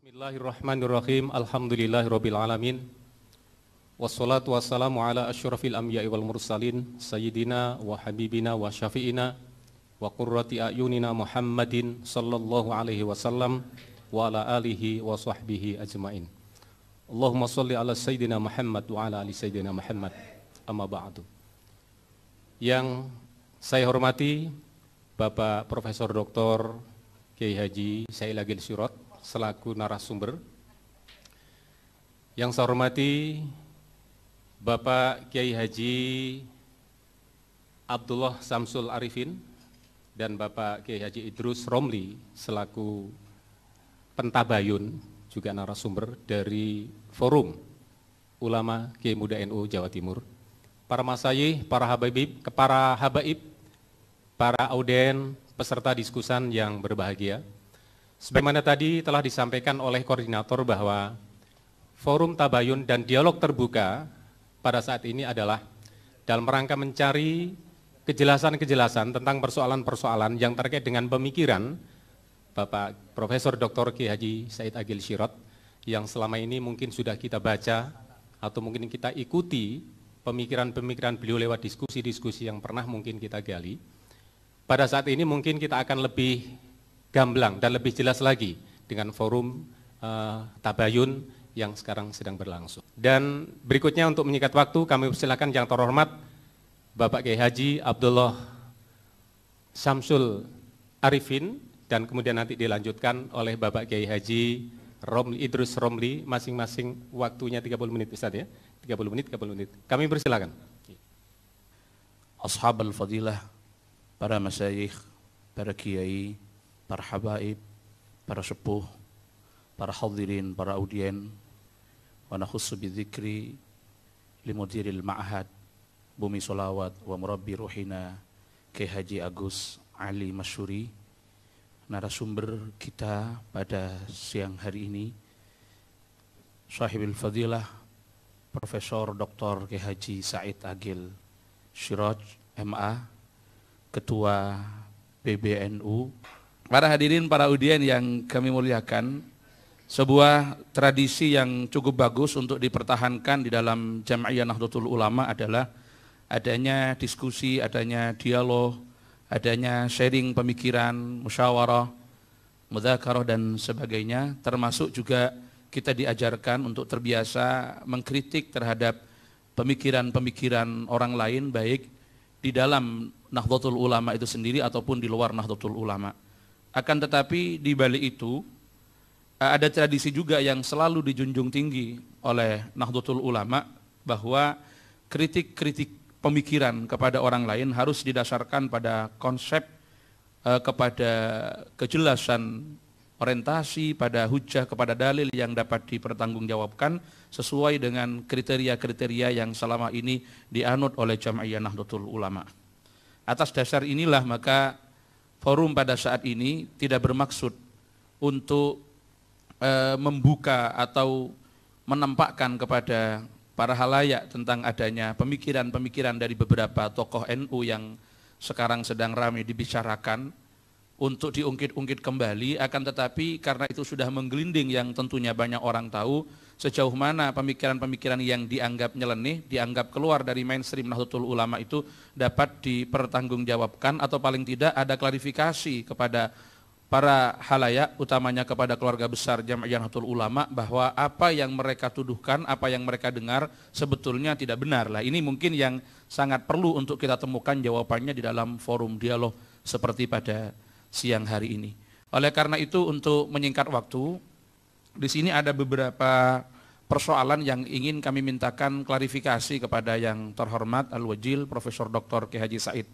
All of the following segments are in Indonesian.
Bismillahirrahmanirrahim. Alhamdulillahirabbil alamin. Wassalatu wassalamu ala asyrafil anbiya'i wal mursalin sayyidina wa habibina wa syafi'ina wa qurrati a'yunina Muhammadin sallallahu alaihi wasallam wa ala alihi wa sahbihi ajmain. Allahumma shalli ala sayyidina Muhammad wa ala ali sayyidina Muhammad. Amma ba'du. Yang saya hormati Bapak Profesor Dr. Kiai Haji Said Agil Sirot selaku narasumber. Yang saya hormati Bapak Kiai Haji Abdullah Samsul Arifin dan Bapak Kiai Haji Idrus Romli selaku pentabayun juga narasumber dari Forum Ulama Kiai Muda NU Jawa Timur. Para masyayikh, para habaib, para auden, peserta diskusan yang berbahagia. Sebagaimana tadi telah disampaikan oleh koordinator bahwa forum tabayun dan dialog terbuka pada saat ini adalah dalam rangka mencari kejelasan-kejelasan tentang persoalan-persoalan yang terkait dengan pemikiran Bapak Profesor Dr. Kiai Haji Said Agil Sirot yang selama ini mungkin sudah kita baca atau mungkin kita ikuti pemikiran-pemikiran beliau lewat diskusi-diskusi yang pernah mungkin kita gali. Pada saat ini mungkin kita akan lebih gamblang dan lebih jelas lagi dengan forum tabayun yang sekarang sedang berlangsung. Dan berikutnya untuk menyingkat waktu kami persilakan yang terhormat Bapak Kiai Haji Abdullah Samsul Arifin dan kemudian nanti dilanjutkan oleh Bapak Kiai Haji Idrus Romli, masing-masing waktunya 30 menit Ustaz ya. 30 menit. Kami persilakan. Ashabul fadilah, para masyayikh, para kiai, para habaib, para sepuh, para hadirin, para audien, wa nakhussu bidzikri limudiril ma'had Bumi Sholawat wa murabbi ruhina Kiai Haji Agus Ali Masyuri, narasumber kita pada siang hari ini, sahibul fadilah Profesor Dr. Kiai Haji Said Agil Sirot MA, Ketua PBNU. Para hadirin, para audien yang kami muliakan, sebuah tradisi yang cukup bagus untuk dipertahankan di dalam Jam'iyah Nahdlatul Ulama adalah adanya diskusi, adanya dialog, adanya sharing pemikiran, musyawarah, mudzakarah dan sebagainya, termasuk juga kita diajarkan untuk terbiasa mengkritik terhadap pemikiran-pemikiran orang lain, baik di dalam Nahdlatul Ulama itu sendiri ataupun di luar Nahdlatul Ulama. Akan tetapi di balik itu ada tradisi juga yang selalu dijunjung tinggi oleh Nahdlatul Ulama, bahwa kritik-kritik pemikiran kepada orang lain harus didasarkan pada konsep, kepada kejelasan orientasi, pada hujah, kepada dalil yang dapat dipertanggungjawabkan sesuai dengan kriteria-kriteria yang selama ini dianut oleh Jam'iyah Nahdlatul Ulama. Atas dasar inilah maka forum pada saat ini tidak bermaksud untuk membuka atau menampakkan kepada para halayak tentang adanya pemikiran-pemikiran dari beberapa tokoh NU yang sekarang sedang ramai dibicarakan untuk diungkit-ungkit kembali, akan tetapi karena itu sudah menggelinding yang tentunya banyak orang tahu sejauh mana pemikiran-pemikiran yang dianggap nyeleneh, dianggap keluar dari mainstream Nahdlatul Ulama itu dapat dipertanggungjawabkan atau paling tidak ada klarifikasi kepada para halayak, utamanya kepada keluarga besar Jam'iyah Nahdlatul Ulama, bahwa apa yang mereka tuduhkan, apa yang mereka dengar sebetulnya tidak benar. Lah ini mungkin yang sangat perlu untuk kita temukan jawabannya di dalam forum dialog seperti pada siang hari ini. Oleh karena itu, untuk menyingkat waktu, di sini ada beberapa persoalan yang ingin kami mintakan klarifikasi kepada yang terhormat Al-Wajil Profesor Dr. Kiai Haji Said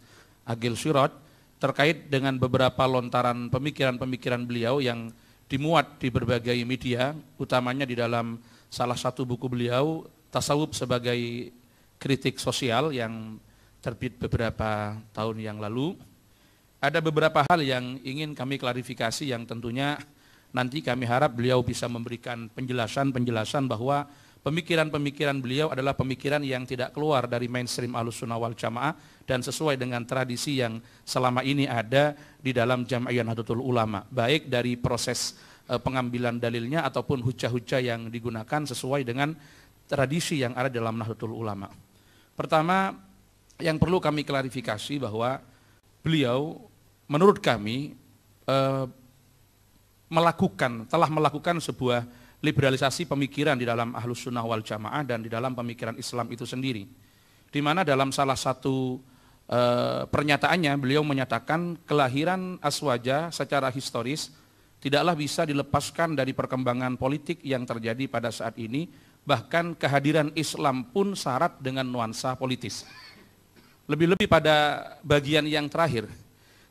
Agil Sirot terkait dengan beberapa lontaran pemikiran-pemikiran beliau yang dimuat di berbagai media, utamanya di dalam salah satu buku beliau, Tasawuf sebagai Kritik Sosial, yang terbit beberapa tahun yang lalu. Ada beberapa hal yang ingin kami klarifikasi yang tentunya nanti kami harap beliau bisa memberikan penjelasan-penjelasan bahwa pemikiran-pemikiran beliau adalah pemikiran yang tidak keluar dari mainstream Ahlussunnah wal Jamaah dan sesuai dengan tradisi yang selama ini ada di dalam Jam'iyah Nahdlatul Ulama, baik dari proses pengambilan dalilnya ataupun hujah-hujah yang digunakan sesuai dengan tradisi yang ada dalam Nahdlatul Ulama. Pertama, yang perlu kami klarifikasi bahwa beliau menurut kami telah melakukan sebuah liberalisasi pemikiran di dalam Ahlus Sunnah wal Jamaah dan di dalam pemikiran Islam itu sendiri. Di mana dalam salah satu pernyataannya beliau menyatakan kelahiran Aswaja secara historis tidaklah bisa dilepaskan dari perkembangan politik yang terjadi pada saat ini, bahkan kehadiran Islam pun syarat dengan nuansa politis. Lebih-lebih pada bagian yang terakhir,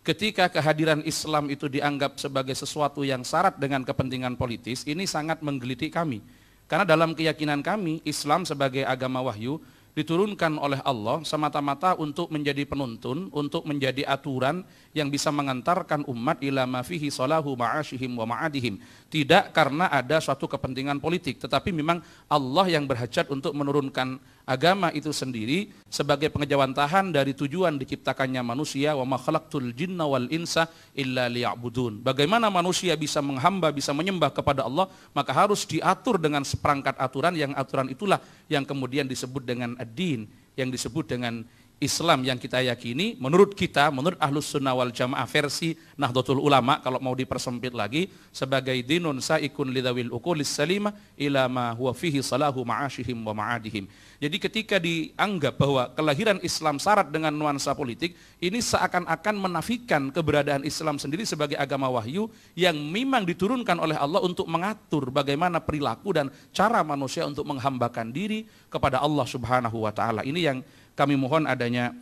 ketika kehadiran Islam itu dianggap sebagai sesuatu yang syarat dengan kepentingan politis, ini sangat menggelitik kami. Karena dalam keyakinan kami, Islam sebagai agama wahyu diturunkan oleh Allah semata-mata untuk menjadi penuntun, untuk menjadi aturan yang bisa mengantarkan umat ila ma fihi salahu ma'ashihim wa ma'adihim. Tidak karena ada suatu kepentingan politik, tetapi memang Allah yang berhajat untuk menurunkan agama itu sendiri sebagai pengejawantahan dari tujuan diciptakannya manusia, wa ma khalaqtul jinna wal insa illa liya'budun. Bagaimana manusia bisa menghamba, bisa menyembah kepada Allah, maka harus diatur dengan seperangkat aturan, yang aturan itulah yang kemudian disebut dengan ad-din, yang disebut dengan Islam yang kita yakini. Menurut kita, menurut Ahlus Sunnah wal Jamaah versi Nahdlatul Ulama, kalau mau dipersempit lagi, sebagai dinun sa'ikun lidawil uqulis salimah ila ma huwa fihi salahu ma'ashihim wa ma'adihim. Jadi ketika dianggap bahwa kelahiran Islam syarat dengan nuansa politik, ini seakan-akan menafikan keberadaan Islam sendiri sebagai agama wahyu yang memang diturunkan oleh Allah untuk mengatur bagaimana perilaku dan cara manusia untuk menghambakan diri kepada Allah Subhanahu wa taala. Ini yang kami mohon adanya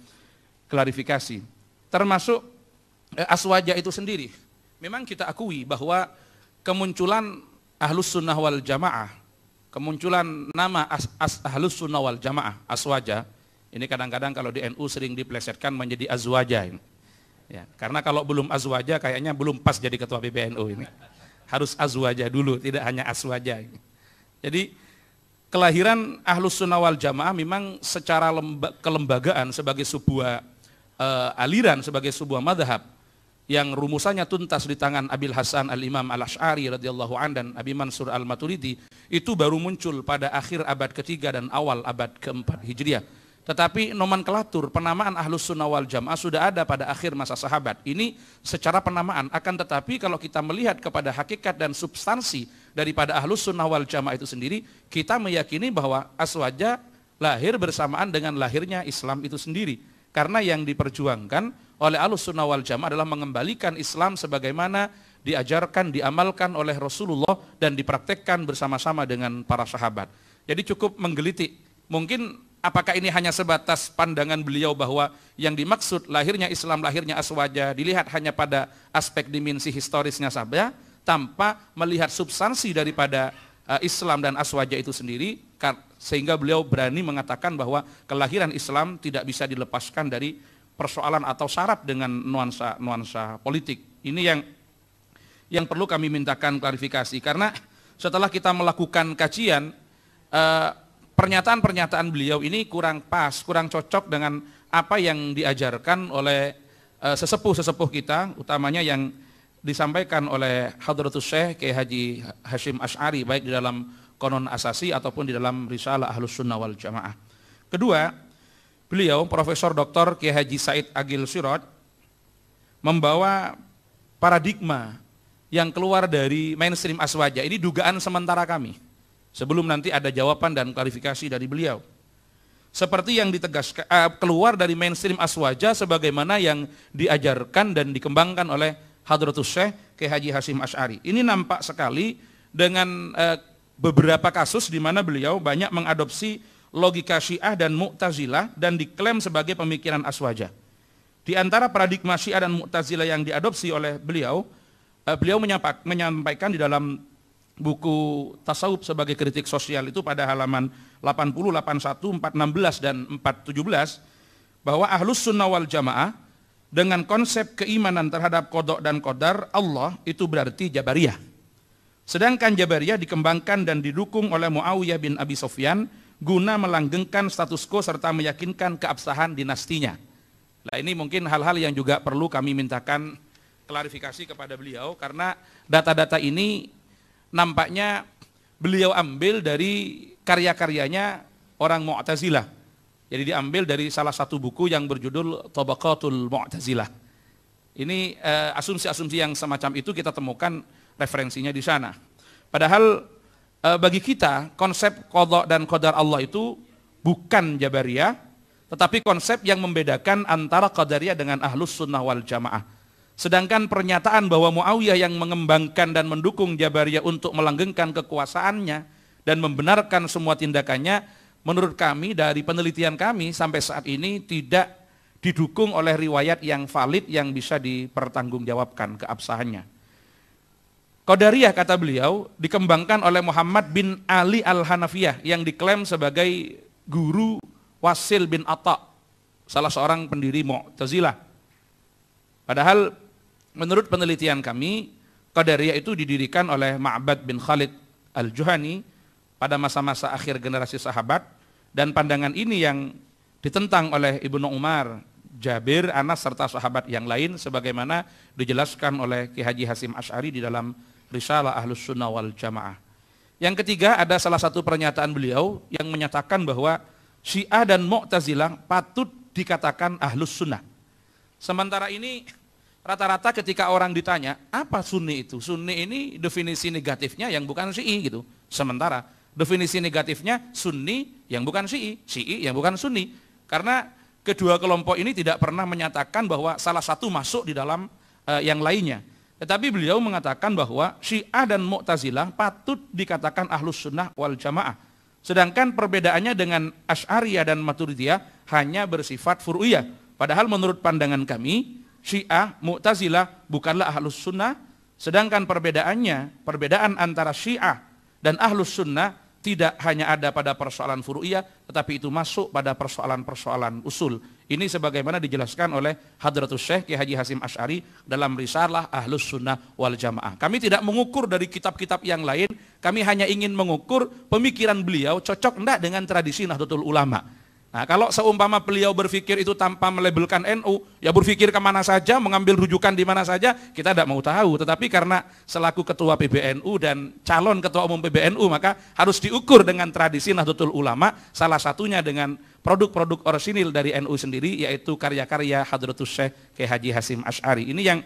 klarifikasi. Termasuk Aswaja itu sendiri. Memang kita akui bahwa kemunculan Ahlus Sunnah wal Jamaah, kemunculan nama Ahlus Sunnah wal Jamaah, Aswaja, ini kadang-kadang kalau di NU sering diplesetkan menjadi Azwaja ini. Ya, karena kalau belum Azwaja kayaknya belum pas jadi ketua PBNU ini. Harus Azwaja dulu, tidak hanya Aswaja ini. Jadi kelahiran Ahlus Sunnah wal Jamaah memang secara kelembagaan sebagai sebuah aliran, sebagai sebuah madhab yang rumusannya tuntas di tangan Abil Hasan Al-Imam Al-Asy'ari radhiyallahu an dan Abi Mansur Al-Maturidi, itu baru muncul pada akhir abad ketiga dan awal abad keempat Hijriah. Tetapi nomenklatur penamaan Ahlus Sunnah wal Jamaah sudah ada pada akhir masa sahabat. Ini secara penamaan, akan tetapi kalau kita melihat kepada hakikat dan substansi daripada Ahlus Sunnah wal Jamaah itu sendiri, kita meyakini bahwa Aswaja lahir bersamaan dengan lahirnya Islam itu sendiri. Karena yang diperjuangkan oleh Ahlus Sunnah wal Jamaah adalah mengembalikan Islam sebagaimana diajarkan, diamalkan oleh Rasulullah dan dipraktekkan bersama-sama dengan para sahabat. Jadi cukup menggelitik. Mungkin apakah ini hanya sebatas pandangan beliau bahwa yang dimaksud lahirnya Islam, lahirnya Aswaja dilihat hanya pada aspek dimensi historisnya saja, tanpa melihat substansi daripada Islam dan Aswaja itu sendiri, sehingga beliau berani mengatakan bahwa kelahiran Islam tidak bisa dilepaskan dari persoalan atau syarat dengan nuansa politik. Ini yang perlu kami mintakan klarifikasi, karena setelah kita melakukan kajian, pernyataan-pernyataan beliau ini kurang pas, kurang cocok dengan apa yang diajarkan oleh sesepuh-sesepuh kita, utamanya yang disampaikan oleh Hadratus Syekh Kiai Haji Hasyim Asy'ari, baik di dalam Qanon Asasi ataupun di dalam Risalah Ahlus Sunnah wal Jamaah. Kedua, beliau Profesor Dr. Kiai Haji Said Agil Siraj membawa paradigma yang keluar dari mainstream Aswaja. Ini dugaan sementara kami, sebelum nanti ada jawaban dan klarifikasi dari beliau. Seperti yang ditegaskan keluar dari mainstream Aswaja sebagaimana yang diajarkan dan dikembangkan oleh Hadratus Syekh Kiai Haji Hasyim Asy'ari. Ini nampak sekali dengan beberapa kasus di mana beliau banyak mengadopsi logika Syiah dan Mu'tazilah dan diklaim sebagai pemikiran Aswaja. Di antara paradigma Syiah dan Mu'tazilah yang diadopsi oleh beliau, beliau menyampaikan di dalam buku Tasawuf sebagai kritik sosial itu pada halaman 80, 81, 416 dan 417, bahwa Ahlus Sunnah wal Jamaah dengan konsep keimanan terhadap qada dan qadar Allah itu berarti Jabariyah. Sedangkan Jabariyah dikembangkan dan didukung oleh Muawiyah bin Abi Sufyan guna melanggengkan status quo serta meyakinkan keabsahan dinastinya. Nah, ini mungkin hal-hal yang juga perlu kami mintakan klarifikasi kepada beliau, karena data-data ini nampaknya beliau ambil dari karya-karyanya orang Mu'tazilah. Jadi diambil dari salah satu buku yang berjudul Tabaqatul Mu'tazilah. Ini asumsi-asumsi yang semacam itu kita temukan referensinya di sana. Padahal bagi kita konsep qadha dan qadar Allah itu bukan Jabariyah, tetapi konsep yang membedakan antara Qadariyah dengan Ahlus Sunnah wal Jamaah. Sedangkan pernyataan bahwa Muawiyah yang mengembangkan dan mendukung Jabariyah untuk melanggengkan kekuasaannya dan membenarkan semua tindakannya, menurut kami dari penelitian kami sampai saat ini tidak didukung oleh riwayat yang valid yang bisa dipertanggungjawabkan keabsahannya. Qadariyah, kata beliau, dikembangkan oleh Muhammad bin Ali al-Hanafiyah yang diklaim sebagai guru Wasil bin Atta, salah seorang pendiri Mu'tazilah. Padahal menurut penelitian kami, Qadariyah itu didirikan oleh Ma'bad bin Khalid al-Juhani pada masa-masa akhir generasi sahabat, dan pandangan ini yang ditentang oleh Ibnu Umar, Jabir, Anas, serta sahabat yang lain sebagaimana dijelaskan oleh Ki Haji Hasyim Asy'ari di dalam Risalah Ahlus Sunnah wal Jamaah. Yang ketiga, ada salah satu pernyataan beliau yang menyatakan bahwa Syiah dan Mu'tazilah patut dikatakan Ahlus Sunnah. Sementara ini rata-rata ketika orang ditanya, apa Sunni itu? Sunni ini definisi negatifnya yang bukan Syi'i gitu. Sementara definisi negatifnya Sunni yang bukan Syi'i, Syi'i yang bukan Sunni. Karena kedua kelompok ini tidak pernah menyatakan bahwa salah satu masuk di dalam yang lainnya. Tetapi beliau mengatakan bahwa Syiah dan Mu'tazilah patut dikatakan Ahlus Sunnah wal Jamaah. Sedangkan perbedaannya dengan Asy'ariyah dan Maturidiyah hanya bersifat furu'iyah. Padahal menurut pandangan kami, Syiah, Mu'tazilah bukanlah Ahlus Sunnah. Sedangkan perbedaan antara Syiah dan Ahlus Sunnah tidak hanya ada pada persoalan furu'iyah, tetapi itu masuk pada persoalan-persoalan usul. Ini sebagaimana dijelaskan oleh Hadratus Syekh Ki Haji Hasyim Asy'ari dalam Risalah Ahlus Sunnah wal Jamaah. Kami tidak mengukur dari kitab-kitab yang lain, kami hanya ingin mengukur pemikiran beliau cocok enggak dengan tradisi Nahdlatul Ulama. Nah, kalau seumpama beliau berpikir itu tanpa melabelkan NU, ya berpikir kemana saja, mengambil rujukan di mana saja, kita tidak mau tahu. Tetapi karena selaku ketua PBNU dan calon ketua umum PBNU, maka harus diukur dengan tradisi Nahdlatul Ulama, salah satunya dengan produk-produk orisinil dari NU sendiri, yaitu karya-karya Hadratus Syekh Ki Haji Hasyim Asy'ari. Ini yang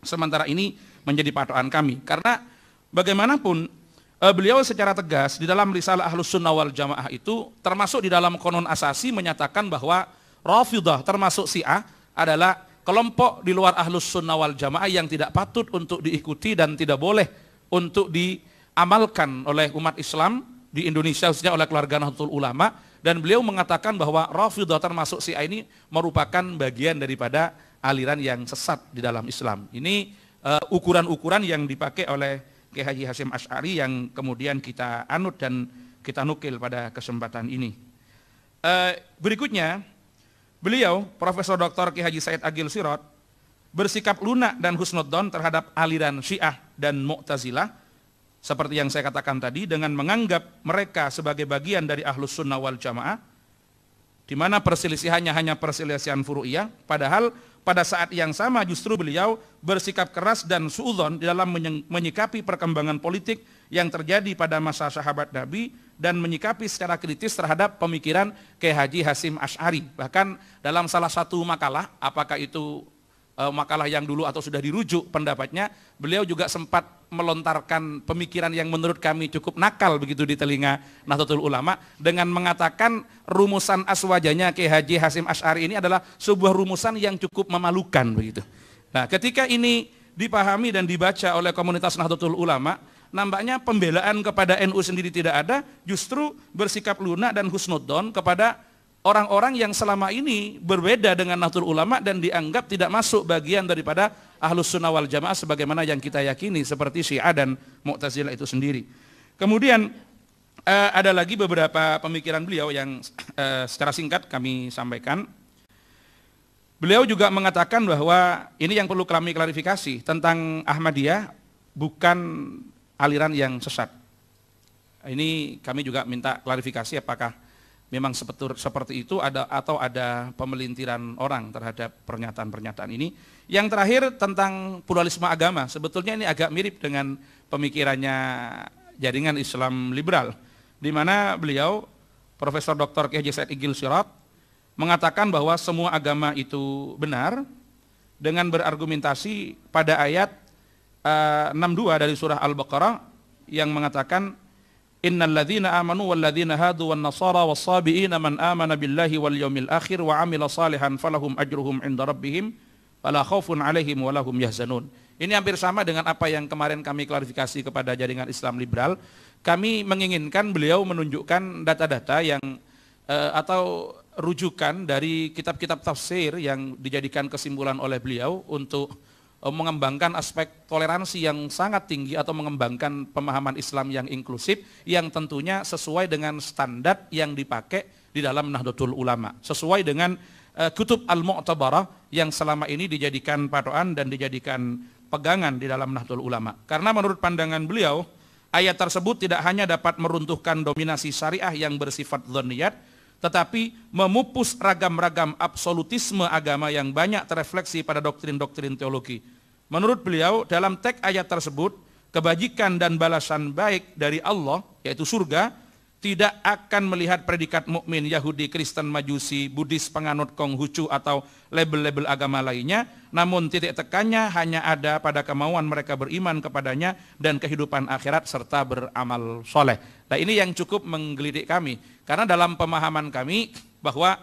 sementara ini menjadi patokan kami. Karena bagaimanapun beliau secara tegas di dalam Risalah Ahlus Sunnah wal Jamaah itu termasuk di dalam konon asasi menyatakan bahwa Rafidhah termasuk Syiah adalah kelompok di luar Ahlus Sunnah wal Jamaah yang tidak patut untuk diikuti dan tidak boleh untuk diamalkan oleh umat Islam di Indonesia, khususnya oleh keluarga Nahdlatul Ulama. Dan beliau mengatakan bahwa Rafidhah termasuk Syiah ini merupakan bagian daripada aliran yang sesat di dalam Islam. Ini ukuran-ukuran yang dipakai oleh Ki Haji Hasyim Asy'ari yang kemudian kita anut dan kita nukil pada kesempatan ini. Berikutnya, beliau, Profesor Dr. Ki Haji Said Agil Sirot, bersikap lunak dan husnudzon terhadap aliran Syiah dan Mu'tazilah, seperti yang saya katakan tadi, dengan menganggap mereka sebagai bagian dari Ahlus Sunnah wal Jamaah, di mana perselisihannya hanya perselisihan furu'iyah, padahal pada saat yang sama justru beliau bersikap keras dan suudzon di dalam menyikapi perkembangan politik yang terjadi pada masa sahabat Nabi dan menyikapi secara kritis terhadap pemikiran Ki Haji Hasyim Asy'ari. Bahkan dalam salah satu makalah, apakah itu makalah yang dulu atau sudah dirujuk pendapatnya, beliau juga sempat melontarkan pemikiran yang menurut kami cukup nakal begitu di telinga Nahdlatul Ulama dengan mengatakan rumusan aswajanya Ki Haji Hasyim Asy'ari ini adalah sebuah rumusan yang cukup memalukan begitu. Nah, ketika ini dipahami dan dibaca oleh komunitas Nahdlatul Ulama, nampaknya pembelaan kepada NU sendiri tidak ada, justru bersikap lunak dan husnudzon kepada orang-orang yang selama ini berbeda dengan Nahdlatul Ulama dan dianggap tidak masuk bagian daripada Ahlus Sunnah wal Jamaah sebagaimana yang kita yakini seperti Syiah dan Mu'tazilah itu sendiri. Kemudian ada lagi beberapa pemikiran beliau yang secara singkat kami sampaikan. Beliau juga mengatakan bahwa ini yang perlu kami klarifikasi tentang Ahmadiyah bukan aliran yang sesat. Ini kami juga minta klarifikasi apakah memang seperti itu atau ada pemelintiran orang terhadap pernyataan-pernyataan ini. Yang terakhir tentang pluralisme agama, sebetulnya ini agak mirip dengan pemikirannya jaringan Islam liberal, di mana beliau Profesor Dr. Kiai Haji Said Agil Sirot mengatakan bahwa semua agama itu benar dengan berargumentasi pada ayat 62 dari surah Al-Baqarah yang mengatakan innal ladzina amanu wal ladzina hadu wan nasara was sabiina man amana billahi wal yaumil akhir wa amila salihan falahum ajruhum inda rabbihim wala khaufun alaihim wa lahum yahzanun. Ini hampir sama dengan apa yang kemarin kami klarifikasi kepada jaringan Islam liberal. Kami menginginkan beliau menunjukkan data-data yang atau rujukan dari kitab-kitab tafsir yang dijadikan kesimpulan oleh beliau untuk mengembangkan aspek toleransi yang sangat tinggi atau mengembangkan pemahaman Islam yang inklusif yang tentunya sesuai dengan standar yang dipakai di dalam Nahdlatul Ulama, sesuai dengan kutub al-mu'tabarah yang selama ini dijadikan patokan dan dijadikan pegangan di dalam Nahdlatul Ulama. Karena menurut pandangan beliau, ayat tersebut tidak hanya dapat meruntuhkan dominasi syariah yang bersifat dzanniyat, tetapi memupus ragam-ragam absolutisme agama yang banyak terefleksi pada doktrin-doktrin teologi. Menurut beliau, dalam teks ayat tersebut, kebajikan dan balasan baik dari Allah, yaitu surga, tidak akan melihat predikat mukmin Yahudi, Kristen, Majusi, Buddhis, penganut Konghucu atau label-label agama lainnya, namun titik tekannya hanya ada pada kemauan mereka beriman kepadanya dan kehidupan akhirat serta beramal soleh. Nah, ini yang cukup menggelitik kami, karena dalam pemahaman kami bahwa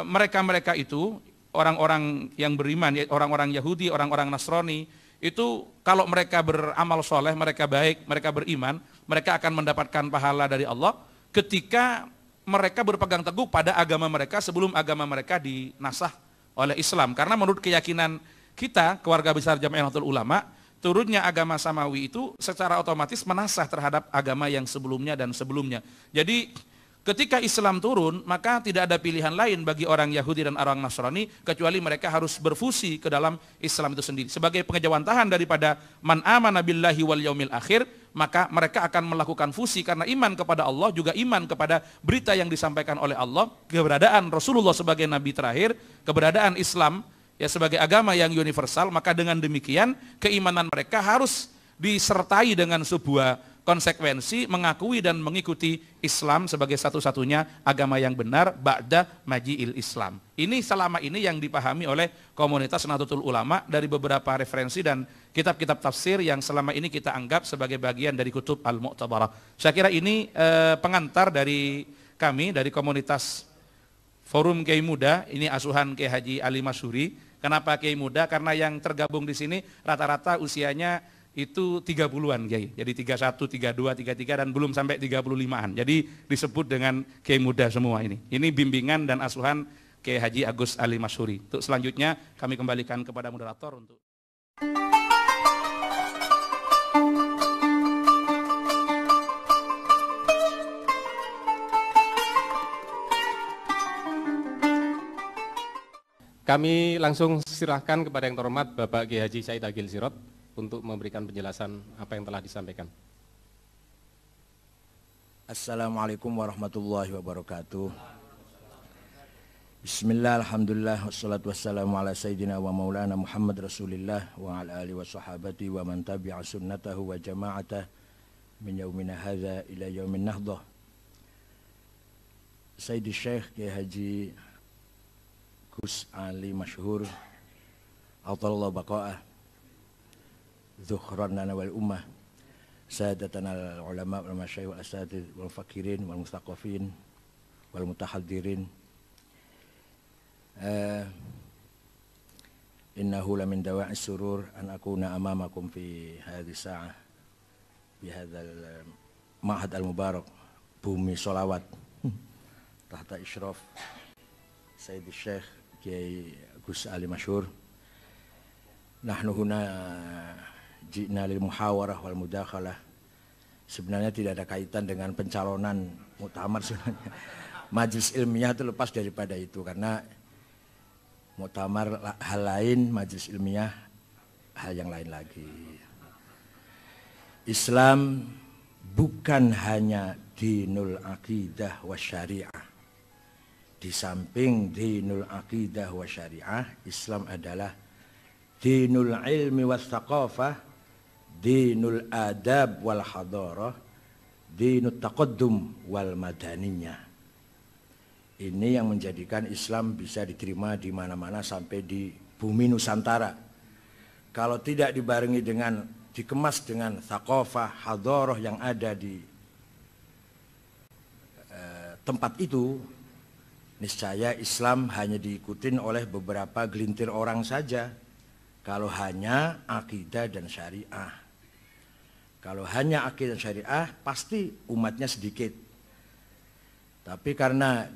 mereka-mereka itu orang-orang yang beriman, orang-orang Yahudi, orang-orang Nasrani, itu kalau mereka beramal soleh, mereka baik, mereka beriman, mereka akan mendapatkan pahala dari Allah ketika mereka berpegang teguh pada agama mereka sebelum agama mereka dinasah oleh Islam. Karena menurut keyakinan kita, keluarga besar Jamiah Nahdlatul Ulama, turunnya agama samawi itu secara otomatis menasah terhadap agama yang sebelumnya dan sebelumnya. Jadi ketika Islam turun, maka tidak ada pilihan lain bagi orang Yahudi dan orang Nasrani kecuali mereka harus berfusi ke dalam Islam itu sendiri. Sebagai pengejawantahan daripada man amana billahi wal yaumil akhir, maka mereka akan melakukan fusi karena iman kepada Allah, juga iman kepada berita yang disampaikan oleh Allah, keberadaan Rasulullah sebagai nabi terakhir, keberadaan Islam ya sebagai agama yang universal. Maka dengan demikian keimanan mereka harus disertai dengan sebuah konsekuensi mengakui dan mengikuti Islam sebagai satu-satunya agama yang benar ba'da maji'il Islam. Ini selama ini yang dipahami oleh komunitas Nahdlatul Ulama dari beberapa referensi dan kitab-kitab tafsir yang selama ini kita anggap sebagai bagian dari kutub al-mu'tabarah. Saya kira ini pengantar dari kami, dari komunitas Forum Kiai Muda. Ini asuhan Kiai Haji Ali Masyhuri. Kenapa Kiai Muda? Karena yang tergabung di sini rata-rata usianya itu 30-an Kiai. Jadi 31, 32, 33 dan belum sampai 35-an. Jadi disebut dengan Kiai Muda semua ini. Ini bimbingan dan asuhan Kiai Haji Agus Ali Masyhuri. Untuk selanjutnya kami kembalikan kepada moderator untuk Kami langsung silahkan kepada yang terhormat Bapak Kiai Haji Said Agil Sirot untuk memberikan penjelasan apa yang telah disampaikan. Assalamualaikum warahmatullahi wabarakatuh. Bismillah, alhamdulillah, wassalatu wassalamu ala sayyidina wa maulana Muhammad Rasulillah wa ala alihi wa sahabati wa man tabi'a sunnatahu wa jama'atah min yaumina hadha ila yaumin nahdah. Sayyidi Syekh Kiai Haji Gus Ali Masyhur Atallahu baqa'ah Zukhranana wal ummah Sadatana al-ulama wal masyayikh wal asatidz wal fakirin wal mustaqafin wal mutahaddirin. Innahu la min dawa'is surur an akuna amamakum fi hadhihi sa'ah bi hadzal ma'had al-mubarak, bumi sholawat tahta isyraf Sayyid Syekh Kiai Gus Ali Masyhur. Nahnu huna ji'na lil muhawarah wal mudakhalah. Sebenarnya tidak ada kaitan dengan pencalonan muktamar sebenarnya. Majelis ilmiah itu lepas daripada itu, karena muktamar hal lain, majelis ilmiah hal yang lain lagi. Islam bukan hanya dinul aqidah wa syariah, Di samping dinul aqidah wa syariah, Islam adalah dinul ilmi wa thaqafah, dinul adab wal hadarah, dinul taqaddum wal madaniyah. Ini yang menjadikan Islam bisa diterima di mana-mana sampai di bumi Nusantara. Kalau tidak dibarengi dengan, dikemas dengan thaqafah, hadarah yang ada di tempat itu, niscaya Islam hanya diikutin oleh beberapa gelintir orang saja. Kalau hanya akidah dan syariah. Kalau hanya akidah dan syariah, pasti umatnya sedikit. Tapi karena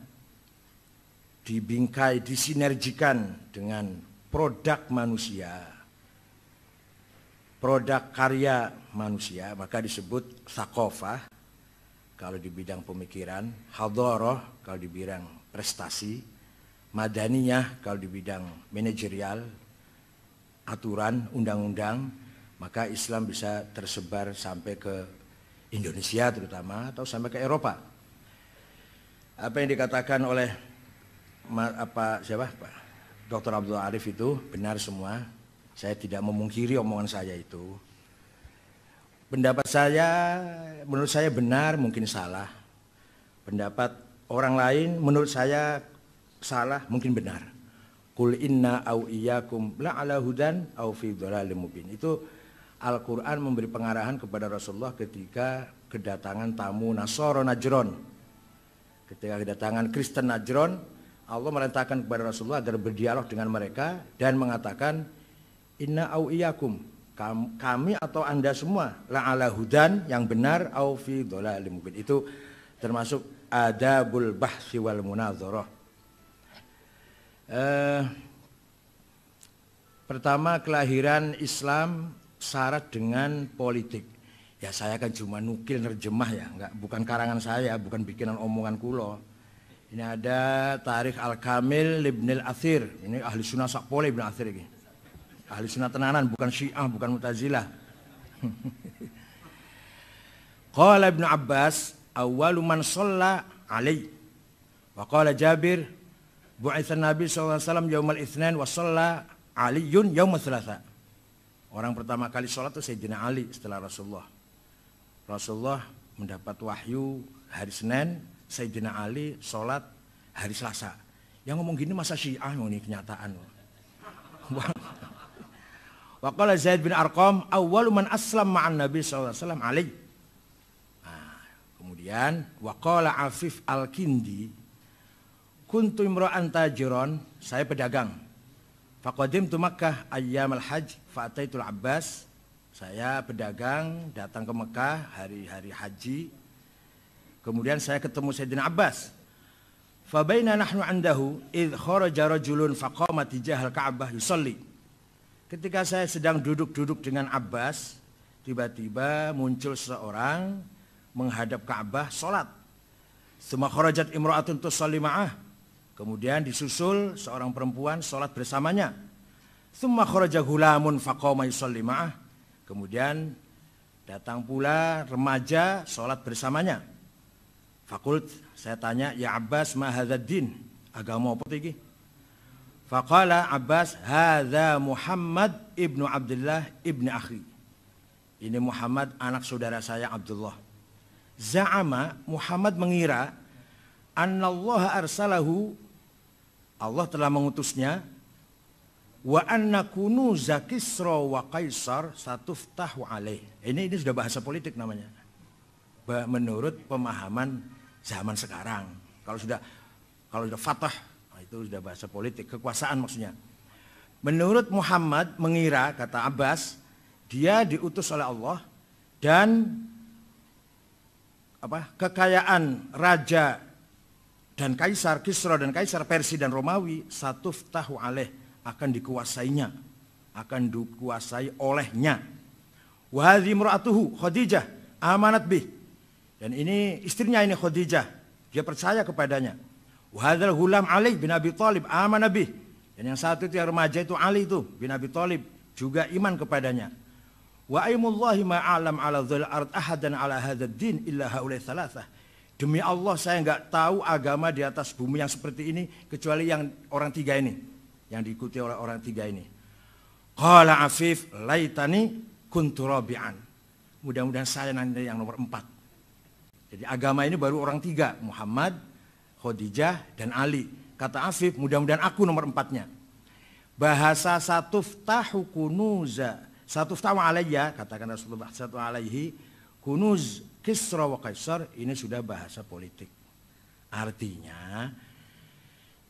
dibingkai, disinergikan dengan produk manusia, produk karya manusia, maka disebut thaqafah kalau di bidang pemikiran, hadarah kalau di bidang prestasi, madaniyah kalau di bidang manajerial, aturan, undang-undang, maka Islam bisa tersebar sampai ke Indonesia terutama atau sampai ke Eropa. Apa yang dikatakan oleh Pak Dr. Abdul Arif itu benar semua. Saya tidak memungkiri omongan saya itu. Pendapat saya, menurut saya benar, mungkin salah. Pendapat orang lain menurut saya salah, mungkin benar. Qul inna au iyyakum la ala hudan au fi dhalalim mubin. Itu Al-Qur'an memberi pengarahan kepada Rasulullah ketika kedatangan tamu Nasara Najron. Ketika kedatangan Kristen Najron, Allah merintahkan kepada Rasulullah agar berdialog dengan mereka dan mengatakan inna au iyyakum, kami atau Anda semua la ala hudan yang benar au fi dhalalim mubin. Itu termasuk adabul bahsi wal munadharah. Pertama, kelahiran Islam syarat dengan politik. Ya saya kan cuma nukil nerjemah ya, bukan karangan saya, bukan bikinan omongan kulo. Ini ada Tarikh Al-Kamil Ibn Al-Athir. Ini ahli sunnah sakpole Ibn Al-Athir ini. Ahli sunnah tenanan, bukan Syiah, bukan Mu'tazilah. Qala Ibn Abbas awwalu man shalla alaihi wa qala Jabir bu'itsan Nabi sallallahu alaihi wasallam yaumal itsnain wa shalla Aliyun yaumal tsalatsa. Orang pertama kali sholat itu Sayyidina Ali setelah Rasulullah. Rasulullah mendapat wahyu hari Senin, Sayyidina Ali sholat hari Selasa. Yang ngomong gini masa Syiah ini kenyataan. Wa qala Zaid bin Arqam awwalu man aslam ma'an Nabi sallallahu alaihi wasallam Ali. Kemudian waqala Afif Al-Kindi kuntu imra'an tajiron, saya pedagang. Faqadimtu Makkah ayyamal hajj fa'ataitul Abbas, saya pedagang datang ke Mekah hari-hari haji. Kemudian saya ketemu Sayyidina Abbas. Fa baina nahnu andahu id kharaja rajulun faqama tijahal Ka'bah yusalli. Ketika saya sedang duduk-duduk dengan Abbas, tiba-tiba muncul seseorang menghadap Ka'bah salat. Tsumma kharajat imra'atun tusalli ma'ah. Kemudian disusul seorang perempuan salat bersamanya. Tsumma kharaja ghulamun faqama yusalli ma'ah. Kemudian datang pula remaja salat bersamanya. Fakult, saya tanya, ya Abbas ma hadzal din? Agama apa iki? Faqala Abbas, hadza Muhammad ibnu Abdullah ibni akhi. Ini Muhammad anak saudara saya Abdullah. Za'ama, Muhammad mengira annallaha arsalahu, Allah telah mengutusnya, wa anna kunuza Kisra wa Kaisar satuftahu alaih. Ini sudah bahasa politik namanya. Menurut pemahaman zaman sekarang. Kalau sudah fatah, itu sudah bahasa politik, kekuasaan maksudnya. Menurut Muhammad mengira, kata Abbas, dia diutus oleh Allah dan kekayaan raja dan kaisar, Kisra dan kaisar Persia dan Romawi, satuftahu alaih, akan dikuasainya, akan dikuasai olehnya. Wa hadhi imra'atuhu Khadijah amanat bih. Dan ini istrinya ini Khadijah, dia percaya kepadanya. Wa hadzal ghulam Ali bin Abi Thalib amana bih. Dan yang satu itu yang remaja itu Ali itu bin Abi Thalib juga iman kepadanya. Wa aimullahi ma a'lam ala dzil ard ahadan ala hadzal din illa haula'i tsalatsah. Demi Allah saya nggak tahu agama di atas bumi yang seperti ini kecuali yang orang tiga ini, yang diikuti oleh orang tiga ini. Qala Afif laitani kuntu rabi'an. Mudah-mudahan saya nanti yang nomor 4. Jadi agama ini baru orang tiga, Muhammad, Khadijah, dan Ali. Kata Afif, mudah-mudahan aku nomor 4-nya. Bahasa satuftahu kunuza, satuftahu alayya, katakan Rasulullah satu alaihi, kunuz Kisra wa Kaisar, ini sudah bahasa politik. Artinya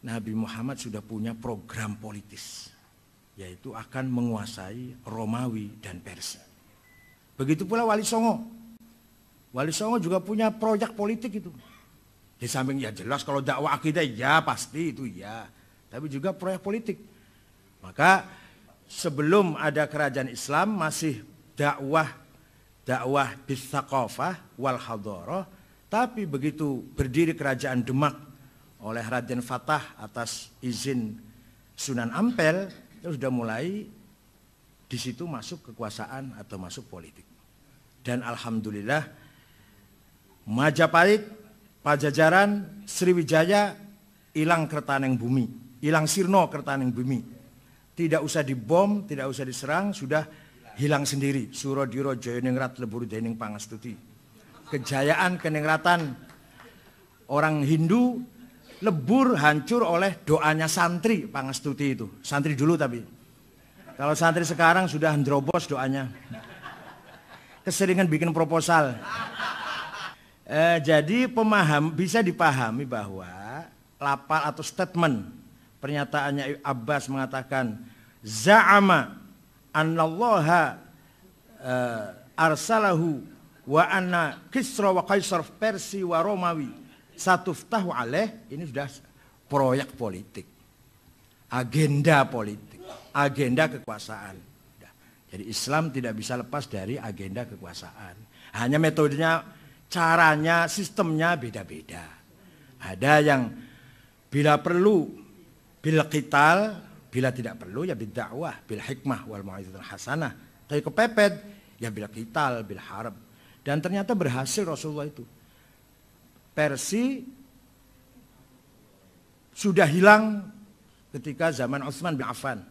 Nabi Muhammad sudah punya program politis, yaitu akan menguasai Romawi dan Persia. Begitu pula Wali Songo. Wali Songo juga punya proyek politik itu. Di samping ya jelas kalau dakwah akidah ya pasti itu ya, tapi juga proyek politik. Maka sebelum ada kerajaan Islam masih dakwah bisaqafah wal hadarah, tapi begitu berdiri kerajaan Demak oleh Raden Fatah atas izin Sunan Ampel, itu sudah mulai di situ masuk kekuasaan atau masuk politik. Dan alhamdulillah Majapahit, Pajajaran, Sriwijaya hilang kertaneng bumi, hilang sirno kertaneng bumi. Tidak usah dibom, tidak usah diserang, sudah hilang sendiri. Suradiro Jayaningrat lebur dening pangastuti. Kejayaan keningratan orang Hindu lebur hancur oleh doanya santri pangastuti itu. Santri dulu tapi. Kalau santri sekarang sudah ndrobos doanya. Keseringan bikin proposal. Jadi bisa dipahami bahwa lapal atau statement pernyataannya Abbas mengatakan za'ama annallaha arsalahu wa anna Kisra wa Kaisar Persi wa Romawi satuftahu alaih, ini sudah proyek politik, agenda politik, agenda kekuasaan. Jadi Islam tidak bisa lepas dari agenda kekuasaan. Hanya metodenya, caranya, sistemnya beda-beda. Ada yang bila perlu bil qital, bila tidak perlu ya bidakwah, bil hikmah wal mau'izatul hasanah. Tapi kepepet ya bil qital, bil harb. Dan ternyata berhasil Rasulullah itu. Persi sudah hilang ketika zaman Utsman bin Affan.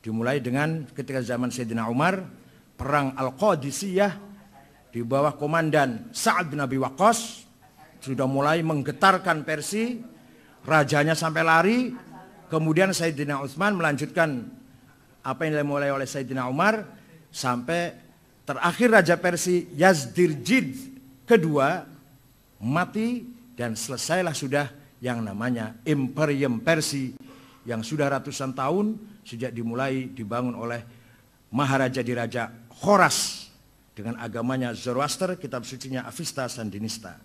Dimulai dengan ketika zaman Sayyidina Umar, perang Al-Qadisiyah di bawah komandan Sa'ad bin Abi Waqqas sudah mulai menggetarkan Persi, rajanya sampai lari. Kemudian Sayyidina Utsman melanjutkan apa yang dimulai oleh Sayyidina Umar sampai terakhir Raja Persia Yazdirjid kedua mati dan selesailah sudah yang namanya Imperium Persia yang sudah ratusan tahun sejak dimulai dibangun oleh Maharaja Diraja Khoras dengan agamanya Zoroaster, kitab sucinya Avesta Sandinista.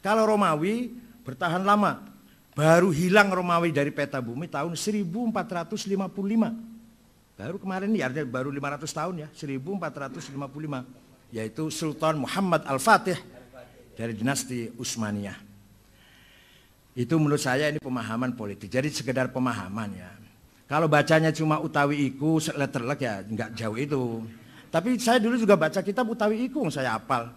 Kalau Romawi bertahan lama. Baru hilang Romawi dari peta bumi tahun 1455. Baru kemarin ya, baru 500 tahun ya, 1455. Yaitu Sultan Muhammad Al-Fatih dari dinasti Utsmaniyah. Itu menurut saya ini pemahaman politik. Jadi sekedar pemahaman ya. Kalau bacanya cuma utawi iku, letterlek ya nggak jauh itu. Tapi saya dulu juga baca kitab utawi iku, saya hafal.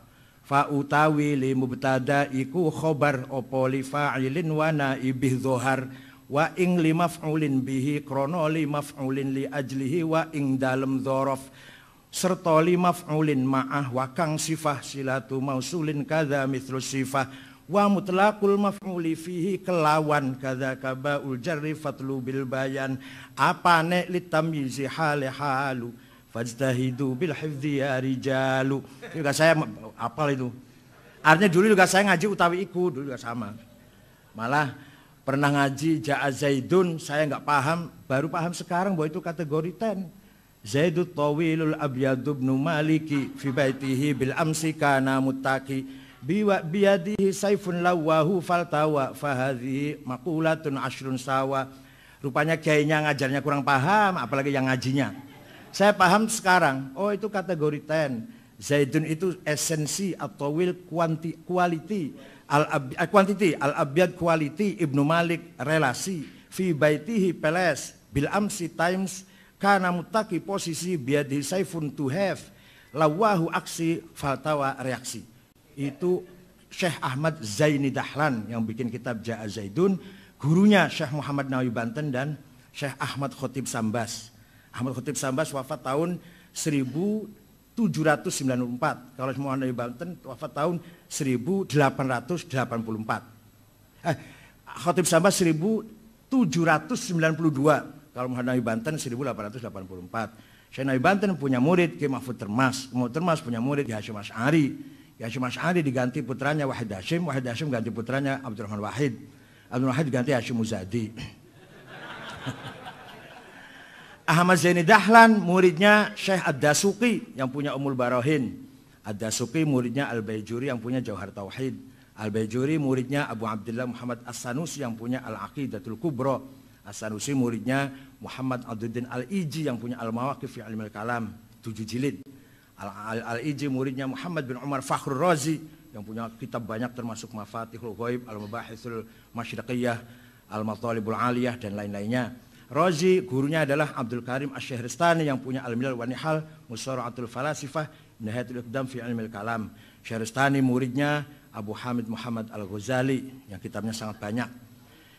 Fa utawi li mubtada iku khobar opo li fa'ilin wa naibih dhohar wa ing li maf'ulin bihi krono li maf'ulin li ajlihi wa ing dalem dhorof serta li maf'ulin ma'ah wa kang sifah silatu mausulin kadha mithlu sifah wa mutlaqul maf'uli fihi kelawan kadha kabaul jarri fatlu bil bayan apane li tamyizi hale halu fajtahidu bil hifdzi ya rijalu. Juga saya apal itu. Artinya dulu juga saya ngaji utawi iku, dulu juga sama. Malah pernah ngaji Ja'a Zaidun, saya nggak paham, baru paham sekarang bahwa itu kategori 10. Zaidut tawilul abyadu ibnu maliki fi baitihi bil amsi kana muttaqi biyadihi saifun lawahu faltawa fahadhihi maqulatun ashrun sawa. Rupanya kiainya ngajarnya kurang paham, apalagi yang ngajinya. Saya paham sekarang, oh itu kategori 10. Zaidun itu esensi atau will quality, al-abyad quality, Ibnu Malik relasi, fi baitihi peles, bil amsi times, kana mutaki posisi biadi saifun to have, lawahu aksi, faltawa reaksi. Itu Syekh Ahmad Zaini Dahlan yang bikin kitab Ja'a Zaidun, gurunya Syekh Muhammad Nawawi Banten dan Syekh Ahmad Khotib Sambas. Ahmad Khotib Sambas wafat tahun 1794. Kalau Muhammad Nawawi Banten wafat tahun 1884. Khotib Sambas 1792. Kalau Muhammad Nawawi Banten 1884. Syekh Nawawi Banten punya murid Ki Mahfud Termas. Mahfud Termas punya murid Ki Hasyim Asy'ari. Ki Hasyim Asy'ari diganti putranya Wahid Hasyim. Wahid Hasyim ganti putranya Abdurrahman Wahid. Abdul Wahid diganti Hasyim Muzadi. Ahmad Zaini Dahlan muridnya Syekh Ad-Dasuqi yang punya Ummul Barahin. Ad-Dasuqi muridnya Al-Baijuri yang punya Jauhar Tauhid. Al-Baijuri muridnya Abu Abdullah Muhammad As-Sanusi yang punya Al-Aqidatul Kubra. As-Sanusi muridnya Muhammad Abduddin Al-Iji yang punya Al-Mawaqif fi Ilmil Kalam 7 jilid. Al-Iji muridnya Muhammad bin Umar Fakhrur Razi yang punya kitab banyak termasuk Mafatihul Ghaib, Al-Mabahithul Masyriqiyah, Al-Matalibul Aliyah dan lain-lainnya. Razi gurunya adalah Abdul Karim Asy-Syahristani yang punya Al-Milal wa Nihal, Musara'atul Falasifah, Nihayatul Iqdam fi Ilmil Kalam. Syahristani muridnya Abu Hamid Muhammad Al-Ghazali yang kitabnya sangat banyak.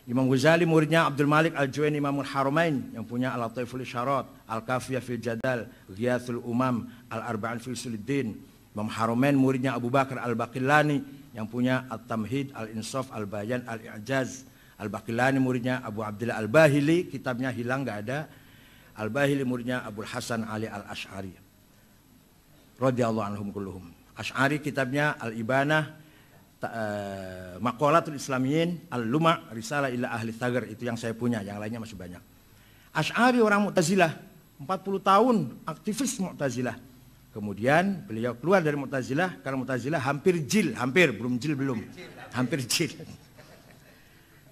Imam Ghazali muridnya Abdul Malik Al-Juwaini Imamul Haramain yang punya Al-Lataiful Isyarat, Al-Kafiyah fil Jadal, Ghiyathul Umam, Al-Arba'in fil Suluddin. Imam Haramain muridnya Abu Bakar Al-Baqillani yang punya At-Tamhid, Al-Insaf, Al-Bayan, Al-I'jaz. Al-Baqillani muridnya Abu Abdullah Al-Bahili, kitabnya hilang nggak ada. Al-Bahili muridnya Abu Hasan Ali Al-Asy'ari radhiyallahu anhum kulluhum. Asy'ari kitabnya Al-Ibanah, Maqalatul Islamiyyin, Al-Luma', Risalah ila Ahli Thagar, itu yang saya punya, yang lainnya masih banyak. Asy'ari orang Mu'tazilah, 40 tahun aktivis Mu'tazilah. Kemudian beliau keluar dari Mu'tazilah karena Mu'tazilah hampir jil, hampir jil.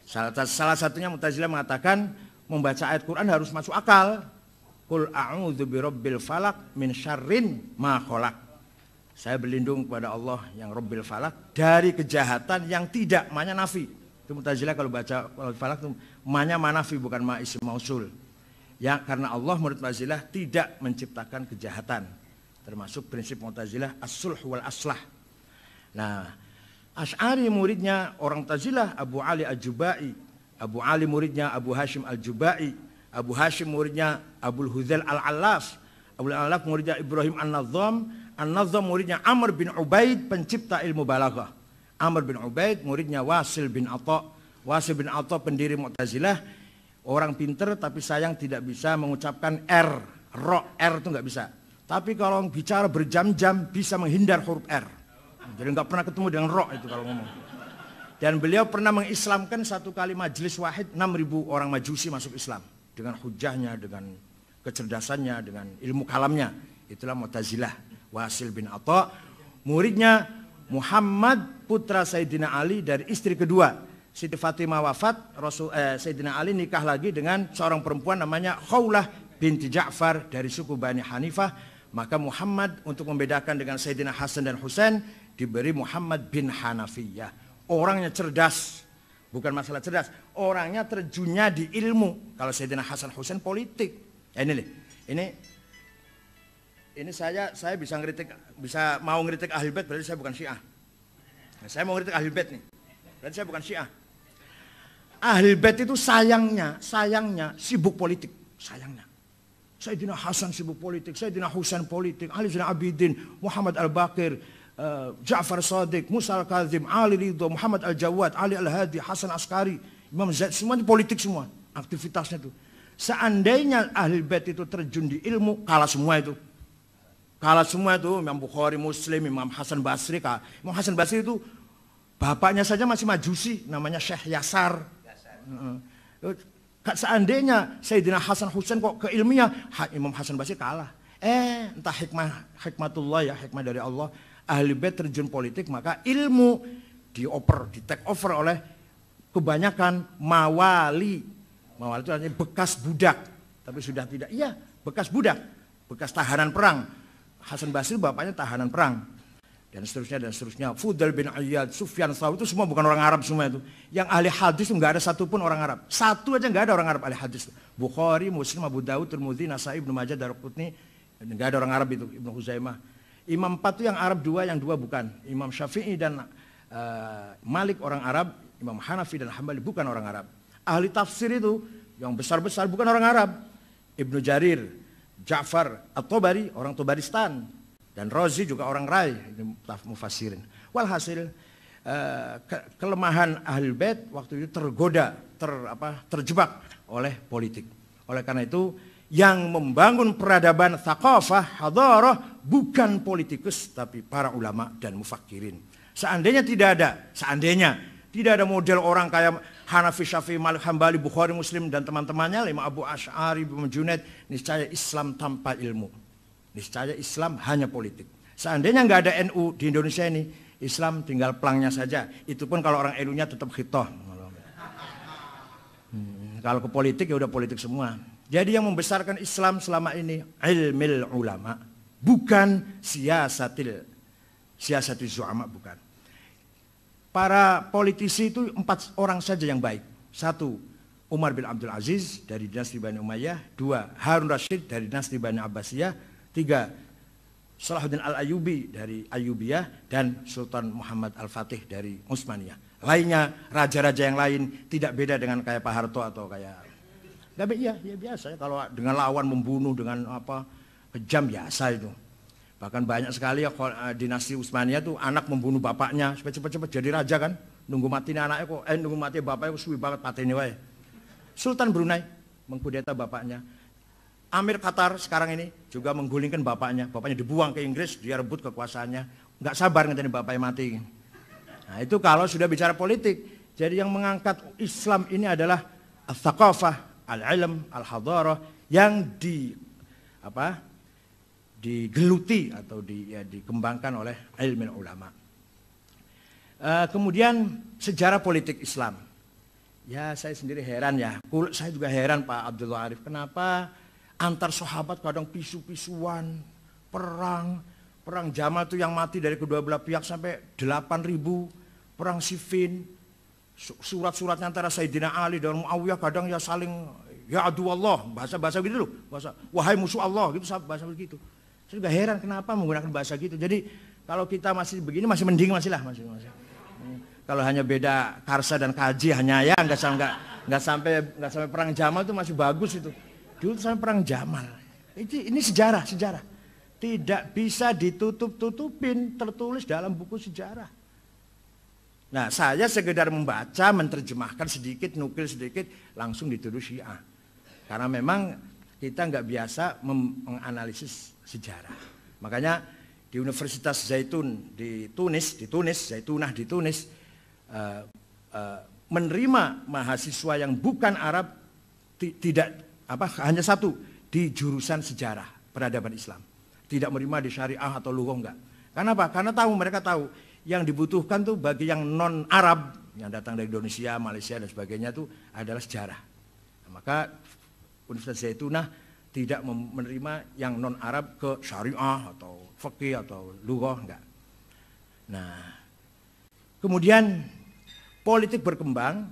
Salah satunya Mu'tazilah mengatakan membaca ayat Quran harus masuk akal. Qul a'udzu birabbil falaq min syarrin ma khalaq. Saya berlindung kepada Allah yang Rabbil Falaq dari kejahatan yang tidak, ma'nya nafi. Itu Mu'tazilah kalau baca falaq itu ma'nya manafi bukan ma isim mausul. Ya, karena Allah menurut Mu'tazilah tidak menciptakan kejahatan. Termasuk prinsip Mu'tazilah as-sulh wal aslah. Nah, Asy'ari muridnya orang Mu'tazilah Abu Ali Al-Jubai. Abu Ali muridnya Abu Hashim Al-Jubai. Abu Hashim muridnya Abul Hudzail Al-Allaf. Abul Allaf muridnya Ibrahim An-Nazzam. An-Nazzam muridnya Amr bin Ubaid, pencipta ilmu balaghah. Amr bin Ubaid muridnya Wasil bin Atha. Wasil bin Atha pendiri Mu'tazilah. Orang pinter tapi sayang tidak bisa mengucapkan R. R itu nggak bisa. Tapi kalau bicara berjam-jam bisa menghindar huruf R. Jadi nggak pernah ketemu dengan roh itu kalau ngomong. Dan beliau pernah mengislamkan satu kali majelis wahid 6.000 orang majusi masuk Islam. Dengan hujahnya, dengan kecerdasannya, dengan ilmu kalamnya. Itulah Mu'tazilah. Wasil bin Atha. Muridnya Muhammad putra Sayyidina Ali dari istri kedua. Siti Fatimah wafat, Sayyidina Ali nikah lagi dengan seorang perempuan namanya Khawlah binti Ja'far dari suku Bani Hanifah. Maka Muhammad untuk membedakan dengan Sayyidina Hasan dan Husain diberi Muhammad bin Hanafiyah. Orangnya cerdas, bukan masalah cerdas, orangnya terjunnya di ilmu. Kalau Sayyidina Hasan Husain politik. Ini saya bisa mau ngeritik Ahlul Bait, berarti saya bukan Syiah. Nah, saya mau ngeritik Ahlul Bait nih, berarti saya bukan Syiah. Ahlul Bait itu sayangnya sibuk politik, sayangnya. Sayyidina Hasan sibuk politik, Sayyidina Husain politik, Ali Zainal Abidin, Muhammad Al-Baqir, Ja'far Shadiq, Musa Al-Kazim, Ali Ridho, Muhammad Al-Jawad, Ali Al-Hadi, Hasan Askari, Imam Zaid, semuanya politik semua, aktivitasnya itu. Seandainya Ahlul Bait itu terjun di ilmu, kalah semua itu. Kalah semua itu, Imam Bukhari, Muslim, Imam Hasan Basri. Imam Hasan Basri itu bapaknya saja masih majusi, namanya Syekh Yasar. Seandainya Sayyidina Hasan Husain kok ke ilmiah, Imam Hasan Basri kalah. Entah hikmatullah ya, hikmah dari Allah. Ahli Bait terjun politik, maka ilmu di take over oleh kebanyakan mawali. Mawali itu artinya bekas budak, tapi sudah tidak. Iya, bekas budak, bekas tahanan perang. Hasan Basri bapaknya tahanan perang. Dan seterusnya. Fudail bin Iyad, Sufyan Tsauri itu semua bukan orang Arab semua itu. Yang ahli hadis itu nggak ada satupun orang Arab. Satu aja nggak ada orang Arab ahli hadis. Bukhari, Muslim, Abu Dawud, Tirmidzi, Nasai, Ibnu Majah, Daruqutni, nggak ada orang Arab itu. Ibnu Huzaimah. Imam 4 itu yang Arab 2, yang 2 bukan. Imam Syafi'i dan Malik orang Arab, Imam Hanafi dan Hambali bukan orang Arab. Ahli tafsir itu yang besar-besar bukan orang Arab. Ibnu Jarir, Ja'far At-Tabari orang Tabaristan, dan Razi juga orang Rai, ini mufassirin. Walhasil kelemahan Ahlul Bait waktu itu tergoda, terjebak oleh politik. Oleh karena itu yang membangun peradaban thaqafah, hadarah bukan politikus tapi para ulama dan mufakirin. Seandainya tidak ada model orang kayak Hanafi, Syafi'i, Malik, Hambali, Bukhari, Muslim dan teman-temannya, Imam Abu Asy'ari, Imam Junaid, niscaya Islam tanpa ilmu. Niscaya Islam hanya politik. Seandainya nggak ada NU di Indonesia ini, Islam tinggal pelangnya saja. Itu pun kalau orang NU-nya tetap khitoh. Kalau ke politik ya udah politik semua. Jadi yang membesarkan Islam selama ini ilmil ulama, bukan siasatil zu'ama, bukan. Para politisi itu 4 orang saja yang baik. 1, Umar bin Abdul Aziz dari dinasti Bani Umayyah. 2, Harun Rashid dari dinasti Bani Abbasiyah. 3, Salahuddin Al-Ayyubi dari Ayyubiyah. Dan Sultan Muhammad Al-Fatih dari Utsmaniyah. Lainnya, raja-raja yang lain tidak beda dengan kayak Pak Harto atau kayak... Ya biasa ya, kalau dengan lawan membunuh dengan kejam biasa itu. Bahkan banyak sekali ya dinasti Utsmaniyah tuh anak membunuh bapaknya supaya cepat-cepat jadi raja kan. Nunggu mati anaknya kok, nunggu mati bapaknya kok suwi banget pateni wae. Sultan Brunei mengkudeta bapaknya. Amir Qatar sekarang ini juga menggulingkan bapaknya. Bapaknya dibuang ke Inggris, dia rebut kekuasaannya. Nggak sabar ngenteni bapaknya mati. Nah itu kalau sudah bicara politik. Jadi yang mengangkat Islam ini adalah al-thaqafah, al-ilm, al-hadarah yang digeluti atau dikembangkan oleh ilmu ulama. Kemudian sejarah politik Islam. Ya saya sendiri heran ya. Saya juga heran Pak Abdullah Arif. Kenapa antar sahabat kadang pisu-pisuan, perang Jamal itu yang mati dari kedua belah pihak sampai 8.000, perang Siffin, surat-suratnya antara Sayyidina Ali dan Muawiyah kadang ya saling ya adu Allah, bahasa gitu loh, bahasa wahai musuh Allah gitu, bahasa begitu. Saya juga heran kenapa menggunakan bahasa gitu. Jadi kalau kita masih begini masih mending masih. Kalau hanya beda karsa dan kaji hanya ya nggak sampai perang Jamal itu masih bagus itu. Dulu sampai perang Jamal. Ini sejarah. Tidak bisa ditutup-tutupin, tertulis dalam buku sejarah. Nah, saya sekedar membaca, menerjemahkan sedikit, nukil sedikit, langsung dituduh Syiah. Karena memang kita nggak biasa menganalisis sejarah. Makanya di Universitas Zaitun di Tunis, Zaitunah di Tunis, menerima mahasiswa yang bukan Arab hanya satu di jurusan sejarah peradaban Islam. Tidak menerima di syariah atau lughah enggak. Karena apa? Karena mereka tahu yang dibutuhkan tuh bagi yang non Arab yang datang dari Indonesia, Malaysia dan sebagainya itu adalah sejarah. Nah, maka Universitas Zaitunah tidak menerima yang non Arab ke syariah atau fikih atau lughah enggak. Nah, kemudian politik berkembang,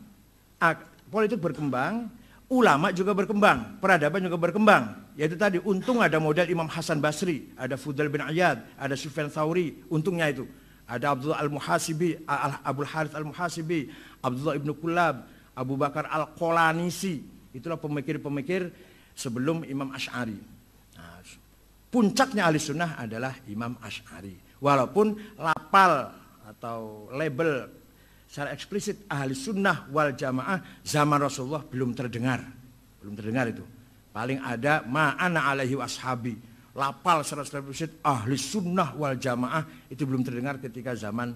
ulama juga berkembang, peradaban juga berkembang. Yaitu tadi, untung ada model Imam Hasan Basri, ada Fudail bin Iyad, ada Sufyan Tsauri, untungnya itu. Ada Abdullah Al-Muhasibi, Abdul Harith Al-Muhasibi, Abdullah Ibnu Kullab, Abu Bakar Al-Qalanisi. Itulah pemikir-pemikir sebelum Imam Asy'ari. Nah, puncaknya ahli sunnah adalah Imam Asy'ari. Walaupun lapal atau label secara eksplisit ahli sunnah wal jamaah zaman Rasulullah belum terdengar itu. Paling ada ma'ana alaihi washabi, lapal secara eksplisit ahli sunnah wal jamaah itu belum terdengar ketika zaman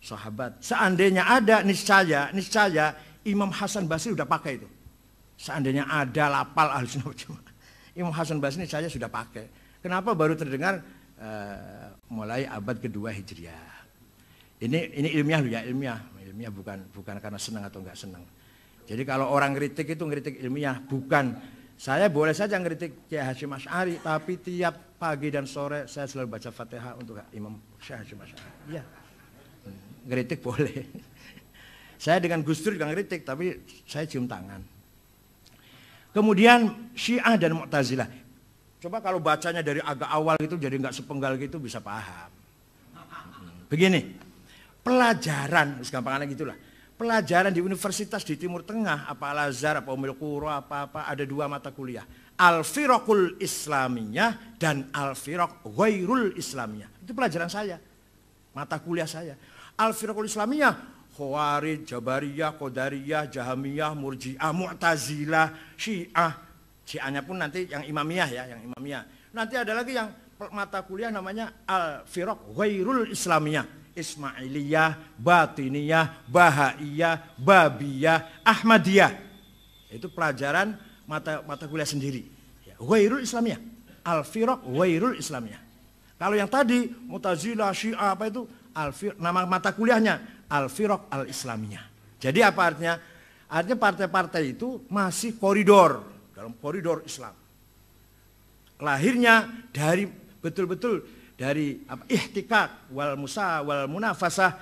sahabat. Seandainya ada, niscaya Imam Hasan Basri sudah pakai itu. Seandainya ada lapal ahli sunnah wal jamaah, Imam Hasan Basri niscaya sudah pakai. Kenapa baru terdengar mulai abad kedua Hijriah? Ini ilmiah loh ya, ilmiah bukan karena senang atau enggak senang. Jadi kalau orang kritik itu kritik ilmiah, bukan. Saya boleh saja kritik Kiai Hasyim Asy'ari, tapi tiap pagi dan sore saya selalu baca Fatihah untuk Imam Syekh Hasyim Asy'ari. Iya. Kritik boleh. Saya dengan Gus Dur juga kritik, tapi saya cium tangan. Kemudian Syiah dan Mu'tazilah. Coba kalau bacanya dari agak awal gitu jadi enggak sepenggal gitu bisa paham. Begini. pelajaran, gampangannya gitulah. Pelajaran di universitas di Timur Tengah, apa Al-Azhar, apa Ummul Qura, apa ada 2 mata kuliah. Al-Firaqul Islamiyah dan Al-Firaq Ghairul Islamiyah. Itu pelajaran saya, mata kuliah saya. Al-Firaqul Islamiyah, Khawarij, Jabariyah, Qadariyah, Jahamiyah, Murji'ah, Mu'tazilah, Syiah. Syiahnya pun nanti yang Imamiyah ya, yang Imamiyah. Nanti ada lagi yang mata kuliah namanya Al-Firaq Ghairul Islamiyah. Ismailiyah, Batiniyah, Bahaiyah, Babiyah, Ahmadiyah. Itu pelajaran mata kuliah sendiri. Ghairul Islamiyah. Al-Firaq Ghairul Islamiyah. Kalau yang tadi Mu'tazilah, Syiah apa itu? Nama mata kuliahnya Al-Firaq Al-Islamiyah. Jadi apa artinya? Artinya partai-partai itu masih koridor, dalam koridor Islam. Lahirnya dari betul-betul dari ihtikak wal munafasah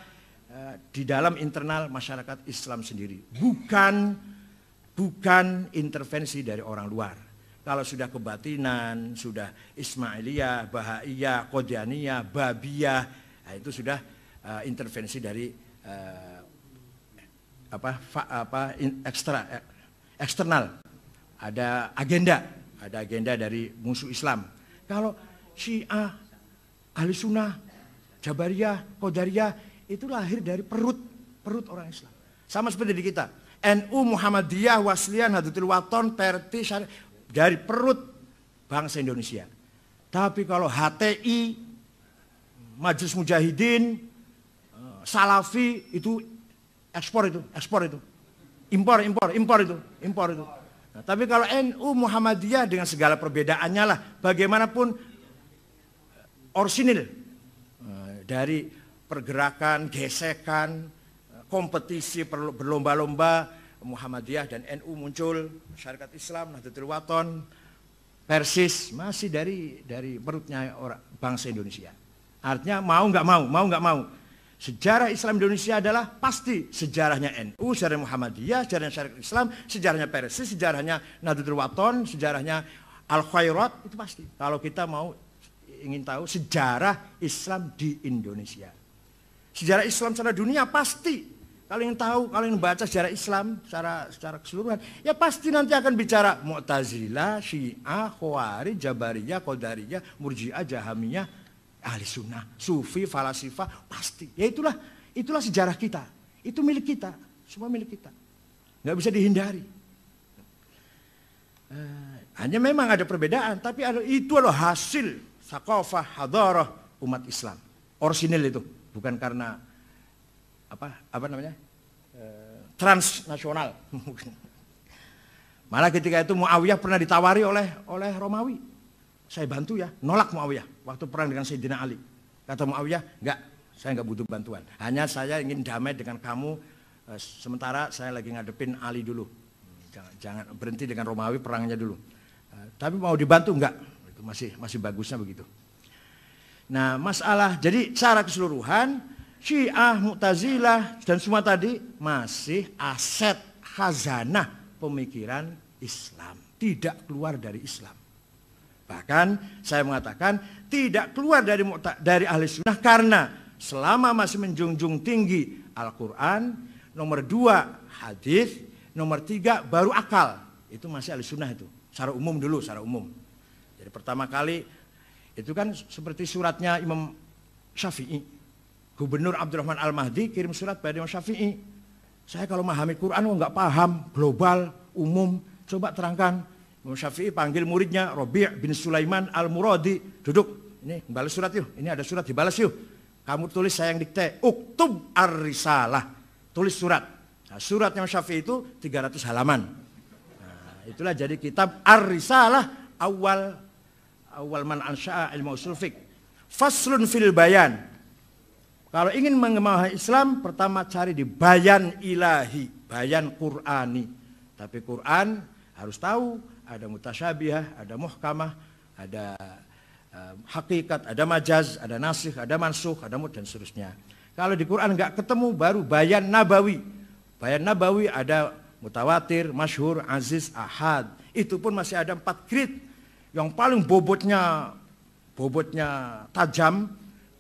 di dalam internal masyarakat Islam sendiri. Bukan intervensi dari orang luar. Kalau sudah kebatinan, sudah Ismailiyah, Bahaiyah, Qadianiyah, Babiyah, itu sudah intervensi dari eksternal. Ada agenda dari musuh Islam. Kalau Syiah, Ahli Sunnah, Jabariyah, Qadariyah itu lahir dari perut orang Islam. Sama seperti di kita. NU, Muhammadiyah, Wasliyah, Nahdlatul Wathon, Perti, dari perut bangsa Indonesia. Tapi kalau HTI, Majelis Mujahidin, Salafi itu ekspor itu. Impor itu. Nah, tapi kalau NU, Muhammadiyah dengan segala perbedaannya lah, bagaimanapun orsinil dari pergerakan, gesekan, kompetisi, berlomba-lomba, Muhammadiyah dan NU muncul, masyarakat Islam, Nahdlatul Wathon, Persis, masih dari perutnya orang bangsa Indonesia. Artinya mau nggak mau. Sejarah Islam Indonesia adalah pasti sejarahnya NU, sejarah Muhammadiyah, sejarahnya syarikat Islam, sejarahnya Persis, sejarahnya Nahdlatul Wathon, sejarahnya Al-Khairat, itu pasti. Kalau kita ingin tahu sejarah Islam di Indonesia. Sejarah Islam secara dunia pasti. Kalau ingin tahu, kalau ingin baca sejarah Islam secara keseluruhan, ya pasti nanti akan bicara Mu'tazilah, Syiah, Khawarij, Jabariyah, Qadariyah, Murji'ah, Jahamiyah, Ahli Sunnah, Sufi, Falasifah, pasti. Ya itulah sejarah kita. Itu milik kita, semua milik kita. Nggak bisa dihindari. Hanya memang ada perbedaan, tapi itu adalah hasil Sakofah, hadarah umat Islam. Orsinil itu, bukan karena apa namanya transnasional. Malah ketika itu Muawiyah pernah ditawari oleh Romawi. Saya bantu ya, nolak Muawiyah waktu perang dengan Sayyidina Ali. Kata Muawiyah, enggak, saya enggak butuh bantuan. Hanya saya ingin damai dengan kamu, sementara saya lagi ngadepin Ali dulu. Jangan berhenti dengan Romawi perangnya dulu. Tapi mau dibantu enggak? Masih bagusnya begitu. Nah, masalah jadi secara keseluruhan Syiah, Mu'tazilah dan semua tadi masih aset khazanah pemikiran Islam, tidak keluar dari Islam. Bahkan saya mengatakan tidak keluar dari ahli sunnah karena selama masih menjunjung tinggi Al-Quran, nomor 2 hadis, nomor 3 baru akal. Itu masih ahli sunnah itu. Secara umum dulu, secara umum. Jadi pertama kali itu kan seperti suratnya Imam Syafi'i. Gubernur Abdurrahman Al-Mahdi kirim surat pada Imam Syafi'i. Saya kalau memahami Quran nggak paham, global, umum, coba terangkan. Imam Syafi'i panggil muridnya Rabi' bin Sulaiman Al-Muradi. Duduk, ini balas surat yuk, ini ada surat dibalas yuk. Kamu tulis, saya yang dikte. Uktub ar-risalah, tulis surat. Nah, surat Imam Syafi'i itu 300 halaman. Nah, itulah jadi kitab ar-risalah awal man ansya'a ilmu usul fiqh. Faslun fil bayan. Kalau ingin memahami Islam, pertama cari di bayan ilahi, bayan Qur'ani. Tapi Quran harus tahu ada mutasyabihah, ada muhkamah, ada hakikat, ada majaz, ada nasikh, ada mansukh, ada dan seterusnya. Kalau di Quran nggak ketemu, baru bayan nabawi. Bayan nabawi ada mutawatir, masyhur, aziz, ahad. Itu pun masih ada 4 grade. Yang paling bobotnya tajam,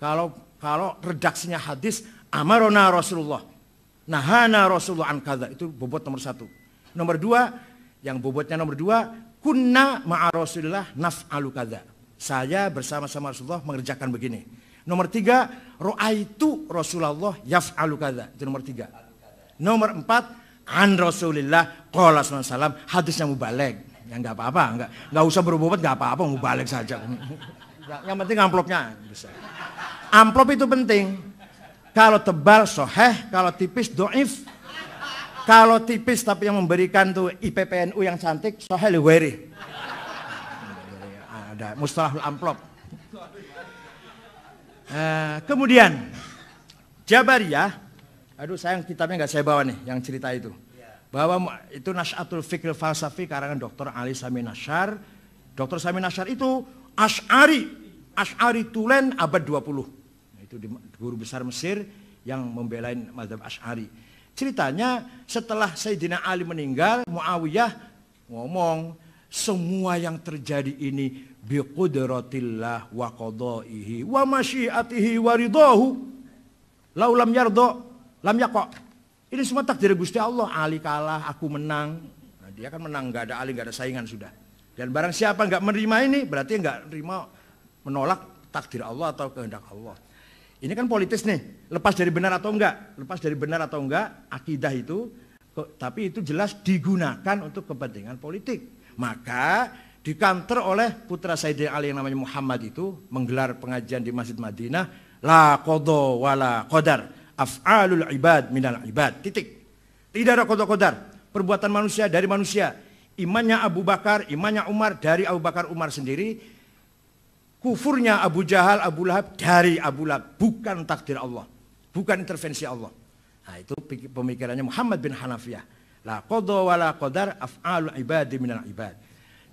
kalau redaksinya hadis, amarona Rasulullah, nahana Rasulullah an kadza. Itu bobot nomor 1. Nomor 2, yang bobotnya nomor 2, kunna ma'a Rasulillah naf'alu kadza. Saya bersama-sama Rasulullah mengerjakan begini. Nomor 3, ra'aitu Rasulullah yaf'alu kadza. Itu nomor 3. Nomor 4, an Rasulillah qala sallallahu alaihi wasallam, hadisnya mubaligh. Ya enggak apa-apa, enggak usah berbobot, enggak apa-apa, mubaligh saja. Yang penting amplopnya bisa. Amplop itu penting. Kalau tebal sahih, kalau tipis dhaif. Kalau tipis tapi yang memberikan tuh IPPNU yang cantik, sahih liweri. Ada mustalahul amplop. Kemudian Jabariyah, aduh sayang kitabnya nggak saya bawa nih yang cerita itu. Bahwa itu Nas'atul Fikr Falsafi karangan Dr. Ali Sami Nasyar. Dr. Sami Nasyar itu Asy'ari Tulen abad 20. Itu guru besar Mesir yang membelain mazhab Asy'ari. Ceritanya setelah Sayyidina Ali meninggal, Muawiyah ngomong, semua yang terjadi ini biqudratillah wa qadaihi wa masyiatihi wa ridahu. Lau lam yardo lam yaqa. Ini semua takdir Gusti Allah. Ali kalah, aku menang. Nah, dia kan menang, enggak ada Ali, enggak ada saingan sudah. Dan barang siapa enggak menerima ini, berarti enggak menerima, menolak takdir Allah atau kehendak Allah. Ini kan politis nih, lepas dari benar atau enggak, akidah itu, tapi itu jelas digunakan untuk kepentingan politik. Maka dikanter oleh putra Sayyidina Ali yang namanya Muhammad itu menggelar pengajian di Masjid Madinah, la qadha wala qadar, af'alul ibad minal ibad, titik. Tidak ada qadha qadar, perbuatan manusia dari manusia. Imannya Abu Bakar, imannya Umar dari Abu Bakar Umar sendiri. Kufurnya Abu Jahal, Abu Lahab dari Abu Lahab, bukan takdir Allah, bukan intervensi Allah. Nah, itu pemikirannya Muhammad bin Hanafiyah. La qadha wa la qadar af'alul ibadi minal ibad.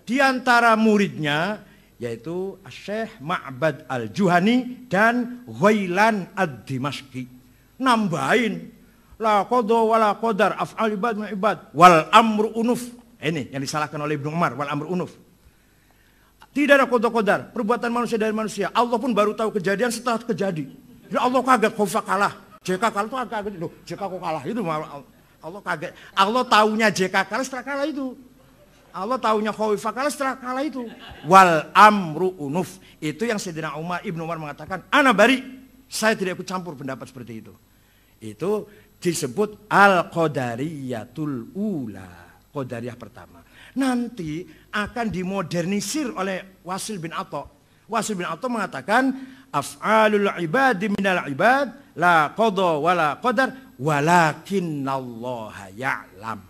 Di antara muridnya yaitu Syekh Ma'bad Al-Juhani dan Ghailan Ad-Dimashqi. Nambahin la qadha wa la qadar af'alul ibad minal ibad wal amru unuf. Ini yang disalahkan oleh Ibnu Umar, wal amru unuf. Tidak ada qadar, perbuatan manusia dari manusia. Allah pun baru tahu kejadian setelah terjadi. Ya Allah kaget, Khofah kalah. JK kalah itu kaget. Loh, JK kok kalah? Itu Allah kaget. Allah taunya JK kalah setelah kalah itu. Allah taunya Khofah kalah setelah kalah itu. Wal amru unuf. Itu yang Sayyidina Ibnu Umar mengatakan, ana bari. Saya tidak ikut campur pendapat seperti itu. Itu disebut al-qadariyatul ula. Qadariyah pertama. Nanti akan dimodernisir oleh Wasil bin Atha. Wasil bin Atha mengatakan af'alul ibadi minal ibad la qadha wa la qadar walakinnallaha ya'lam.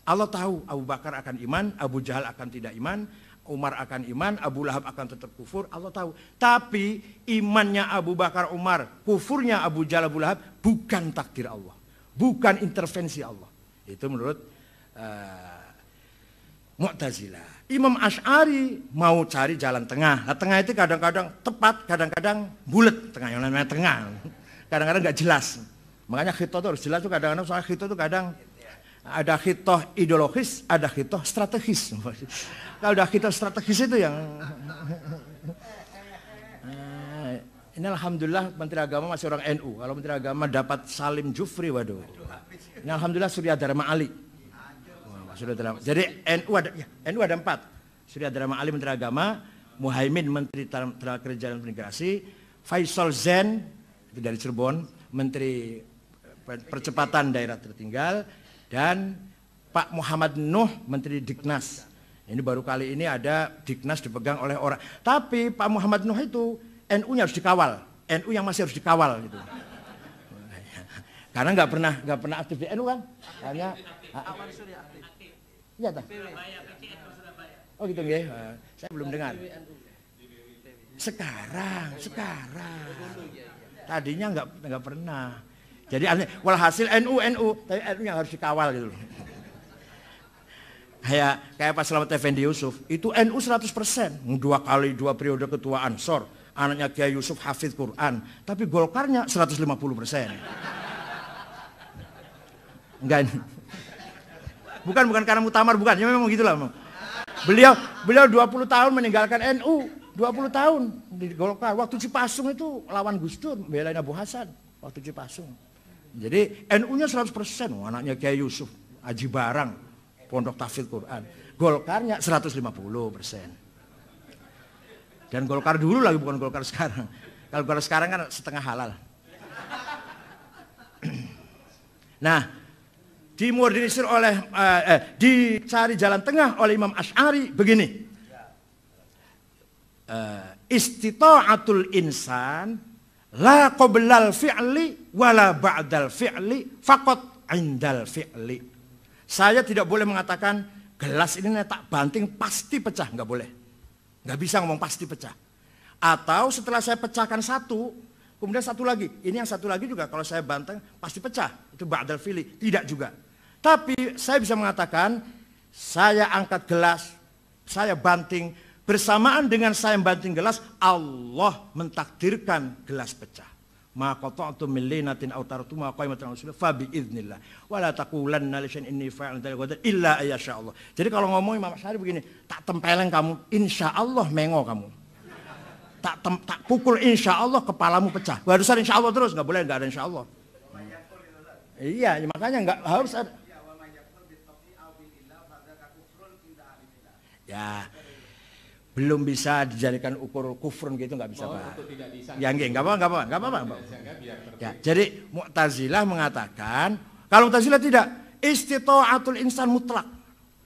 Allah tahu Abu Bakar akan iman, Abu Jahal akan tidak iman, Umar akan iman, Abu Lahab akan tetap kufur, Allah tahu. Tapi imannya Abu Bakar Umar, kufurnya Abu Jahal Abu Lahab bukan takdir Allah, bukan intervensi Allah. Itu menurut Mu'tazilah. Imam Asy'ari mau cari jalan tengah. Nah, tengah itu kadang-kadang tepat, kadang-kadang bulat. Tengah yang namanya tengah. Kadang-kadang nggak jelas. Makanya khitoh itu harus jelas tuh kadang-kadang, soal khitoh itu kadang ada khitoh ideologis, ada khitoh strategis. Kalau ada khitoh strategis itu yang ini alhamdulillah Menteri Agama masih orang NU. Kalau Menteri Agama dapat Salim Jufri, waduh. Ini alhamdulillah Surya Dharma Ali. Jadi NU ada 4. Surya Dharma Ali Menteri Agama, Muhaimin Menteri Tenaga Kerja dan Imigrasi, Faisal Zen itu dari Cirebon, Menteri Percepatan Daerah Tertinggal, dan Pak Muhammad Nuh Menteri Diknas. Ini baru kali ini ada Diknas dipegang oleh orang. Tapi Pak Muhammad Nuh itu NU-nya harus dikawal, NU yang masih harus dikawal gitu. Karena nggak pernah aktif di NU kan? Hanya iya tak? Oh gitu nggih. Saya belum dengar. Sekarang. Tadinya nggak pernah. Jadi walhasil NU, tapi NU yang harus dikawal gitu loh. Kayak Pak Slamet Effendi Yusuf, itu NU 100%. 2 periode ketua Ansor, anaknya Kiai Yusuf hafidz Quran, tapi Golkarnya 150%. Enggak. Bukan karena muktamar, bukan. Ya memang gitulah. Beliau 20 tahun meninggalkan NU, 20 tahun di Golkar. Waktu Cipasung itu lawan Gus Dur, belain Abu Hasan. waktu Cipasung. Jadi NU-nya 100%, anaknya Kiai Yusuf, Haji Barang, Pondok Tahfidz Quran. Golkarnya 150%. Dan Golkar dulu lagi, bukan Golkar sekarang. Kalau Golkar sekarang kan setengah halal. Nah, dimodernisir oleh dicari jalan tengah oleh Imam Asy'ari begini. Istita'atul insan la qoblal fi'li wala ba'dal fi'li faqat indal fi'li. Saya tidak boleh mengatakan gelas ini tak banting pasti pecah, nggak boleh. Nggak bisa ngomong pasti pecah. Atau setelah saya pecahkan satu, kemudian satu lagi. Ini yang satu lagi juga kalau saya banteng pasti pecah. Itu ba'dal fi'li. Tidak juga. Tapi saya bisa mengatakan, saya angkat gelas, saya banting, bersamaan dengan saya banting gelas, Allah mentakdirkan gelas pecah. Ma qata'tu min linatin aw taraktu ma qaimatan rasulullah fa bi idznillah wala taqulanna li syai'in inni fa'ilun dzalika illa ayyasha Allah. Jadi kalau ngomong Imam Asy'ari begini, tak tempeleng kamu, insyaallah mengo kamu. Tak pukul insyaallah kepalamu pecah. Barusan insyaallah terus, enggak boleh enggak ada insyaallah. Iya, makanya enggak harus ada. Ya, belum bisa dijadikan ukur kufrun gitu, nggak bisa Pak. Ya nggak apa-apa. Ya, jadi Mu'tazilah mengatakan, kalau Mu'tazilah tidak, istita'atul insan mutlak,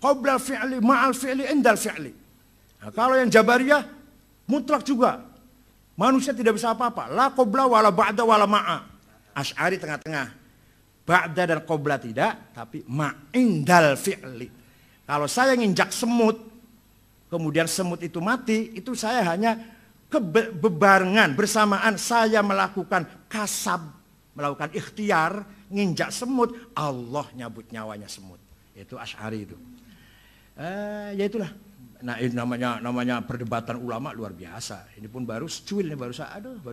qoblal fi'li ma'al fi'li indal fi'li. Nah, kalau yang Jabariyah mutlak juga, manusia tidak bisa apa-apa, la qobla wala ba'da wala ma'a. Asy'ari tengah-tengah, ba'da dan qobla tidak, tapi ma'indal fi'li. Kalau saya nginjak semut, kemudian semut itu mati, itu saya hanya bebarengan, bersamaan saya melakukan kasab, melakukan ikhtiar, nginjak semut, Allah nyabut nyawanya semut. Itu Asy'ari itu. Ya itulah. Nah ini namanya perdebatan ulama luar biasa. Ini pun baru secuil, ini baru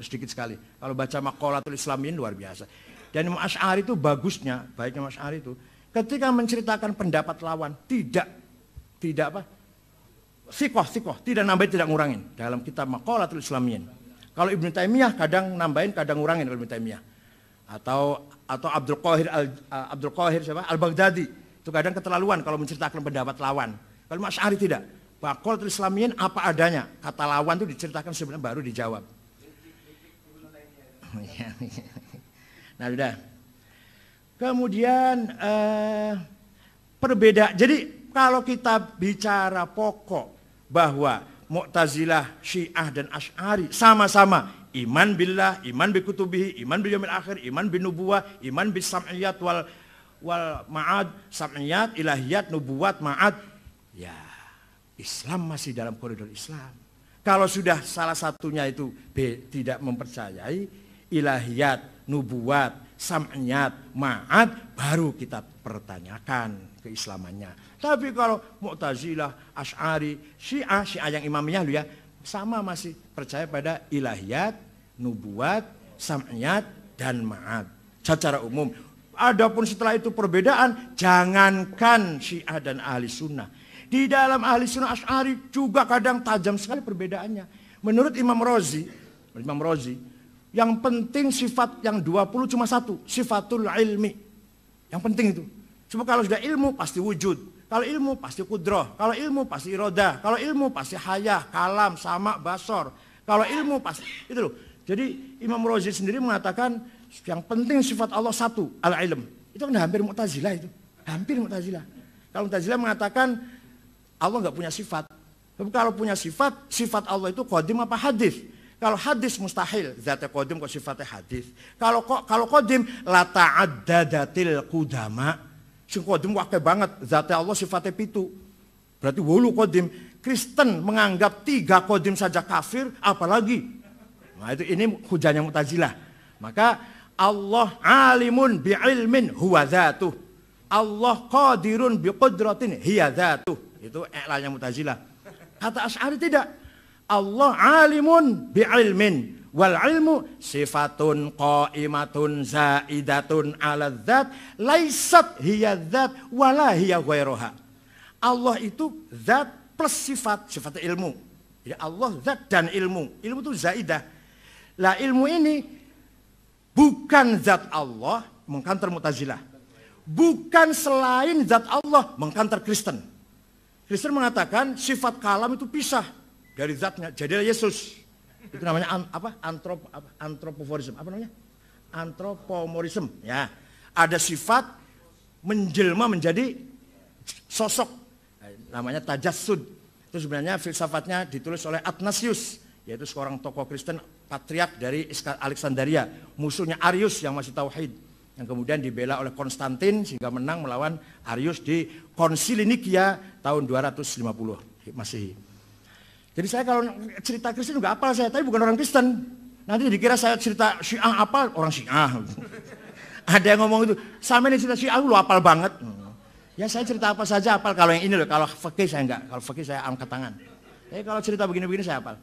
sedikit sekali. Kalau baca Maqalatul Islamiyin luar biasa. Dan Imam Asy'ari itu bagusnya, baiknya Imam Asy'ari itu, ketika menceritakan pendapat lawan, tidak apa? Sikoh, tidak nambahin, tidak ngurangin. Dalam kitab Maqalatul Islamiyin. Kalau Ibnu Taimiyah kadang nambahin, kadang ngurangin kalau Ibnu Taimiyah. Atau Abdul Qahir siapa? Al-Baghdadi. Itu kadang keterlaluan kalau menceritakan pendapat lawan. Kalau Asy'ari tidak. Maqalatul Islamiyin apa adanya. Kata lawan itu diceritakan sebenarnya baru dijawab. Nah, sudah. Kemudian perbedaan. Jadi kalau kita bicara pokok bahwa Mu'tazilah, Syiah dan Asy'ari sama-sama iman billah, iman bi kutubihi, iman bil yaumil akhir, iman bin nubuwah, iman bis sam'iyat wal ma'ad, sam'iyat, ilahiyat, nubuwat, ma'ad. Ya, Islam masih dalam koridor Islam. Kalau sudah salah satunya itu tidak mempercayai ilahiyat, nubuwat, sam'iyat, ma'ad, baru kita pertanyakan keislamannya. Tapi kalau Mu'tazilah, Asy'ari, Syiah yang imamiyah lu ya, sama masih percaya pada ilahiyat, nubuwat, sam'iyat, dan ma'ad. Secara umum. Adapun setelah itu perbedaan, jangankan Syiah dan ahli sunnah. Di dalam ahli sunnah Asy'ari juga kadang tajam sekali perbedaannya. Menurut Imam Razi, yang penting sifat yang 20 cuma satu, sifatul ilmi. Yang penting itu. Cuma kalau sudah ilmu pasti wujud. Kalau ilmu pasti kudrah, kalau ilmu pasti irodah, kalau ilmu pasti hayah, kalam, sama, basor. Kalau ilmu pasti, itu loh. Jadi Imam Razi sendiri mengatakan yang penting sifat Allah satu, al-ilm. Itu kan hampir Mu'tazilah itu. Hampir Mu'tazilah. Kalau Mu'tazilah mengatakan Allah nggak punya sifat. Tapi kalau punya sifat Allah itu qadim apa hadis? Kalau hadis mustahil, zatnya qadim kok sifatnya hadis. Kalau qadim la ta'addadatil qudama. Sing qadim wakil banget, zatnya Allah sifatnya pitu. Berarti wulu qadim. Kristen menganggap 3 qadim saja kafir, apalagi. Nah itu ini hujahnya Mu'tazilah. Maka Allah alimun bi'ilmin huwa dzatuh. Allah qadirun biqudratin hiya dzatuh. Itu i'lanya Mu'tazilah. Kata Asy'ari tidak. Allah alimun bi'ilmin. Wal ilmu sifatun qaimatun zaidatun ala dzat laisat hiya dzat wala hiya ghairuha. Allah itu zat plus sifat ilmu. Jadi Allah zat dan ilmu. Ilmu itu zaidah. Lah ilmu ini bukan zat Allah, mengkantar Mu'tazilah. Bukan selain zat Allah, mengkantar Kristen. Kristen mengatakan sifat kalam itu pisah dari zatnya. Jadilah Yesus. Itu namanya antropoforisme. Apa namanya? Antropomorfisme. Ya, ada sifat menjelma menjadi sosok. Namanya tajassud. Itu sebenarnya filsafatnya ditulis oleh Athanasius, yaitu seorang tokoh Kristen patriark dari Alexandria, musuhnya Arius yang masih tauhid, yang kemudian dibela oleh Konstantin sehingga menang melawan Arius di Konsili Nikia tahun 250 Masehi. Jadi saya kalau cerita Kristen juga apal saya, tapi bukan orang Kristen. Nanti dikira saya cerita Syiah apal, orang Syiah. Ada yang ngomong itu, sama ini cerita Syiah lu apal banget. Ya saya cerita apa saja apal, kalau yang ini loh, kalau fikih saya enggak, kalau fikih saya angkat tangan. Tapi kalau cerita begini-begini saya apal.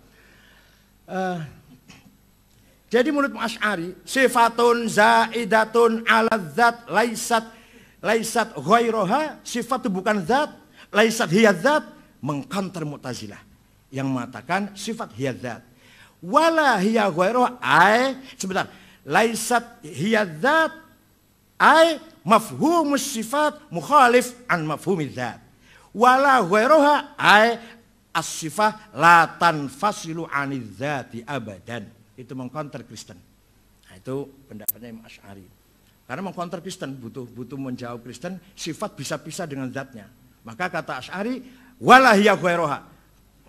Jadi menurut Asy'ari, sifatun zaidatun ala zat laisat ghairoha, sifat itu bukan zat, laisat hiya zat, mengkantar Mu'tazilah yang mengatakan sifat hiya zat. Wala hiya ghairoha sebentar, laisat hiya zat mafhumus sifat mukhalif an mafhumiz zat. Wala ghairoha as-sifah la tanfasilu aniz zati abadan. Itu mengkonter Kristen. Nah, itu pendapatnya Imam Asy'ari. Karena mengkonter Kristen butuh menjawab Kristen, sifat bisa pisah dengan zatnya. Maka kata Asy'ari, wala hiya ghairoha,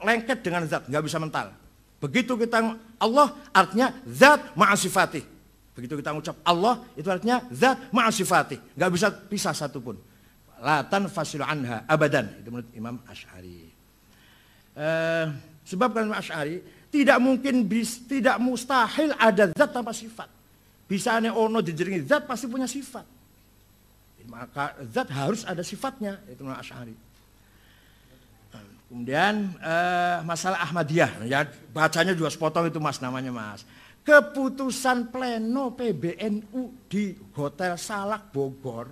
lengket dengan zat, nggak bisa mental. Begitu kita Allah artinya zat ma'a sifatih. Begitu kita ngucap Allah itu artinya zat ma'a sifatih, nggak bisa pisah satupun. La tanfasilu anha abadan. Itu menurut Imam Asy'ari. Sebab kan Imam Asy'ari tidak mungkin, tidak mustahil ada zat tanpa sifat. Bisa ono dijeringi zat pasti punya sifat. Maka zat harus ada sifatnya, itu Imam Asy'ari. Kemudian masalah Ahmadiyah, ya bacanya juga sepotong itu mas, namanya mas. Keputusan pleno PBNU di Hotel Salak Bogor,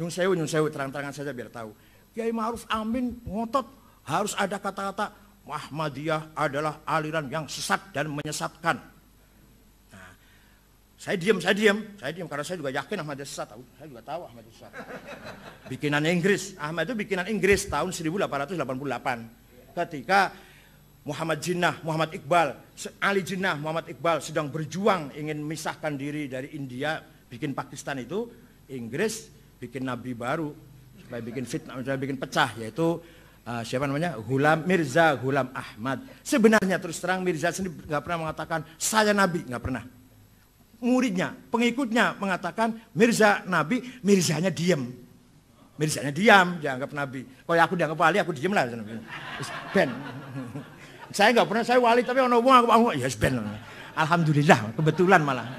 nyun sewu terang-terangan saja biar tahu. Kiai Ma'ruf Amin ngotot harus ada kata-kata Ahmadiyah adalah aliran yang sesat dan menyesatkan. Nah, saya diam karena saya juga yakin Ahmadiyah sesat. Saya juga tahu Ahmadiyah sesat. Bikinan Inggris, Ahmad itu bikinan Inggris tahun 1888. Ketika Muhammad Iqbal, Ali Jinnah, Muhammad Iqbal sedang berjuang ingin memisahkan diri dari India, bikin Pakistan itu, Inggris bikin nabi baru supaya bikin fitnah, supaya bikin pecah, yaitu siapa namanya? Mirza Ghulam Ahmad. Sebenarnya terus terang Mirza sendiri nggak pernah mengatakan saya nabi, nggak pernah. Muridnya, pengikutnya mengatakan Mirza nabi, Mirzanya diam, dianggap nabi. Kalau aku dianggap wali, aku diam lah. Ben, saya nggak pernah, saya wali tapi orang ngomong aku ya ben. Alhamdulillah, kebetulan malah.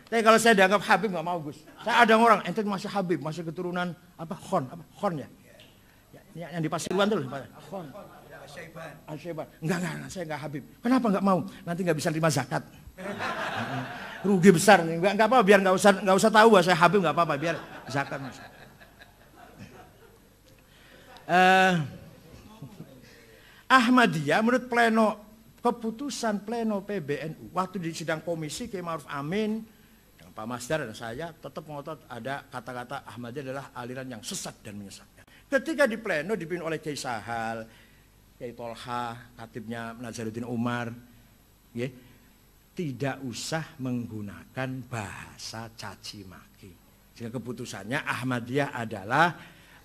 Tapi kalau saya dianggap Habib nggak mau Gus. Saya ada orang, ente masih Habib, masih keturunan Khon ya? Yang di Pasuruan tuh, Khon. Syaiban. Enggak, saya nggak Habib. Kenapa nggak mau? Nanti nggak bisa terima zakat. Rugi besar. Nggak apa, biar nggak usah tahu bahwa saya Habib, nggak apa-apa, biar zakat masuk. Ahmadiyah menurut keputusan pleno PBNU waktu di sidang komisi Kiai Ma'ruf Amin, Pak Masdar dan saya tetap ngotot ada kata-kata Ahmadiyah adalah aliran yang sesat dan menyesatkan. Ketika di pleno dipimpin oleh Kiai Sahal, Kiai Tolha, katibnya Nazaruddin Umar, ya, tidak usah menggunakan bahasa caci maki. Sehingga keputusannya Ahmadiyah adalah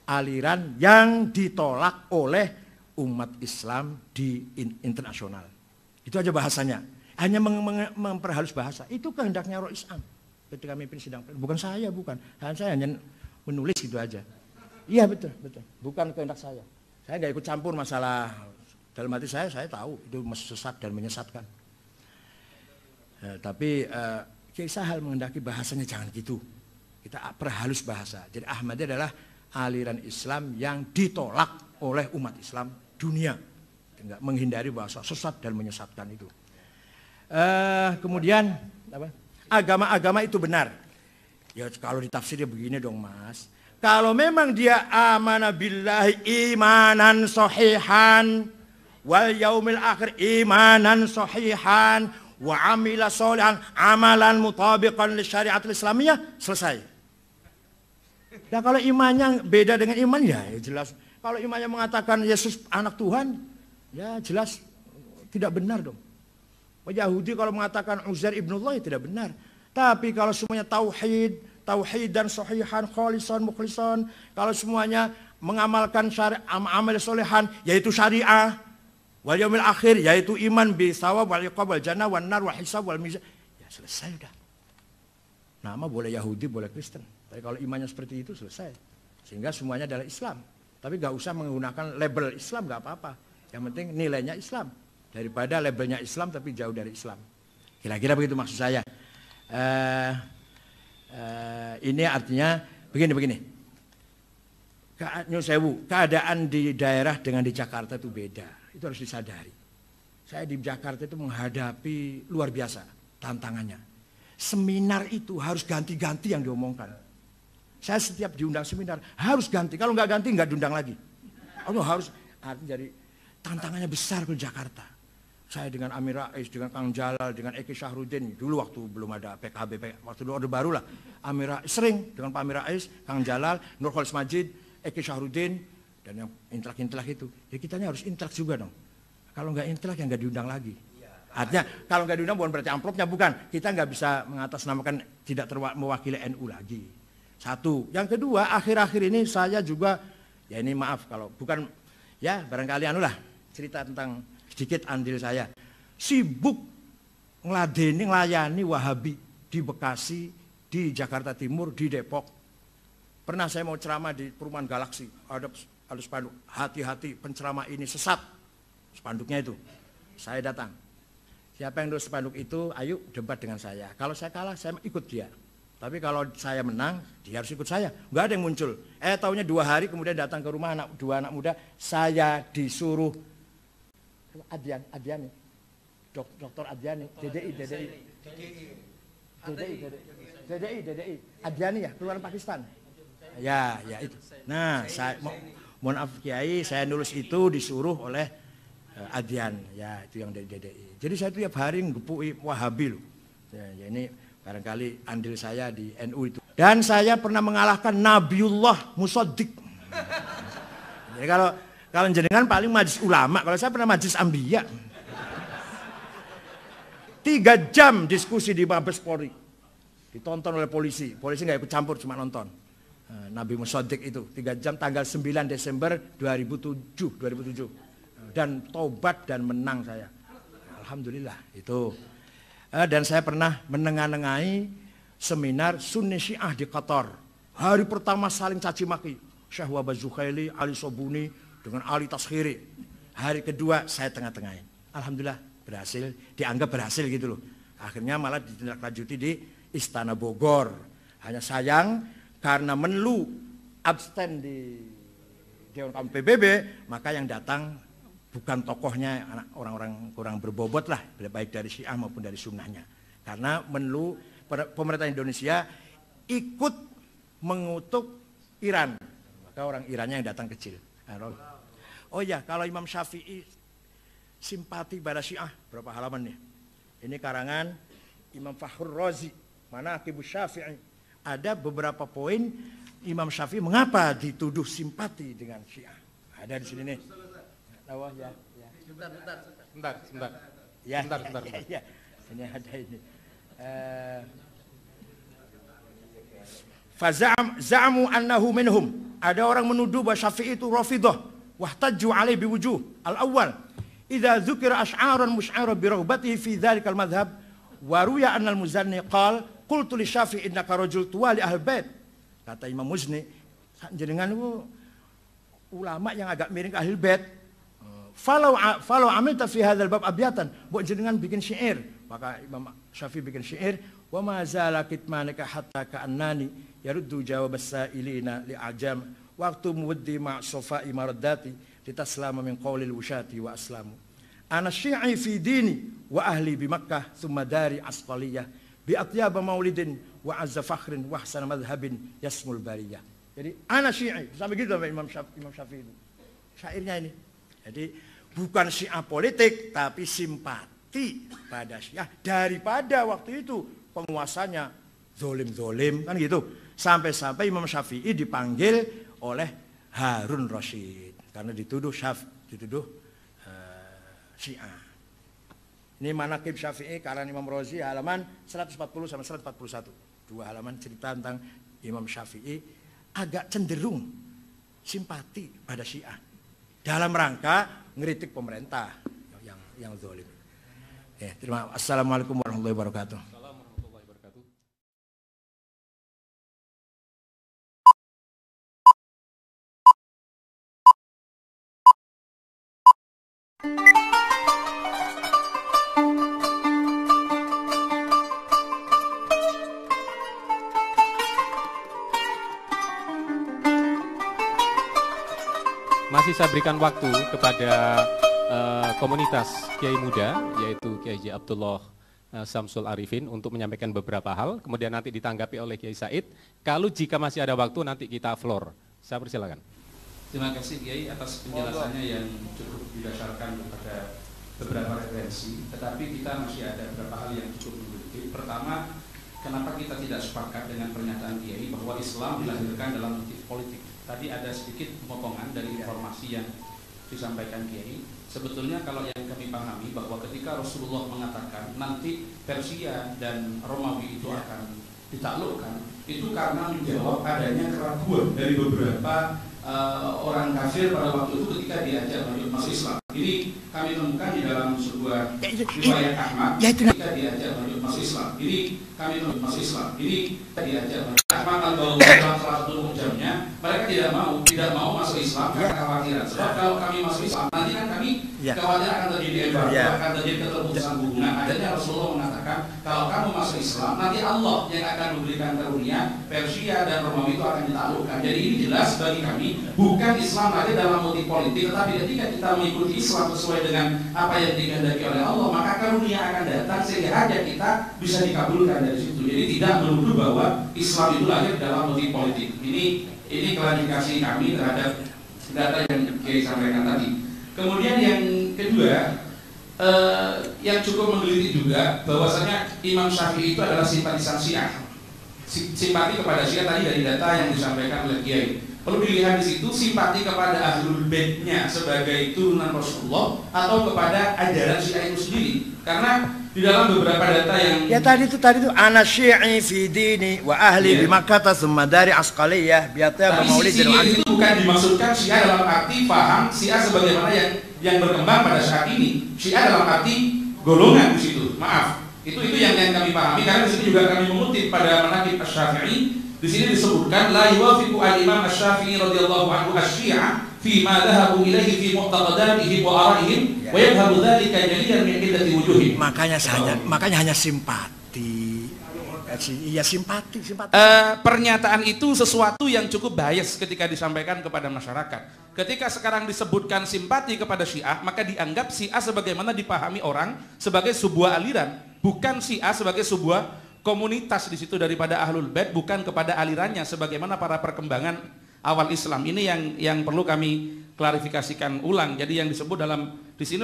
aliran yang ditolak oleh umat Islam di internasional. Itu aja bahasanya. Hanya memperhalus bahasa. Itu kehendaknya Rois Am. Ketika memimpin sidang, bukan saya, saya hanya menulis gitu aja. Iya betul, bukan kehendak saya. Saya nggak ikut campur masalah, dalam hati saya tahu itu sesat dan menyesatkan. Tapi Kiai Sahal menghendaki bahasanya jangan gitu. Kita perhalus bahasa. Jadi Ahmadiyah adalah aliran Islam yang ditolak oleh umat Islam dunia. Enggak menghindari bahasa sesat dan menyesatkan itu. Kemudian apa? Agama-agama itu benar. Ya kalau ditafsirnya begini dong mas. Kalau memang dia amana billahi imanan sahihan wal yaumil akhir imanan sahihan wa amila sholihan amalan mutabiqan li syariatil islamiyah, selesai. Nah kalau imannya beda dengan iman ya jelas. Kalau imannya mengatakan Yesus anak Tuhan, ya jelas tidak benar dong. Yahudi kalau mengatakan Uzair ibnullah ya tidak benar. Tapi kalau semuanya tauhid dan sahihan, khalisan, mukhlisan, kalau semuanya mengamalkan amal solehan, yaitu syariah, wal yaumil akhir, yaitu iman bi thawab wal iqab wal jannah wan nar wal hisab wal mizan, ya selesai udah. Nama boleh Yahudi, boleh Kristen. Tapi kalau imannya seperti itu selesai. Sehingga semuanya adalah Islam. Tapi gak usah menggunakan label Islam, gak apa-apa. Yang penting nilainya Islam. Daripada labelnya Islam tapi jauh dari Islam. Kira-kira begitu maksud saya. Ini artinya begini. Keadaan di daerah dengan di Jakarta itu beda. Itu harus disadari. Saya di Jakarta itu menghadapi luar biasa tantangannya. Seminar itu harus ganti-ganti yang diomongkan. Saya setiap diundang seminar harus ganti. Kalau nggak ganti nggak diundang lagi. Oh harus. Jadi tantangannya besar ke Jakarta. Saya dengan Amir Rais, dengan Kang Jalal, dengan Eki Syahrudin. Dulu waktu belum ada PKB, waktu dulu Orde Baru lah. Amir Rais, sering dengan Pak Amir Rais, Kang Jalal, Nur Khalis Majid, Eki Syahrudin, dan yang intelek-intelek itu. Ya kitanya harus intelek juga dong. Kalau nggak intelek ya nggak diundang lagi. Artinya kalau nggak diundang bukan berarti amplopnya, bukan. Kita nggak bisa mengatasnamakan tidak mewakili NU lagi. Satu. Yang kedua, akhir-akhir ini saya juga, ya ini maaf kalau bukan, ya barangkali anulah cerita tentang sedikit andil saya. Sibuk ngelayani Wahabi di Bekasi, di Jakarta Timur, di Depok. Pernah saya mau ceramah di Perumahan Galaksi, ada spanduk, hati-hati penceramah ini sesat. Spanduknya itu. Saya datang. Siapa yang nulis spanduk itu, ayo debat dengan saya. Kalau saya kalah, saya ikut dia. Tapi kalau saya menang, dia harus ikut saya. Nggak ada yang muncul. Taunya 2 hari kemudian datang ke rumah dua anak muda. Saya disuruh Adiani, Dr. Adiani, DDI, Adiani ya, keluaran Pakistan. Ya itu. Nah, saya mohon maaf Kiai, saya nulis itu disuruh oleh Adian, ya itu yang dari DDI. Jadi saya tiap hari ngepui Wahabi loh. Ya ini barangkali andil saya di NU itu. Dan saya pernah mengalahkan Nabiullah Musaddiq. Jadi kalau jenengan paling majelis ulama, kalau saya pernah majelis Ambiya. 3 jam diskusi di Mabes Polri. Ditonton oleh polisi. Polisi nggak ikut campur, cuma nonton. Nabi Musaddiq itu 3 jam tanggal 9 Desember 2007. Dan tobat dan menang saya. Alhamdulillah itu. Dan saya pernah menengah-nengahi seminar Sunni Syiah di Qatar. Hari pertama saling caci maki. Syekh Wahbah Zuhaili, Ali Sobuni dengan Ali Taskhiri. Hari kedua saya tengah-tengahin. Alhamdulillah berhasil, dianggap berhasil gitu loh. Akhirnya malah ditindaklanjuti di Istana Bogor. Hanya sayang karena Menlu abstain di Dewan Kaum PBB, maka yang datang bukan tokohnya, orang-orang kurang berbobot lah, baik dari Syiah maupun dari sunnahnya. Karena Menlu, pemerintah Indonesia ikut mengutuk Iran, maka orang Irannya yang datang kecil. Oh ya, kalau Imam Syafi'i simpati pada Syiah, berapa halaman nih? Ini karangan Imam Fakhrur Razi, Manaqibus Syafi'i. Ada beberapa poin Imam Syafi'i mengapa dituduh simpati dengan Syiah. Ada di sini nih. Oh, ya. Sebentar. Ya, sebentar. Ya. Ini ada ini. Za'amu annahu minhum. Ada orang menuduh bahwa Syafi'i itu Rafidah. Wahtajju alaihi biwujuh. Al-awwal, idza dzukira asy'aran musy'ara bi raghbatihi fi dzalikal madhhab wa ruya anna al-Muzanni qala qultu li Syafi'i innaka rajul tuwali ahlul bait. Kata Imam Muzni, jenengan itu ulama yang agak miring ke ahlul bait. Falau amilta fi hadzal bab abyatan, buat jenengan bikin syair. Maka Imam Syafi'i bikin syair, wa ma zala kitmanika hatta ka'annani yaruddu jawab as-sa'ilina li'ajam waqtu muwaddi ma' safai maraddati litaslama min qawlil wushati wa aslamu. Ana syi'i fi dini wa ahli bi Makkah thumma dari asqaliyah bi atyaba maulidin wa azza fakhrin wa ahsana madhhabin yasmul bariyah. Jadi ana syi'i, sampai gitu sampai Imam Syafi'i itu. Syairnya ini. Jadi bukan Syiah politik tapi simpati simpati pada Syiah daripada waktu itu penguasanya zolim-zolim kan gitu. Sampai-sampai Imam Syafi'i dipanggil oleh Harun Rasyid karena dituduh Syiah. Ini Manaqib Syafi'i karangan Imam Razi halaman 140 sampai 141. 2 halaman cerita tentang Imam Syafi'i agak cenderung simpati pada Syiah dalam rangka ngeritik pemerintah yang zalim. Terima kasih. Assalamualaikum warahmatullahi wabarakatuh. Masih saya berikan waktu kepada komunitas Kiai Muda, yaitu Kiai Haji Abdullah Samsul Arifin untuk menyampaikan beberapa hal, kemudian nanti ditanggapi oleh Kiai Said. Kalau jika masih ada waktu nanti kita floor. Saya persilakan. Terima kasih Kiai atas penjelasannya yang cukup didasarkan kepada beberapa referensi, tetapi kita masih ada beberapa hal yang cukup mengkritik. Pertama, kenapa kita tidak sepakat dengan pernyataan Kiai bahwa Islam dilahirkan dalam motif politik? Tadi ada sedikit pemotongan dari informasi yang disampaikan Kiai. Sebetulnya kalau yang kami pahami bahwa ketika Rasulullah mengatakan nanti Persia dan Romawi itu akan ditaklukkan, itu karena menjawab adanya keraguan dari beberapa orang kafir pada waktu itu ketika diajak masuk Islam. Ini kami temukan di dalam sebuah riwayat Ahmad ketika diajak masuk Islam. Ini kami temukan masuk Islam. Ini diajak Ahmad al-Bawi dalam salah satu mujamnya, mereka tidak mau masuk Islam karena kekhawatiran. Sebab kalau kami masuk Islam, nanti kan kami khawatir akan terjadi embargo, akan terjadi keterputusan hubungan. Adanya Rasulullah mengatakan, kalau kamu masuk Islam, nanti Allah yang akan memberikan karunia, Persia dan Romawi itu akan ditaklukkan. Jadi ini jelas bagi kami, bukan Islam lagi dalam motif politik, tetapi ketika kita mengikuti Islam sesuai dengan apa yang dikehendaki oleh Allah, maka karunia akan datang sehingga hajat kita bisa dikabulkan dari situ. Jadi tidak menuduh bahwa Islam itu lahir dalam motif politik. Ini klarifikasi kami terhadap data yang Kiai sampaikan tadi. Kemudian yang kedua, yang cukup menggelitik juga bahwasanya Imam Syafi'i itu adalah simpatisan Syiah. Simpati kepada Syiah tadi dari data yang disampaikan oleh Kiai. Perlu dilihat di situ simpati kepada Ahlul Baitnya sebagai turunan Rasulullah atau kepada ajaran Syiah itu sendiri. Karena di dalam beberapa data yang tadi itu ana syi'i fi dini wa ahli bi Makkah tsumma dari Asqaliyah biatnya maulid itu bukan dimaksudkan Syiah dalam arti paham Syiah sebagaimana yang berkembang pada saat ini. Syiah dalam arti golongan di situ. Maaf. Itu yang kami pahami karena di sini juga kami mengutip pada Manaqib Asy-Syafi'i. Di sini disebutkan la yuwafiqu al-Imam Asy-Syafi'i radhiyallahu anhu asy-Syi'a fi ma dhahabu ilaihi fi mu'taqadatihim wa ara'ihim wa yadhhabu dzalika jaliyan min qillati wujuhih. Makanya hanya simpati. Iya simpati. Pernyataan itu sesuatu yang cukup bias ketika disampaikan kepada masyarakat. Ketika sekarang disebutkan simpati kepada Syiah, maka dianggap Syiah sebagaimana dipahami orang sebagai sebuah aliran, bukan Syiah sebagai sebuah komunitas di situ daripada Ahlul Bait, bukan kepada alirannya sebagaimana para perkembangan awal Islam. Ini yang perlu kami klarifikasikan ulang. Jadi yang disebut dalam di sini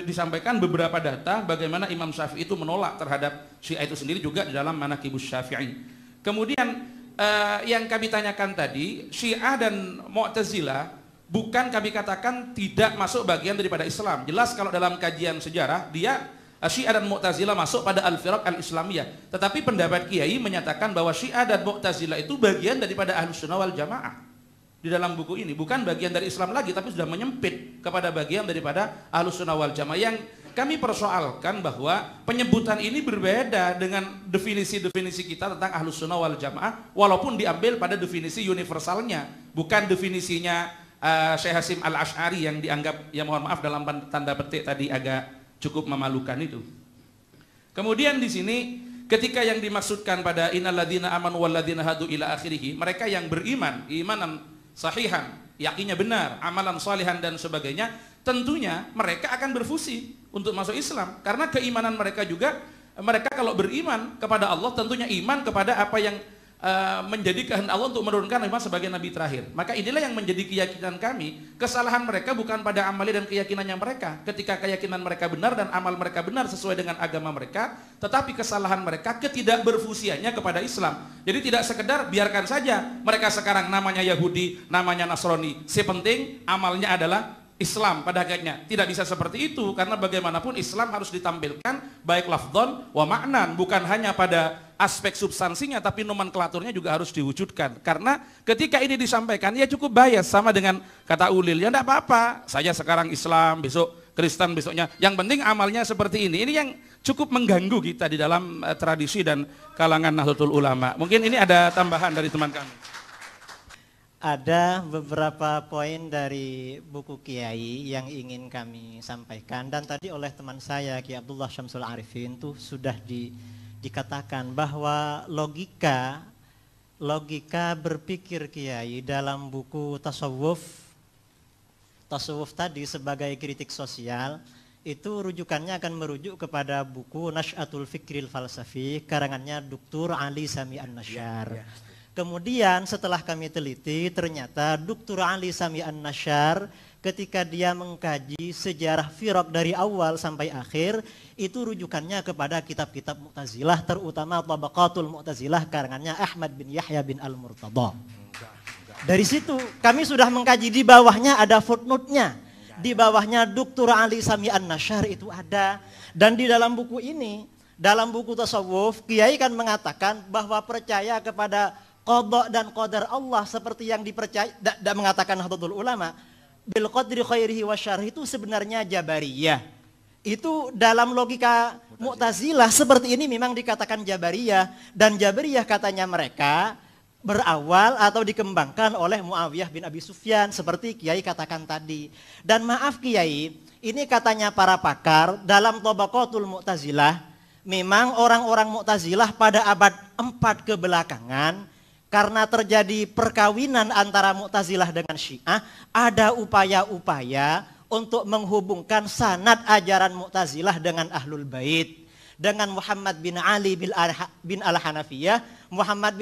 disampaikan beberapa data bagaimana Imam Syafi'i itu menolak terhadap Syiah itu sendiri juga di dalam Manaqibus Syafi'i. Kemudian yang kami tanyakan tadi, Syiah dan Mu'tazilah bukan kami katakan tidak masuk bagian daripada Islam. Jelas kalau dalam kajian sejarah dia Syiah dan Mu'tazilah masuk pada al-firaq al-islamiyah. Tetapi pendapat Kiai menyatakan bahwa Syiah dan Mu'tazilah itu bagian daripada Ahlussunnah wal Jamaah. Di dalam buku ini bukan bagian dari Islam lagi, tapi sudah menyempit kepada bagian daripada Ahlussunnah wal Jamaah. Yang kami persoalkan bahwa penyebutan ini berbeda dengan definisi-definisi kita tentang Ahlussunnah wal Jamaah, walaupun diambil pada definisi universalnya, bukan definisinya Syekh Hasim Al-Asy'ari yang dianggap, ya mohon maaf dalam tanda petik tadi agak cukup memalukan itu. Kemudian di sini ketika yang dimaksudkan pada innalladzina amanu walladzina hadu ila akhirih, mereka yang beriman, imanan sahihan, yakinnya benar, amalan salihan dan sebagainya, tentunya mereka akan berfusi untuk masuk Islam karena keimanan mereka juga, mereka kalau beriman kepada Allah tentunya iman kepada apa yang menjadi kehendak Allah untuk menurunkan Nabi Muhammad sebagai nabi terakhir. Maka inilah yang menjadi keyakinan kami. Kesalahan mereka bukan pada amali dan keyakinannya mereka. Ketika keyakinan mereka benar dan amal mereka benar sesuai dengan agama mereka, tetapi kesalahan mereka ketidakberfusiannya kepada Islam. Jadi tidak sekedar biarkan saja mereka sekarang namanya Yahudi, namanya Nasrani. Sepenting amalnya adalah Islam pada hakikatnya. Tidak bisa seperti itu, karena bagaimanapun Islam harus ditampilkan baik lafdzon wa ma'nan, bukan hanya pada aspek substansinya, tapi nomenklaturnya juga harus diwujudkan. Karena ketika ini disampaikan, ya cukup bias, sama dengan kata Ulil, ya enggak apa-apa, saya sekarang Islam, besok Kristen, besoknya. Yang penting amalnya seperti ini. Ini yang cukup mengganggu kita di dalam tradisi dan kalangan Nahdlatul Ulama. Mungkin ini ada tambahan dari teman kami. Ada beberapa poin dari buku Kiai yang ingin kami sampaikan, dan tadi oleh teman saya Ki Abdullah Syamsul Arifin tuh sudah dikatakan bahwa logika berpikir Kiai dalam buku tasawuf tadi sebagai kritik sosial itu rujukannya akan merujuk kepada buku Nash'atul Fikril Falsafi karangannya Dr. Ali Sami An-Nasyar. Kemudian setelah kami teliti, ternyata Dr. Ali Sami An-Nasyar ketika dia mengkaji sejarah firaq dari awal sampai akhir, itu rujukannya kepada kitab-kitab Mu'tazilah, terutama Tabaqatul Mu'tazilah karangannya Ahmad bin Yahya bin Al-Murtada. Dari situ kami sudah mengkaji, di bawahnya ada footnote-nya. Di bawahnya Dr. Ali Sami An-Nasyar itu ada. Dan di dalam buku ini, dalam buku tasawuf, Kiai kan mengatakan bahwa percaya kepada qada dan qadar Allah seperti yang dipercaya, dan mengatakan Nahdlatul Ulama, bil qadri khairihi wa syarrihi itu sebenarnya Jabariyah. Itu dalam logika Mu'tazilah seperti ini memang dikatakan Jabariyah, dan Jabariyah katanya mereka berawal atau dikembangkan oleh Muawiyah bin Abi Sufyan seperti Kiai katakan tadi. Dan maaf Kiai, ini katanya para pakar dalam Tabaqatul Mu'tazilah, memang orang-orang Mu'tazilah pada abad 4 kebelakangan, karena terjadi perkawinan antara Mu'tazilah dengan Syiah, ada upaya-upaya untuk menghubungkan sanad ajaran Mu'tazilah dengan Ahlul Bait, dengan Muhammad bin Ali bin Al-Hanafiyah. Muhammad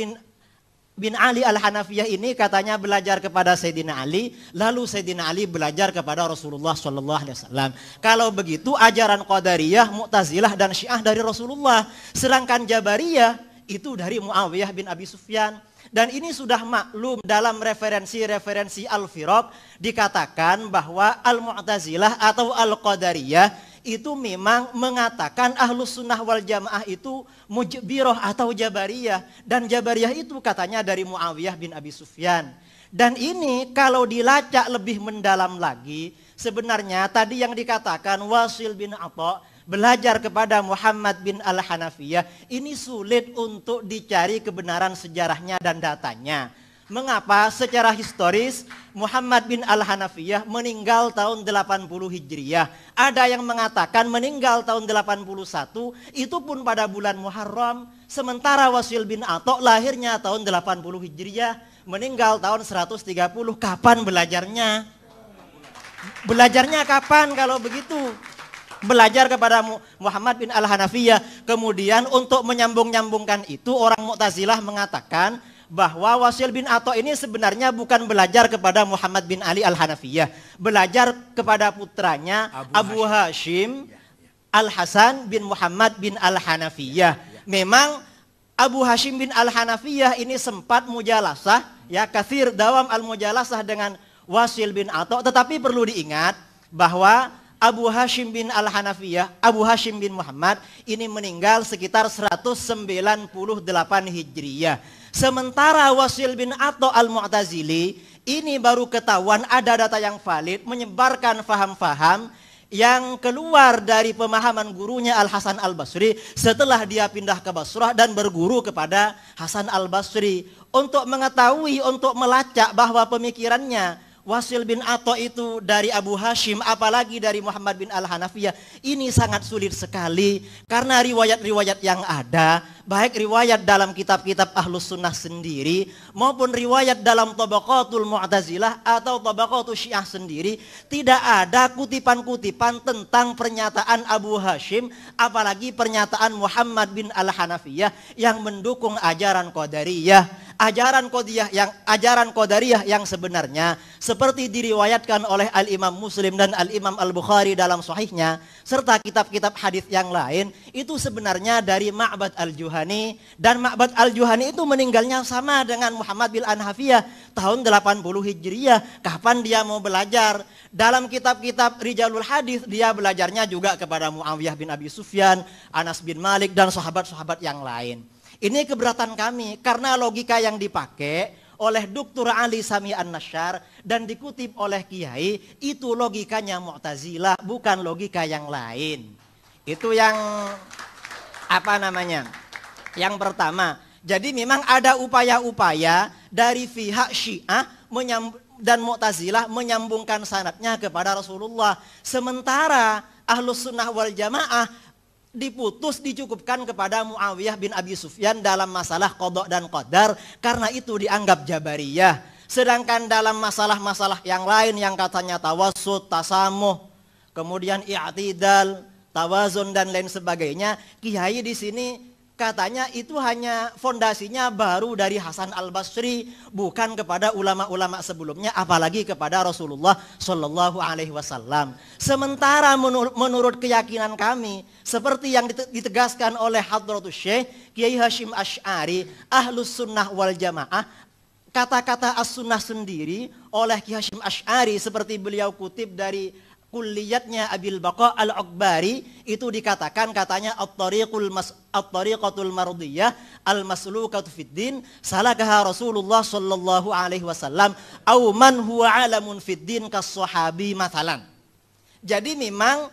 bin Ali Al-Hanafiyah ini katanya belajar kepada Sayyidina Ali, lalu Sayyidina Ali belajar kepada Rasulullah SAW. Kalau begitu ajaran Qadariyah, Mu'tazilah dan Syiah dari Rasulullah, sedangkan Jabariyah itu dari Muawiyah bin Abi Sufyan. Dan ini sudah maklum dalam referensi-referensi Al-Firaq, dikatakan bahwa Al-Mu'tazilah atau Al-Qadariyah itu memang mengatakan Ahlus Sunnah wal Jamaah itu Mujbirah atau Jabariyah. Dan Jabariyah itu katanya dari Muawiyah bin Abi Sufyan. Dan ini kalau dilacak lebih mendalam lagi, sebenarnya tadi yang dikatakan Wasil bin Atha belajar kepada Muhammad bin Al-Hanafiyah, ini sulit untuk dicari kebenaran sejarahnya dan datanya. Mengapa? Secara historis Muhammad bin Al-Hanafiyah meninggal tahun 80 Hijriyah. Ada yang mengatakan meninggal tahun 81, itu pun pada bulan Muharram. Sementara Wasil bin Atha lahirnya tahun 80 Hijriyah, meninggal tahun 130. Kapan belajarnya? Belajarnya kapan kalau begitu? Belajar kepada Muhammad bin Al-Hanafiyah. Kemudian untuk menyambung-nyambungkan itu, orang Mu'tazilah mengatakan bahwa Wasil bin Atha ini sebenarnya bukan belajar kepada Muhammad bin Ali Al-Hanafiyah, belajar kepada putranya Abu Hashim Al-Hasan bin Muhammad bin Al-Hanafiyah. Memang Abu Hashim bin Al-Hanafiyah ini sempat mujalasah, ya, kathir dawam al-mujalasah dengan Wasil bin Atha, tetapi perlu diingat bahwa Abu Hashim bin Al-Hanafiyah, Abu Hashim bin Muhammad ini meninggal sekitar 198 Hijriyah. Sementara Wasil bin Atha Al-Mu'tazili ini baru ketahuan ada data yang valid, menyebarkan faham-faham yang keluar dari pemahaman gurunya Al-Hasan Al-Basri setelah dia pindah ke Basrah dan berguru kepada Hasan Al-Basri. Untuk mengetahui, untuk melacak bahwa pemikirannya Wasil bin Atha itu dari Abu Hashim, apalagi dari Muhammad bin Al-Hanafiyah. Ini sangat sulit sekali karena riwayat-riwayat yang ada, baik riwayat dalam kitab-kitab Ahlus Sunnah sendiri maupun riwayat dalam Tabaqatul Mu'tazilah atau Tabaqatul Syiah sendiri, tidak ada kutipan-kutipan tentang pernyataan Abu Hashim, apalagi pernyataan Muhammad bin Al-Hanafiyah yang mendukung ajaran Qadariyah. Ajaran Qadariyah yang sebenarnya seperti diriwayatkan oleh Al-Imam Muslim dan Al-Imam Al-Bukhari dalam sahihnya serta kitab-kitab hadis yang lain, itu sebenarnya dari Ma'bad Al-Juhani, dan Ma'bad Al-Juhani itu meninggalnya sama dengan Muhammad bin Al-Hanafiyah tahun 80 Hijriyah. Kapan dia mau belajar? Dalam kitab-kitab Rijalul Hadis dia belajarnya juga kepada Muawiyah bin Abi Sufyan, Anas bin Malik dan sahabat-sahabat yang lain. Ini keberatan kami karena logika yang dipakai oleh Dr. Ali Sami An-Nasyar dan dikutip oleh Kiai itu logikanya Mu'tazilah, bukan logika yang lain. Itu yang yang pertama. Jadi memang ada upaya-upaya dari pihak Syiah dan Mu'tazilah menyambungkan sanadnya kepada Rasulullah. Sementara Ahlus Sunnah wal Jamaah dicukupkan kepada Muawiyah bin Abi Sufyan dalam masalah qada dan qadar, karena itu dianggap Jabariyah. Sedangkan dalam masalah-masalah yang lain yang katanya tawassut, tasamuh, kemudian i'tidal, tawazun dan lain sebagainya, Kiai di sini katanya itu hanya fondasinya baru dari Hasan Al-Basri, bukan kepada ulama-ulama sebelumnya, apalagi kepada Rasulullah Shallallahu Alaihi Wasallam. Sementara menurut keyakinan kami, seperti yang ditegaskan oleh Hadratus Syekh Kiai Hashim Asy'ari, Ahlus Sunnah wal Jamaah, kata-kata as-sunnah sendiri oleh Kiai Hashim Asy'ari seperti beliau kutip dari kulliyatnya Abil Baqa Al-Akbari, itu dikatakan katanya at-tariqatul mardiyah al-maslukatu fid din salakaha Rasulullah sallallahu alaihi wasallam au man huwa alamun fid din kas-sahabi mathalan. Jadi memang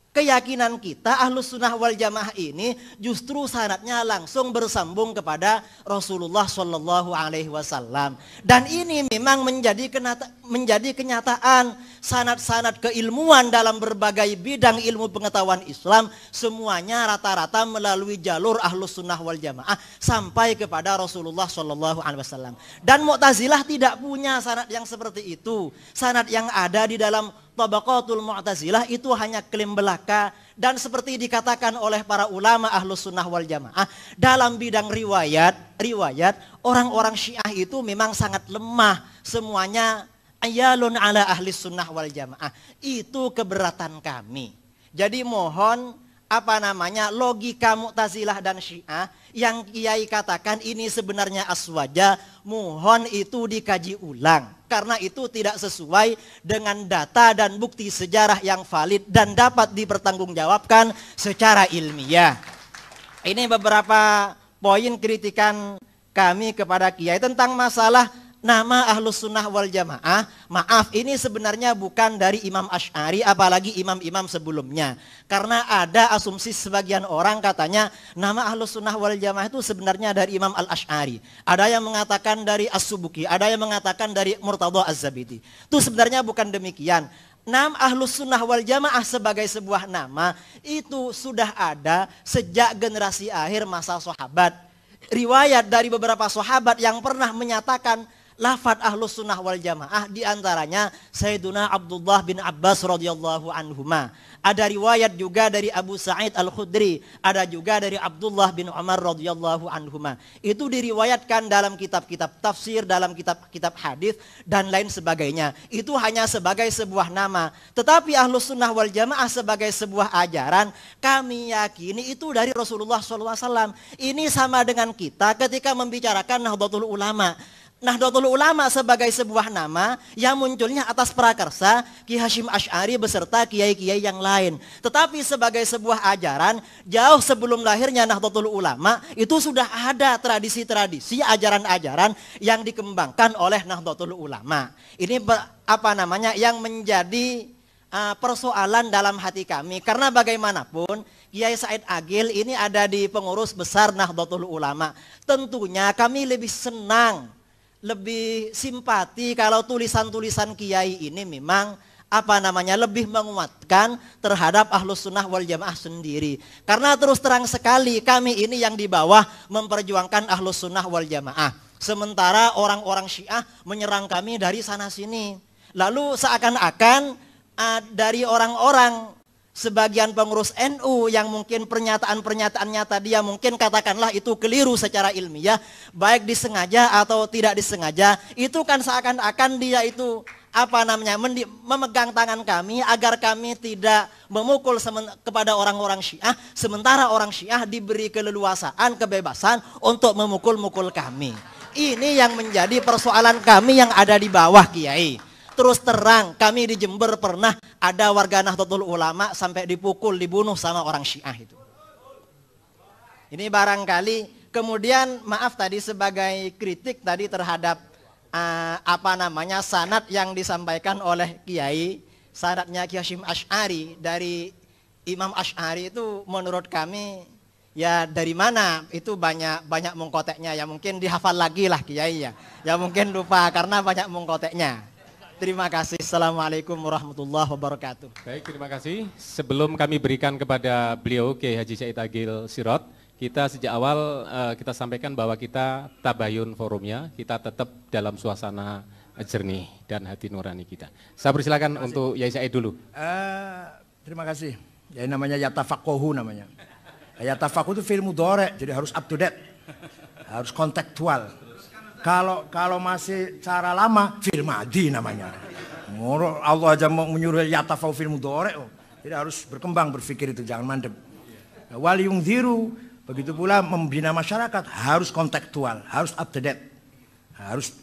keyakinan kita Ahlus Sunnah wal Jamaah ini justru sanadnya langsung bersambung kepada Rasulullah Shallallahu Alaihi Wasallam, dan ini memang menjadi kenyataan. Sanad-sanad keilmuan dalam berbagai bidang ilmu pengetahuan Islam semuanya rata-rata melalui jalur Ahlus Sunnah wal Jamaah sampai kepada Rasulullah Shallallahu Alaihi Wasallam. Dan Mu'tazilah tidak punya sanad yang seperti itu. Sanad yang ada di dalam Tabaqatul Mu'tazilah itu hanya klaim belaka, dan seperti dikatakan oleh para ulama Ahlus Sunnah wal Jamaah dalam bidang riwayat orang-orang Syiah itu memang sangat lemah, semuanya ayalun ala ahli sunnah wal jamaah. Itu keberatan kami. Jadi mohon logika Mu'tazilah dan Syiah yang Kiai katakan ini sebenarnya aswaja, mohon itu dikaji ulang, karena itu tidak sesuai dengan data dan bukti sejarah yang valid dan dapat dipertanggungjawabkan secara ilmiah. Ini beberapa poin kritikan kami kepada Kiai tentang masalah nama Ahlus Sunnah wal Jamaah. Maaf, ini sebenarnya bukan dari Imam Asy'ari, apalagi imam-imam sebelumnya. Karena ada asumsi sebagian orang katanya nama Ahlus Sunnah wal Jamaah itu sebenarnya dari Imam Al-Asy'ari. Ada yang mengatakan dari As-Subuki, ada yang mengatakan dari Murtadha Az-Zabidi. Itu sebenarnya bukan demikian. Nama Ahlus Sunnah wal Jamaah sebagai sebuah nama itu sudah ada sejak generasi akhir masa sahabat. Riwayat dari beberapa sahabat yang pernah menyatakan lafadz Ahlus Sunnah wal Jamaah, diantaranya Sayyiduna Abdullah bin Abbas radhiyallahu anhuma. Ada riwayat juga dari Abu Sa'id Al-Khudri, ada juga dari Abdullah bin Umar radhiyallahu anhuma. Itu diriwayatkan dalam kitab-kitab tafsir, dalam kitab-kitab hadis dan lain sebagainya. Itu hanya sebagai sebuah nama. Tetapi Ahlus Sunnah wal Jamaah sebagai sebuah ajaran, kami yakini itu dari Rasulullah SAW. Ini sama dengan kita ketika membicarakan Nahdlatul Ulama. Nahdlatul Ulama sebagai sebuah nama yang munculnya atas prakarsa Ki Hashim Asy'ari beserta kiai-kiai yang lain. Tetapi sebagai sebuah ajaran, jauh sebelum lahirnya Nahdlatul Ulama itu sudah ada tradisi-tradisi, ajaran-ajaran yang dikembangkan oleh Nahdlatul Ulama. Ini yang menjadi persoalan dalam hati kami, karena bagaimanapun Kiai Said Agil ini ada di pengurus besar Nahdlatul Ulama. Tentunya kami lebih senang lebih simpati kalau tulisan-tulisan kiai ini memang lebih menguatkan terhadap Ahlus Sunnah wal Jamaah sendiri. Karena terus terang sekali kami ini yang di bawah memperjuangkan Ahlus Sunnah wal Jamaah. Sementara orang-orang Syiah menyerang kami dari sana sini. Lalu seakan-akan dari orang-orang sebagian pengurus NU yang mungkin pernyataan-pernyataannya tadi ya mungkin katakanlah itu keliru secara ilmiah, baik disengaja atau tidak disengaja, itu kan seakan-akan dia itu memegang tangan kami agar kami tidak memukul kepada orang-orang Syiah, sementara orang Syiah diberi keleluasaan, kebebasan untuk memukul-mukul kami. Ini yang menjadi persoalan kami yang ada di bawah, Kiai. Terus terang, kami di Jember pernah ada warga Nahdlatul Ulama sampai dipukul, dibunuh sama orang Syiah itu. Ini barangkali, kemudian maaf tadi sebagai kritik tadi terhadap sanad yang disampaikan oleh Kiai, sanadnya Kiai Hasyim Asy'ari dari Imam Asy'ari itu menurut kami ya dari mana itu banyak mengkoteknya ya, mungkin dihafal lagi lah Kiai ya mungkin lupa karena banyak mengkoteknya. Terima kasih. Assalamualaikum warahmatullahi wabarakatuh. Baik, terima kasih. Sebelum kami berikan kepada beliau Kiai Haji Said Agil Sirot, kita sejak awal kita sampaikan bahwa kita tabayun forumnya, kita tetap dalam suasana jernih dan hati nurani kita. Saya persilakan untuk Yai Said dulu. Terima kasih. Ya namanya yatafaqahu namanya. Yatafaqahu itu fi'il mudhari', jadi harus up to date. Harus kontekstual. Kalau masih cara lama, fi'il madhi namanya. Allah aja mau menyuruh yatafaqahu fi'il mudhari'. Jadi harus berkembang berpikir itu, jangan mandep. Wal yungziru, begitu pula membina masyarakat harus kontekstual, harus up to date, harus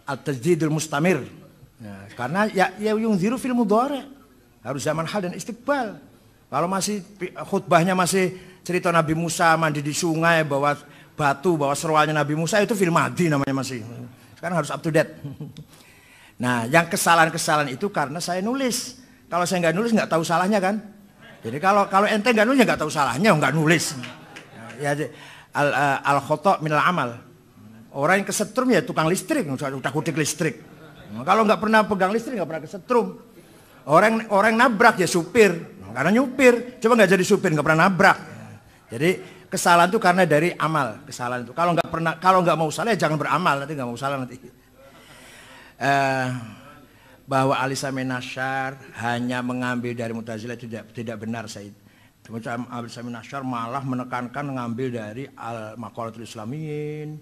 at-tajdidul mustamir. Nah, karena ya yungziru fil mudhari', harus zaman hal dan istiqbal. Kalau masih khutbahnya masih cerita Nabi Musa mandi di sungai bawa batu, bawa serwalnya Nabi Musa, itu fil madhi namanya masih. Sekarang harus up to date. Nah, yang kesalahan-kesalahan itu karena saya nulis. Kalau saya nggak nulis nggak tahu salahnya kan. Jadi kalau ente nggak nulis nggak tahu salahnya, nggak nulis. Ya, al khoto minal amal. Orang yang kesetrum ya tukang listrik, udah kutik listrik. Kalau nggak pernah pegang listrik nggak pernah kesetrum. Orang nabrak ya supir, karena nyupir. Coba nggak jadi supir nggak pernah nabrak. Jadi kesalahan itu karena dari amal, kesalahan itu. Kalau nggak mau salah ya jangan beramal, nanti nggak mau salah nanti. Bahwa Ali Samin Asy'ar hanya mengambil dari Mu'tazilah tidak benar, Said. Ali Samin Asy'ar malah menekankan mengambil dari Al-Maqalatul Islamiyyin,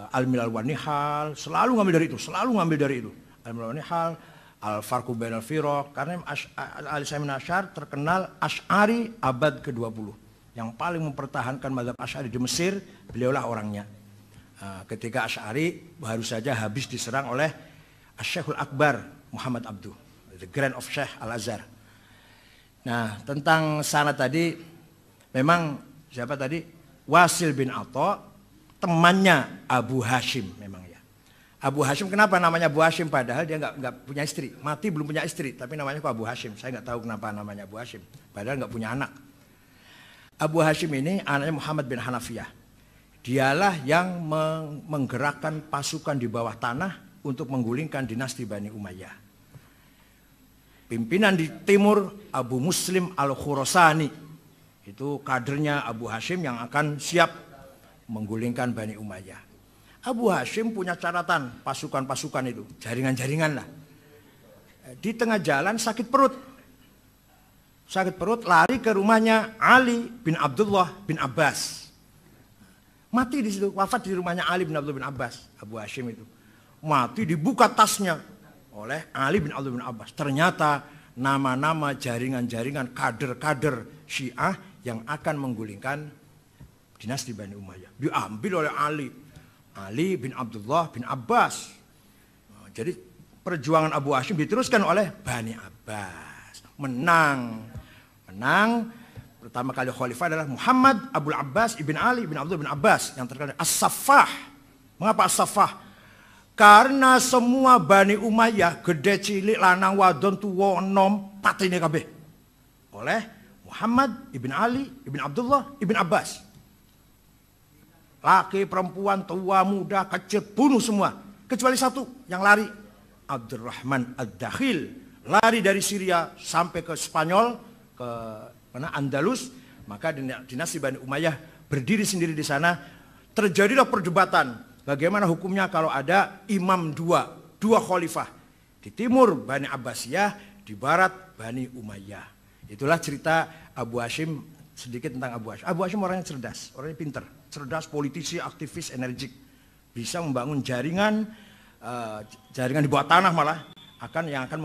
Al-Milal wan Nihal, selalu ngambil dari itu, Al-Milal wan Nihal, Al-Farqu bainal Firaq, karena Ali Samin Asy'ar terkenal Asy'ari abad ke-20. Yang paling mempertahankan mazhab Asy'ari di Mesir, beliaulah orangnya. Ketika Asy'ari baru saja habis diserang oleh Syekhul Akbar Muhammad Abduh, the Grand of Sheikh Al-Azhar. Nah, tentang sanad tadi, memang siapa tadi? Wasil bin Atha, temannya Abu Hashim memang ya. Abu Hashim kenapa namanya Abu Hashim padahal dia nggak punya istri, mati belum punya istri, tapi namanya kok Abu Hashim. Saya nggak tahu kenapa namanya Abu Hashim, padahal nggak punya anak. Abu Hashim ini anaknya Muhammad bin Hanafiyah. Dialah yang menggerakkan pasukan di bawah tanah untuk menggulingkan dinasti Bani Umayyah. Pimpinan di timur Abu Muslim Al-Khurasani, itu kadernya Abu Hashim yang akan siap menggulingkan Bani Umayyah. Abu Hashim punya catatan pasukan-pasukan itu, jaringan-jaringan lah. Di tengah jalan sakit perut, lari ke rumahnya Ali bin Abdullah bin Abbas. Mati di situ, wafat di rumahnya Ali bin Abdullah bin Abbas. Abu Hashim itu mati, dibuka tasnya oleh Ali bin Abdullah bin Abbas. Ternyata nama-nama jaringan-jaringan kader-kader Syiah yang akan menggulingkan dinasti Bani Umayyah diambil oleh Ali bin Abdullah bin Abbas. Jadi perjuangan Abu Hashim diteruskan oleh Bani Abbas. Menang. Pertama kali khalifah adalah Muhammad Abul Abbas ibn Ali bin Abdullah bin Abbas yang terkenal As-Saffah. Mengapa As-Saffah? Karena semua Bani Umayyah gede cilik lanang wadon tuwa enom patine kabeh oleh Muhammad ibn Ali ibn Abdullah ibn Abbas. laki, perempuan, tua, muda, kecil, bunuh semua. Kecuali satu yang lari, Abdurrahman Ad-Dakhil, lari dari Syria sampai ke Spanyol, ke mana Andalus. Maka dinasti Bani Umayyah berdiri sendiri di sana. Terjadilah perdebatan bagaimana hukumnya kalau ada imam dua khalifah. Di timur Bani Abbasiyah, di barat Bani Umayyah. Itulah cerita Abu Hashim, sedikit tentang Abu Hashim. Abu Hashim orangnya cerdas, orangnya pinter, cerdas, politisi, aktivis, energik. Bisa membangun jaringan di bawah tanah malah yang akan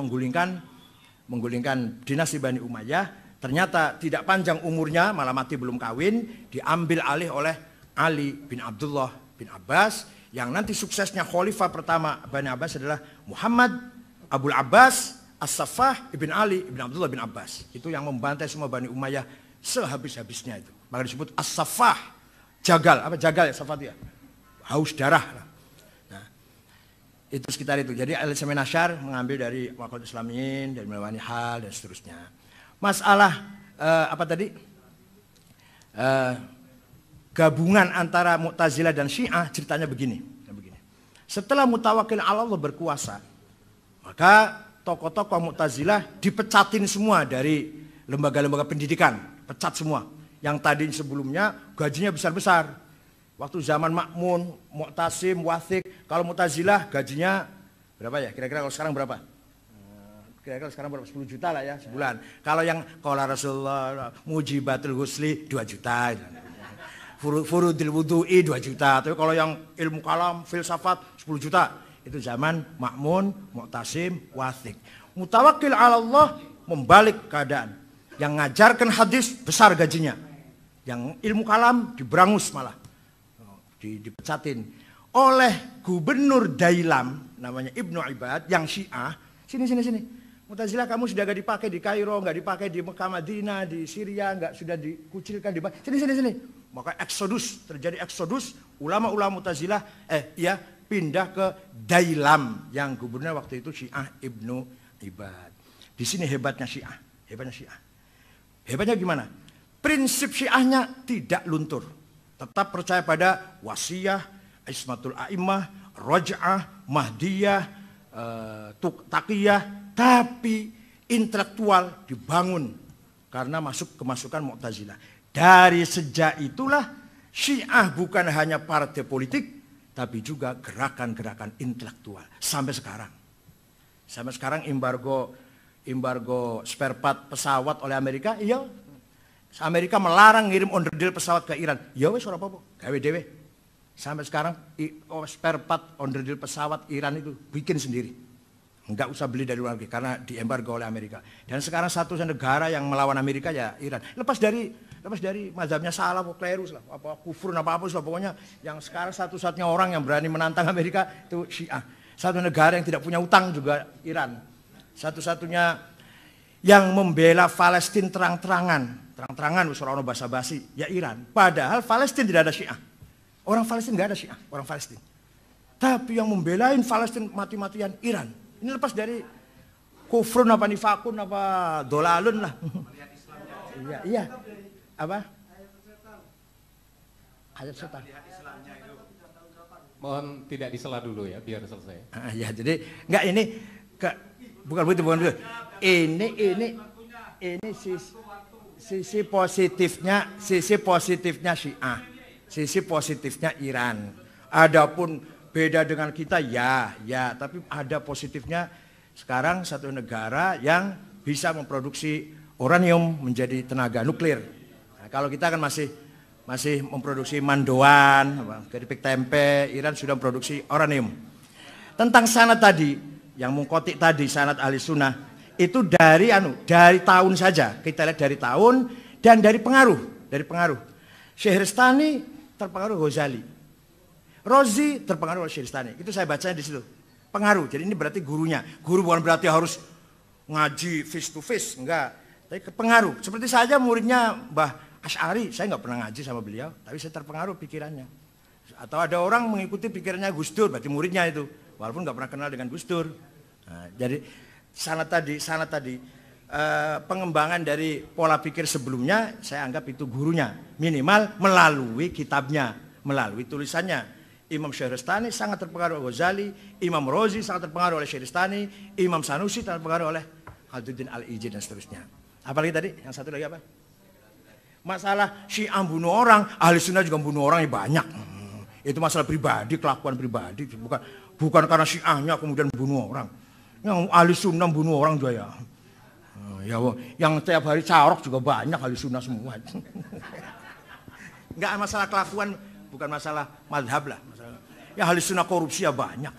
menggulingkan dinasti Bani Umayyah. Ternyata tidak panjang umurnya, malah mati belum kawin, diambil alih oleh Ali bin Abdullah bin Abbas, yang nanti suksesnya khalifah pertama Bani Abbas adalah Muhammad Abul Abbas As-Saffah ibn Ali ibn Abdullah bin Abbas. Itu yang membantai semua Bani Umayyah sehabis-habisnya itu. Maka disebut As-Saffah, jagal. Apa jagal ya Saffah itu ya? Haus darah. Nah, itu sekitar itu. Jadi Al-Islam Nasyar mengambil dari Waqatul Islamiyin, dari Melawani Hal dan seterusnya. Masalah apa tadi? Gabungan antara Mu'tazilah dan Syiah ceritanya begini. Setelah Mutawakkil 'ala Allah berkuasa, maka tokoh-tokoh Mu'tazilah dipecatin semua dari lembaga-lembaga pendidikan, pecat semua. Yang tadi sebelumnya gajinya besar-besar. Waktu zaman Ma'mun, Mu'tasim, Wathiq, kalau Mu'tazilah gajinya berapa ya? Kira-kira kalau sekarang berapa? Kira-kira sekarang berapa? 10 juta lah ya sebulan. Kalau yang qala Rasulullah Mujibatul Husli 2 juta. Furudil Wudu'i 2 juta. Tapi kalau yang ilmu kalam, filsafat 10 juta. Itu zaman Ma'mun, Mu'tasim, Wathiq. Mutawakkil 'ala Allah membalik keadaan. Yang ngajarkan hadis besar gajinya. Yang ilmu kalam diberangus malah. Dipecatin. Oleh gubernur Dailam, namanya Ibnu Ibad, yang Syiah. Sini. Mu'tazilah kamu sudah gak dipakai di Kairo, gak dipakai di Mekah Madinah, di Syria, gak sudah dikucilkan di sini. Maka terjadi eksodus, ulama-ulama Mu'tazilah pindah ke Dailam, yang gubernur waktu itu Syiah Ibnu Ibad. Di sini hebatnya Syiah. Hebatnya gimana? Prinsip Syiahnya tidak luntur. Tetap percaya pada wasiyah, ismatul a'immah, raj'ah, mahdiyah, taqiyah, tapi intelektual dibangun karena kemasukan Mu'tazilah. Dari sejak itulah Syiah bukan hanya partai politik, tapi juga gerakan-gerakan intelektual sampai sekarang. Sampai sekarang embargo spare part pesawat oleh Amerika, iya. Amerika melarang ngirim onderdil pesawat ke Iran. Ya wes ora apa-apa, gawe dhewe. Sampai sekarang spare part onderdil pesawat Iran itu bikin sendiri. Enggak usah beli dari luar negeri karena diembargo oleh Amerika. Dan sekarang satu negara yang melawan Amerika ya Iran. Lepas dari mazhabnya salah, klerus lah, apa kufur apa lah, pokoknya yang sekarang satu-satunya orang yang berani menantang Amerika itu Syiah. Satu negara yang tidak punya utang juga Iran. Satu-satunya yang membela Palestina terang-terangan usaha basa-basi ya Iran. Padahal Palestina tidak ada Syiah. Orang Palestina tidak ada Syiah, orang Palestina. Tapi yang membelain Palestina mati-matian Iran. Ini lepas dari kufrun apa nifakun apa dolalun lah. Iya. Apa? Ayat setan. Mohon tidak disela dulu ya, biar selesai. Ya, jadi enggak ini bukan begitu. Ini sisi positifnya Syiah, sisi positifnya Iran. Adapun beda dengan kita ya, tapi ada positifnya. Sekarang satu negara yang bisa memproduksi uranium menjadi tenaga nuklir. Nah, kalau kita kan masih memproduksi mandoan, keripik tempe, Iran sudah memproduksi uranium. Tentang sanad tadi, yang mengkotik tadi sanad ahli sunnah, itu dari tahun saja. Kita lihat dari tahun dan dari pengaruh. Syehristani terpengaruh Ghazali. Rozi terpengaruh oleh Syehristani. Itu saya bacanya di situ. Pengaruh. Jadi ini berarti gurunya. Guru bukan berarti harus ngaji face to face, enggak. Tapi pengaruh. Seperti saja muridnya Mbah Asy'ari, saya nggak pernah ngaji sama beliau, tapi saya terpengaruh pikirannya. Atau ada orang mengikuti pikirannya Gus Dur, berarti muridnya itu, walaupun nggak pernah kenal dengan Gus Dur. Nah, jadi sanad tadi, pengembangan dari pola pikir sebelumnya, saya anggap itu gurunya, minimal melalui kitabnya. melalui tulisannya. Imam Syahristani sangat terpengaruh oleh Ghazali, Imam Rozi sangat terpengaruh oleh Syahristani, Imam Sanusi terpengaruh oleh Khalduddin Al-Ijid dan seterusnya. Apalagi tadi? Yang satu lagi apa? Masalah Syiah bunuh orang, Ahli Sunnah juga bunuh orang yang banyak. Itu masalah pribadi, kelakuan pribadi, bukan karena Syiahnya kemudian bunuh orang. Yang Ahli Sunnah bunuh orang juga ya. Ya, yang tiap hari carok juga banyak Ahli Sunnah semua. Enggak masalah kelakuan, bukan masalah madhab lah. Ya Ahli Sunnah korupsi ya banyak.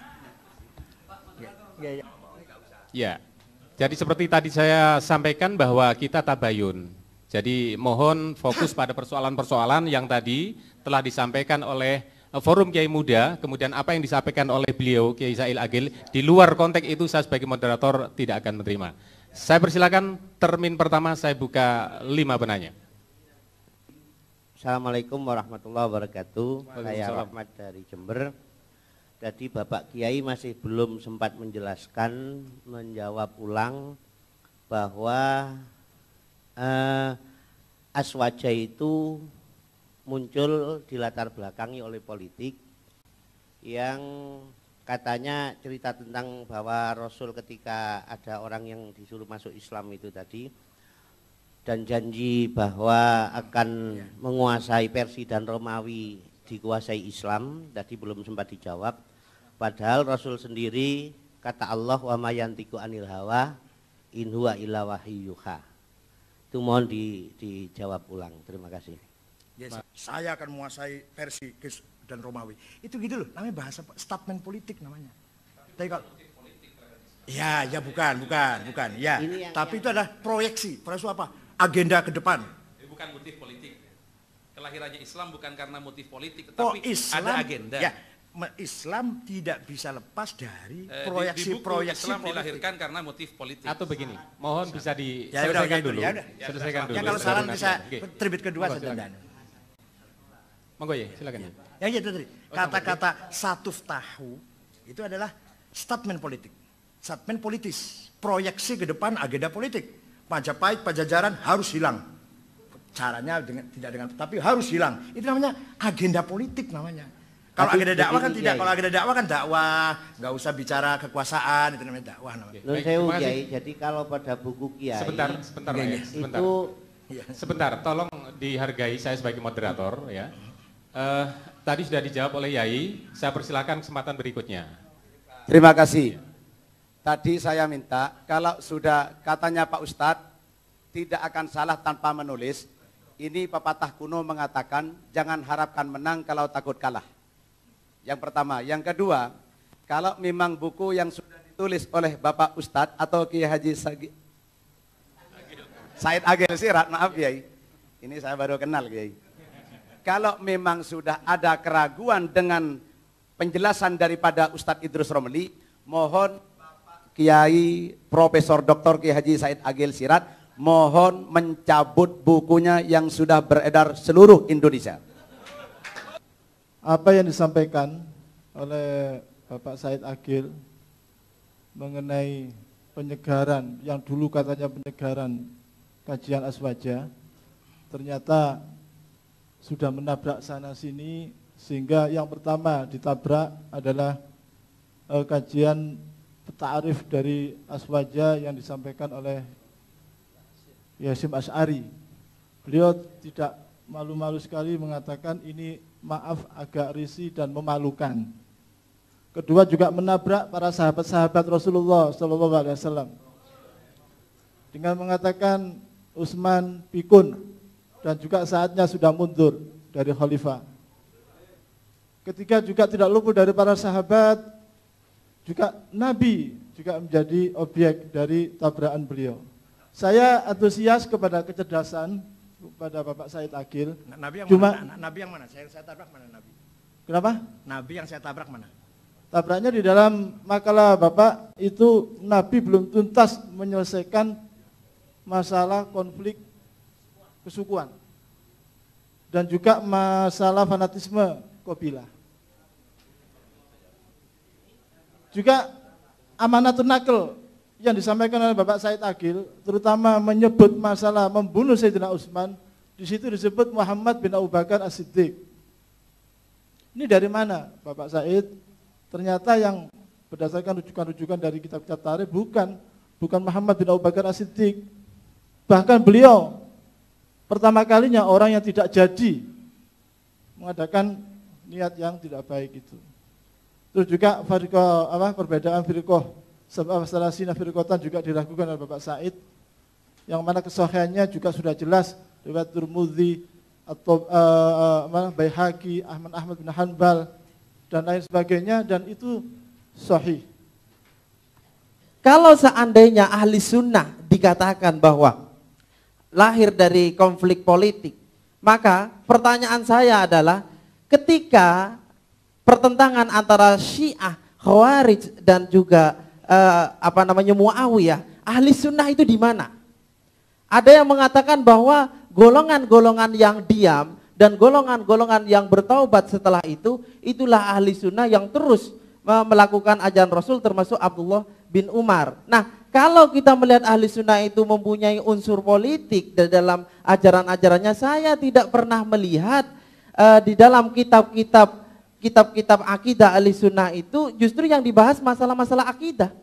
Ya, jadi seperti tadi saya sampaikan bahwa kita tabayun. Jadi mohon fokus pada persoalan-persoalan yang tadi telah disampaikan oleh Forum Kiai Muda, kemudian apa yang disampaikan oleh beliau Kiai Said Agil, di luar konteks itu saya sebagai moderator tidak akan menerima. Saya persilakan termin pertama, saya buka 5 penanya. Assalamualaikum warahmatullahi wabarakatuh. Saya Rahmat dari Jember. Tadi Bapak Kiai masih belum sempat menjelaskan, menjawab ulang bahwa Aswaja itu muncul dilatar belakangi oleh politik yang katanya cerita tentang bahwa Rasul ketika ada orang yang disuruh masuk Islam itu tadi dan janji bahwa akan menguasai Persia dan Romawi dikuasai Islam, tadi belum sempat dijawab. Padahal Rasul sendiri kata Allah wa ma yantiqu anil hawa in huwa illa wahyuha. Itu mohon dijawab ulang. Terima kasih. Yes, saya akan menguasai Persia dan Romawi. Itu gitu loh, namanya bahasa statement politik namanya. Tapi kalau ya bukan. Ya, tapi itu adalah proyeksi. Proyeksi apa? Agenda ke depan. Bukan motif politik. Kelahirannya Islam bukan karena motif politik, tetapi ada agenda. Ya, Islam tidak bisa lepas dari proyeksi-proyeksi Islam dilahirkan karena motif politik. Atau begini, mohon bisa diselesaikan dulu. Selesaikan dulu. Ya kalau salah bisa terbit kedua sedang. Monggo ya, silakan. Ya itu tadi. Kata-kata satuf tahu itu adalah statement politik. Statement politis, proyeksi ke depan agenda politik. Majapahit, Pajajaran harus hilang. Caranya tidak dengan tapi harus hilang. Itu namanya agenda politik namanya. Kalau agenda dakwah kan tidak, kalau agenda dakwah kan dakwah, nggak usah bicara kekuasaan, itu namanya dakwah namanya. Nun sewu Kiai, jadi kalau pada buku Kiai sebentar, tolong dihargai saya sebagai moderator ya. Tadi sudah dijawab oleh Yai, saya persilakan kesempatan berikutnya. Terima kasih. Tadi saya minta kalau sudah katanya Pak Ustadz tidak akan salah tanpa menulis. Ini pepatah kuno mengatakan jangan harapkan menang kalau takut kalah. Yang pertama, yang kedua, kalau memang buku yang sudah ditulis oleh Bapak Ustadz atau Kiai Haji Said Agil Sirat, maaf Kiai, ini saya baru kenal Kiai. Kalau memang sudah ada keraguan dengan penjelasan daripada Ustadz Idrus Romli, mohon Bapak Kiai Profesor Dr. Kiai Haji Said Agil Sirat, mohon mencabut bukunya yang sudah beredar seluruh Indonesia. Apa yang disampaikan oleh Bapak Said Agil mengenai penyegaran yang dulu katanya penyegaran kajian Aswaja ternyata sudah menabrak sana sini sehingga yang pertama ditabrak adalah kajian ta'arif dari Aswaja yang disampaikan oleh Hasyim Asy'ari. Beliau tidak malu-malu sekali mengatakan ini maaf agak risih dan memalukan. Kedua juga menabrak para sahabat-sahabat Rasulullah SAW dengan mengatakan Utsman pikun dan juga saatnya sudah mundur dari khalifah. Ketiga juga tidak luput dari para sahabat, juga Nabi juga menjadi objek dari tabrakan beliau. Saya antusias kepada kecerdasan kepada Bapak Said Agil. Nabi yang cuma mana? Nabi yang mana? Saya tabrak mana Nabi? Kenapa? Nabi yang saya tabrak mana? Tabraknya di dalam makalah Bapak itu Nabi belum tuntas menyelesaikan masalah konflik kesukuan dan juga masalah fanatisme qabilah. Juga amanatun naql yang disampaikan oleh Bapak Said Agil, terutama menyebut masalah membunuh Sayyidina Utsman, di situ disebut Muhammad bin Abu Bakar As-Siddiq. Ini dari mana Bapak Said? Ternyata yang berdasarkan rujukan-rujukan dari kitab-kitab tarikh bukan Muhammad bin Abu Bakar As-Siddiq. Bahkan beliau pertama kalinya orang yang tidak jadi mengadakan niat yang tidak baik itu. Terus juga perbedaan firqah salasina firqatan juga diragukan oleh Bapak Said, yang mana kesahihannya juga sudah jelas riwayat Tirmidzi atau Baihaqi, Ahmad bin Hanbal dan lain sebagainya, dan itu sahih. Kalau seandainya ahli sunnah dikatakan bahwa lahir dari konflik politik, maka pertanyaan saya adalah ketika pertentangan antara Syiah, Khawarij dan juga Muawiyah, ahli sunnah itu di mana? Ada yang mengatakan bahwa golongan-golongan yang diam dan golongan-golongan yang bertaubat setelah itu, itulah ahli sunnah yang terus melakukan ajaran Rasul, termasuk Abdullah bin Umar. Nah, kalau kita melihat ahli sunnah itu mempunyai unsur politik dalam ajaran-ajarannya, saya tidak pernah melihat di dalam kitab-kitab akidah ahli sunnah itu justru yang dibahas masalah-masalah akidah,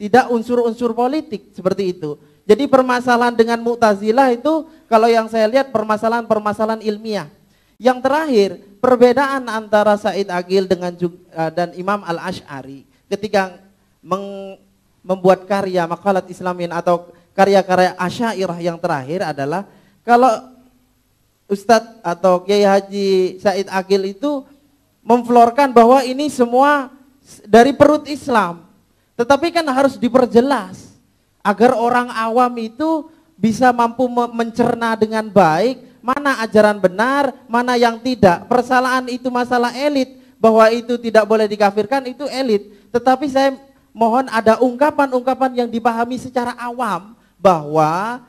tidak unsur-unsur politik seperti itu. Jadi permasalahan dengan Mu'tazilah itu kalau yang saya lihat permasalahan ilmiah. Yang terakhir, perbedaan antara Said Aqil dan Imam Al-Asy'ari ketika membuat karya maqalat Islamin atau karya-karya Asy'ariyah yang terakhir adalah kalau Ustadz atau Kiai Haji Said Aqil itu memflorkan bahwa ini semua dari perut Islam. Tetapi kan harus diperjelas agar orang awam itu bisa mampu mencerna dengan baik mana ajaran benar, mana yang tidak. Persalahan itu masalah elit, bahwa itu tidak boleh dikafirkan, itu elit. Tetapi saya mohon ada ungkapan-ungkapan yang dipahami secara awam bahwa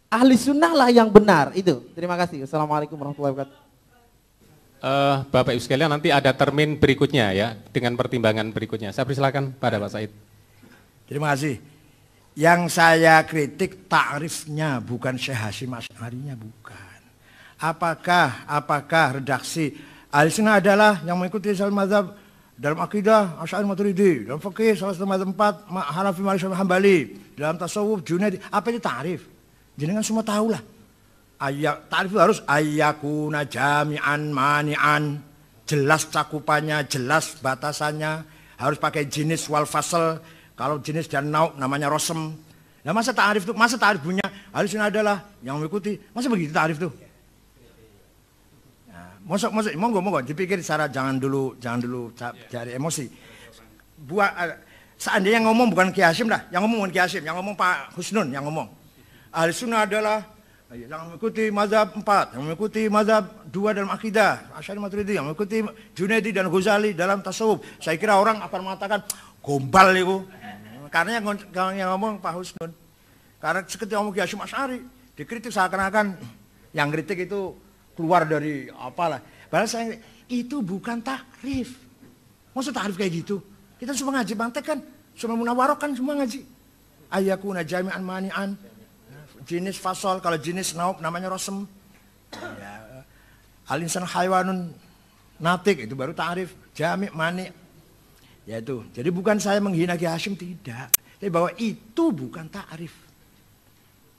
ahli sunnah lah yang benar itu. Terima kasih. Assalamualaikum warahmatullahi wabarakatuh. Bapak Ibu sekalian, nanti ada termin berikutnya ya, dengan pertimbangan berikutnya. Saya persilakan pada Pak Said. Terima kasih. Yang saya kritik takrifnya, bukan Syekh Hasyim Asy'arinya, bukan. Apakah redaksi Ahlussunnah adalah yang mengikuti salah mazhab dalam akidah Asy'ari Maturidi, dalam fikih salah satu mazhab 4 Hanafi Maliki Hambali, dalam tasawuf Junaidi, apa itu takrif? Jenengan semua tahulah. Takrif itu harus ayyakuna jami'an mani'an, jelas cakupannya, jelas batasannya, harus pakai jenis wal fasl. Kalau jenis dan nau namanya rosem. Nah masa takrif punya Ahlussunnah adalah yang mengikuti, masa begitu takrif tuh? Nah, monggo dipikir secara jangan dulu cari emosi. Seandainya ngomong bukan Kiai Hasyim dah, yang ngomong bukan Kiai Hasyim, yang ngomong Pak Husnun yang ngomong. Ahlussunnah adalah yang mengikuti mazhab 4, yang mengikuti mazhab 2 dalam akidah, Asy'ari Maturidi, yang mengikuti Junaidi dan Ghazali dalam tasawuf. Saya kira orang akan mengatakan gombal itu. Karena yang ngomong Pak Husnun. Karena ketika ngomong Kiai Hasyim Asy'ari, dikritik seakan-akan yang kritik itu keluar dari apalah. Padahal saya itu bukan takrif. Maksud takrif kayak gitu? Kita semua ngaji Bantek kan, semua munawarah kan semua ngaji. Ayyakuna jami'an mani'an, jenis fasol, kalau jenis naub namanya rosem. Ya, al-insan haywanun natik itu baru takrif, jami' mani'. Ya itu. Jadi bukan saya menghina Kiai Hasyim, tidak. Tapi bahwa itu bukan takrif.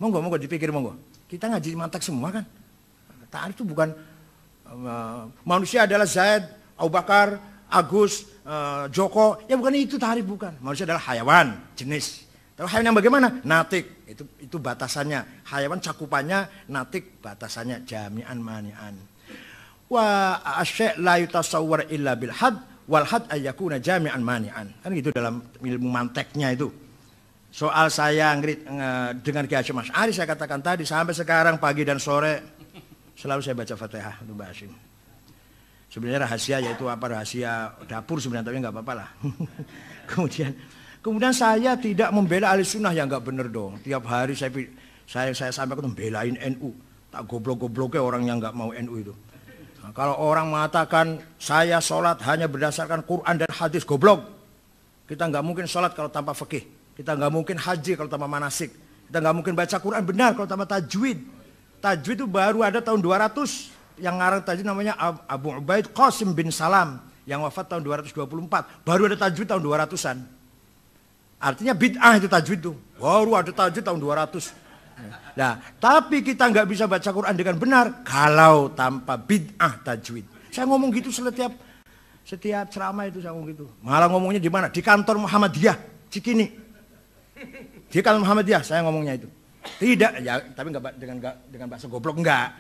Monggo dipikir monggo. Kita ngaji mantek semua kan. Takrif itu bukan manusia adalah Zaid, Abu Bakar, Agus, Joko. Ya bukan itu takrif, bukan. Manusia adalah hayawan, jenis. Tapi hayawan yang bagaimana? Natik. Itu batasannya. Hayawan cakupannya, natik batasannya jami'an mani'an. Wa asy' la yutasawwar illa bil had wal had ayyakuna jami'an mani'an. Kan gitu dalam ilmu manteknya itu. Soal saya dengan Kiai Hasyim Asy'ari, saya katakan tadi sampai sekarang pagi dan sore selalu saya baca Fatihah untuk Mbak Hasyim. Sebenarnya rahasia, yaitu rahasia dapur sebenarnya, tapi nggak apa-apa lah. Kemudian saya tidak membela ahli sunnah yang nggak bener dong. Tiap hari saya sampaikan membelain NU. Tak goblok-gobloknya orang yang nggak mau NU itu. Nah, kalau orang mengatakan saya sholat hanya berdasarkan Quran dan hadis, goblok. Kita nggak mungkin sholat kalau tanpa fikih. Kita nggak mungkin haji kalau tanpa manasik. Kita nggak mungkin baca Quran benar kalau tanpa tajwid. Tajwid itu baru ada tahun 200. yang ngarang tajwid namanya Abu Ubaid Qasim bin Salam yang wafat tahun 224. Baru ada tajwid tahun 200-an. Artinya bid'ah itu tajwid tuh. Baru ada tajwid tahun 200. Nah, tapi kita nggak bisa baca Quran dengan benar kalau tanpa bid'ah tajwid. Saya ngomong gitu setiap ceramah itu saya ngomong gitu. Malah ngomongnya di mana? Di kantor Muhammadiyah, Cikini. Di kantor Muhammadiyah saya ngomongnya itu. Tidak, ya, tapi nggak dengan bahasa goblok enggak.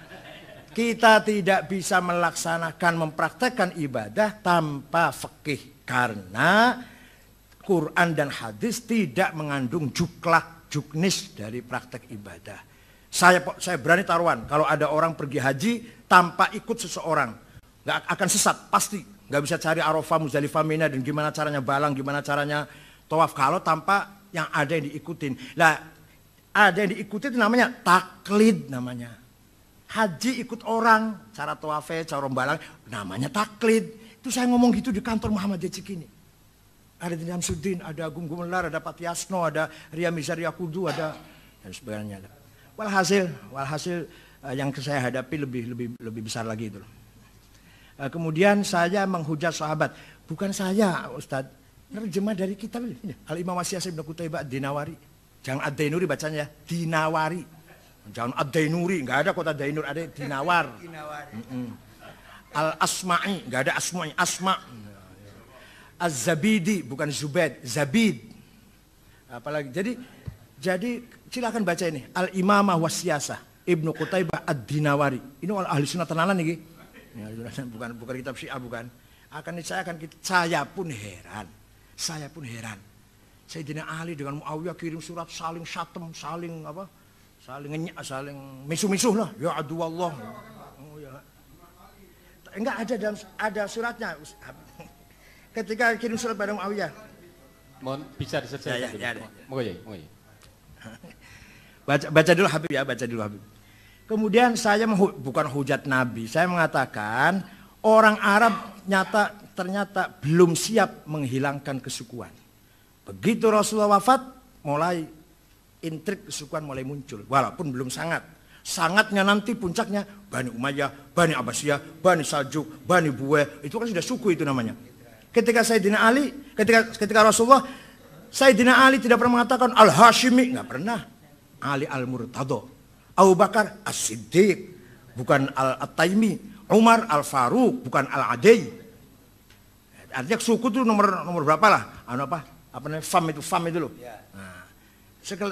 Kita tidak bisa melaksanakan, mempraktekkan ibadah tanpa fikih karena Quran dan hadis tidak mengandung juklak, juknis dari praktek ibadah. Saya berani taruhan kalau ada orang pergi haji tanpa ikut seseorang, nggak akan sesat pasti. Nggak bisa cari Arafah, Muzdalifah, Mina dan gimana caranya balang, gimana caranya tawaf kalau tanpa yang ada yang diikutin. Lah, ada yang diikuti itu namanya taklid namanya. Haji ikut orang, cara tawafnya, cara balang, namanya taklid. Itu saya ngomong gitu di kantor Muhammadiyah Cikini. Ada Dini Hamsuddin, ada Agung Gumelar, ada Pak Yasno, ada Ria Mizar Yakudu, ada dan sebagainya. Walhasil yang saya hadapi lebih besar lagi itu. Kemudian saya menghujat sahabat. Bukan saya, Ustadz. Nerjemah dari kitab ini. Al-Imam Wasyasib bin Qutaibah Ad-Dinawari. Jangan Ad-Dainuri bacanya ya. Dinawari. Jangan Ad-Dainuri. Nggak ada kota Dainur. Ada Dinawar. Al-Asma'i. Nggak ada Asma'i. Asma'. Az-Zabidi. Bukan Zubaid. Zabid. Apalagi. Jadi silakan baca ini. Al-Imamah Wasyasah. Ibnu Qutaibah Ad-Dinawari. Ini ahli sunnah tenanan nih. Bukan kitab Syiah bukan. Saya pun heran. Sayyidina Ali dengan Muawiyah kirim surat saling syatem, saling misuh-misuh lah. Ya aduwallah. Oh ya. Enggak ada suratnya. Ketika kirim surat pada Muawiyah. Mohon bisa diselesaikan dulu. Ya. Moga ya. Baca dulu Habib ya, baca dulu Habib. Kemudian saya bukan hujat Nabi, saya mengatakan orang Arab ternyata belum siap menghilangkan kesukuan. Begitu Rasulullah wafat, mulai intrik kesukuan mulai muncul. Walaupun belum sangatnya nanti puncaknya Bani Umayyah, Bani Abbasiyah, Bani Saljuk, Bani Buweh, itu kan sudah suku itu namanya. Ketika Sayyidina Ali, ketika Rasulullah, Sayyidina Ali tidak pernah mengatakan Al-Hashimi, nggak pernah. Ali Al-Murtado, Abu Bakar As-Siddiq, bukan Al-Taimi, Umar Al-Faruq, bukan Al-Adai. Artinya suku itu nomor berapa lah? Apa namanya? Fam itu loh. Nah,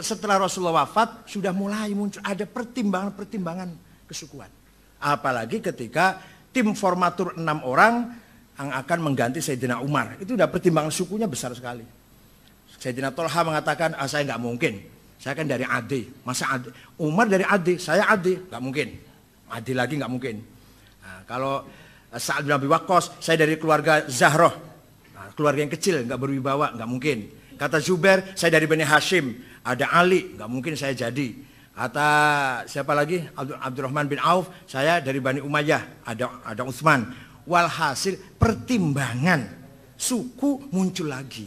setelah Rasulullah wafat sudah mulai muncul ada pertimbangan kesukuan. Apalagi ketika tim formatur 6 orang yang akan mengganti Sayyidina Umar. Itu udah pertimbangan sukunya besar sekali. Sayyidina Tolha mengatakan, saya nggak mungkin. Saya kan dari Adi. Masa Adi? Umar dari Adi, saya Adi. Nggak mungkin. Adi lagi nggak mungkin. Nah, kalau Sa'ad bin Abi Waqqas, saya dari keluarga Zahroh. Nah, keluarga yang kecil, nggak berwibawa, nggak mungkin. Kata Zubair, saya dari Bani Hashim. Ada Ali, nggak mungkin saya jadi. Kata siapa lagi? Abdurrahman bin Auf, saya dari Bani Umayyah. Ada Utsman. Walhasil pertimbangan suku muncul lagi.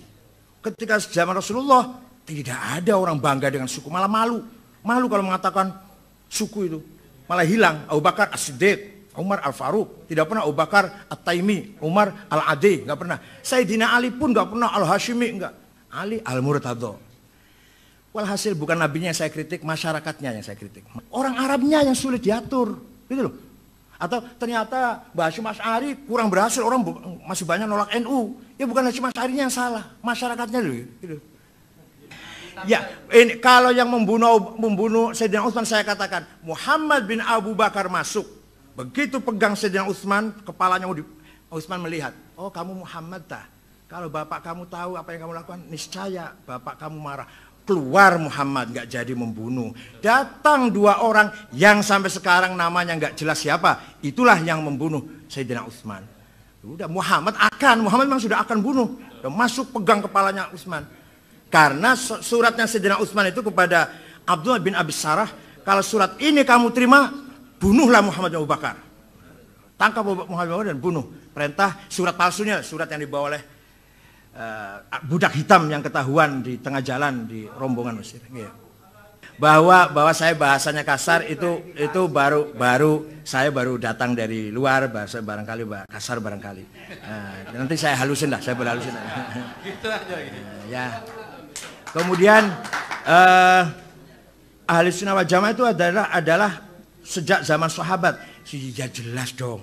Ketika zaman Rasulullah, tidak ada orang bangga dengan suku, malah malu. Malu kalau mengatakan suku itu. Malah hilang. Abu Bakar As-Siddiq, Umar Al-Faruq, tidak pernah Abu Bakar At-Taimi, Umar Al-Adi, nggak pernah. Sayyidina Ali pun nggak pernah Al-Hashimi, nggak. Ali Al-Murtado. Walhasil bukan nabinya yang saya kritik, masyarakatnya yang saya kritik. Orang Arabnya yang sulit diatur, gitu loh. Atau ternyata Mbah Hasyim Asy'ari kurang berhasil, orang masih banyak nolak NU. Ya bukan Hasyim Asy'arinya yang salah, masyarakatnya loh. Gitu. Ya, ini kalau yang membunuh Sayyidina Utsman saya katakan Muhammad bin Abu Bakar masuk. Begitu pegang Sayyidina Utsman, kepalanya Utsman melihat, oh kamu Muhammad tah. Kalau bapak kamu tahu apa yang kamu lakukan, niscaya bapak kamu marah. Keluar Muhammad, nggak jadi membunuh. Datang 2 orang yang sampai sekarang namanya nggak jelas siapa. Itulah yang membunuh Sayyidina Utsman. Udah Muhammad memang sudah akan bunuh. Udah masuk pegang kepalanya Utsman. Karena suratnya Sayyidina Utsman itu kepada Abdullah bin Abi Sarah, kalau surat ini kamu terima, bunuhlah Muhammad bin Abu Bakar. Tangkap Muhammad bin Abu Bakar dan bunuh. Perintah surat palsunya, surat yang dibawa oleh budak hitam yang ketahuan di tengah jalan di rombongan Mesir. bahwa saya bahasanya kasar itu saya baru datang dari luar, bahasa barangkali kasar barangkali. Nah, nanti saya halusin lah, saya berhalusin. Gitu aja gitu. Ya. Kemudian ahli sunnah wal jamaah itu adalah sejak zaman sahabat. Ya jelas dong.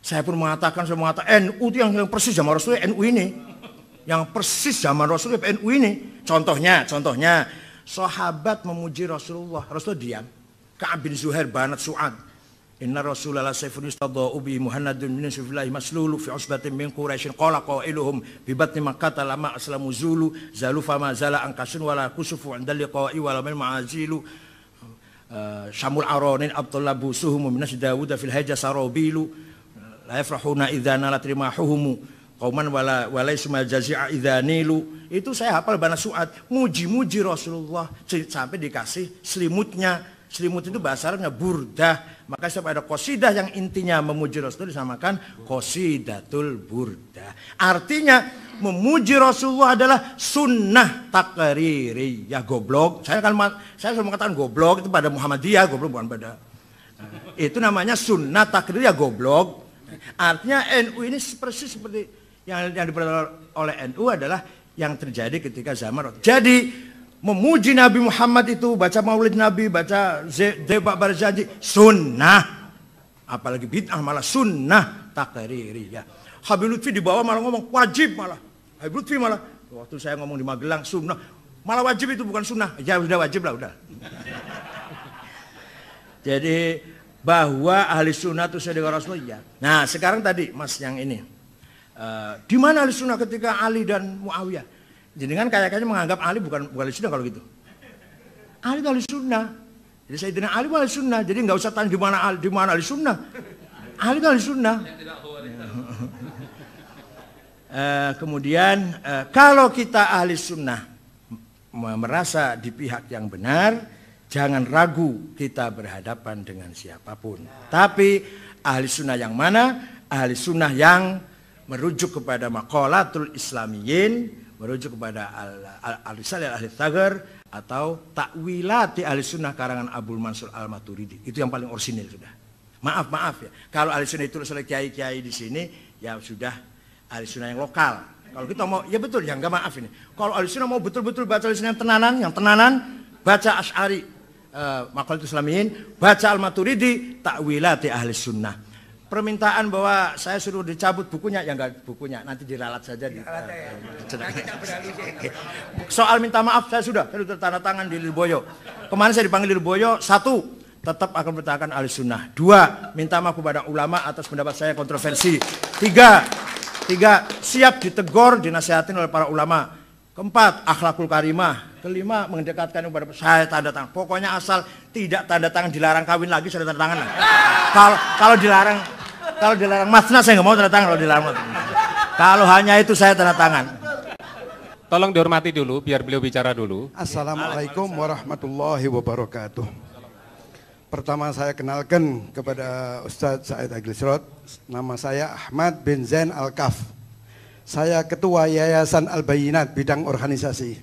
Saya pun mengatakan NU itu yang persis zaman Rasulullah, NU ini. Yang persis zaman Rasulullah, NU ini. Contohnya sahabat memuji Rasulullah diam. Ka'ab bin Zuhair banat Su'ad. Inna Rasulullah sayfun yustadha'u bihi muhannadun min sufillah maslulu fi usbatin min Quraisyin qala qailuhum bi batni Makkah lama aslamu zulu zalu fama zala ankasun wala kusufu 'inda liqa'i wala min ma'azilu syamul aronin Abdullah busuhum min Dawud fil haja sarabilu la yafrahuna idza nalat rimahuhum qauman wala isma jazi'a idza nilu. Itu saya hafal banat Su'ad, muji-muji Rasulullah sampai dikasih selimutnya. Selimut itu bahasa Arabnya burdah. Maka setiap ada qasidah yang intinya memuji Rasulullah disamakan qasidatul burdah. Artinya memuji Rasulullah adalah sunnah takririyah. Goblok. Saya selalu mengatakan goblok itu pada Muhammadiyah, goblok bukan pada. Itu namanya sunnah takririyah goblok. Artinya NU ini persis seperti yang diperoleh oleh NU adalah yang terjadi ketika zaman Rasul. Jadi memuji Nabi Muhammad itu, baca maulid Nabi, baca Debat Barzanji, sunnah. Apalagi bid'ah malah sunnah takririyah. Habib Lutfi di bawah malah ngomong wajib malah. Habib Lutfi malah, waktu saya ngomong di Magelang sunnah, malah wajib itu bukan sunnah. Ya udah wajib lah udah. Jadi bahwa ahli sunnah itu sesuai dengan Rasulullah. Nah sekarang tadi mas yang ini. Di mana ahli sunnah ketika Ali dan Muawiyah? Jadi kan kayaknya menganggap Ali bukan ahli sunnah kalau gitu. Ali itu ahli sunnah. Jadi Sayyidina Ali ahli sunnah. Jadi nggak usah tanya di mana ahli sunnah. Ali itu ahli sunnah. Kemudian kalau kita ahli sunnah merasa di pihak yang benar, jangan ragu kita berhadapan dengan siapapun. Tapi ahli sunnah yang mana? Ahli sunnah yang merujuk kepada maqalatul islamiyin, merujuk kepada al-risalah ahli thagar atau takwilati ahli sunnah karangan Abdul Mansur al-Maturidi. Itu yang paling orisinil sudah. Maaf ya. Kalau ahli sunnah itu oleh kiai-kiai di sini ya sudah ahli sunnah yang lokal. Kalau kita mau ya betul ya enggak maaf ini. Kalau ahli sunnah mau betul-betul baca ahli sunnah yang tenanan baca Asy'ari maqalatul islamiyin, baca al-Maturidi, takwilati ahli sunnah. Permintaan bahwa saya suruh dicabut bukunya, ya enggak bukunya, nanti diralat saja. Soal minta maaf saya sudah tanda tangan di Lirboyo. Kemarin saya dipanggil Lirboyo, 1, tetap akan bertahan ahli sunnah. 2, minta maaf kepada ulama atas pendapat saya kontroversi. 3, siap ditegur, dinasihatin oleh para ulama. 4, akhlakul karimah. 5, mendekatkan kepada saya tanda tangan. Pokoknya asal tidak tanda tangan dilarang kawin lagi, saya tanda tangan lah. Kalau dilarang masna saya nggak mau tanda tangan. Kalau hanya itu saya tanda tangan. Tolong dihormati dulu, biar beliau bicara dulu. Assalamualaikum warahmatullahi wabarakatuh. Pertama saya kenalkan kepada Ustadz Said Agil Siraj. Nama saya Ahmad bin Zain Al-Kaf. Saya Ketua Yayasan Al-Bayinat bidang organisasi.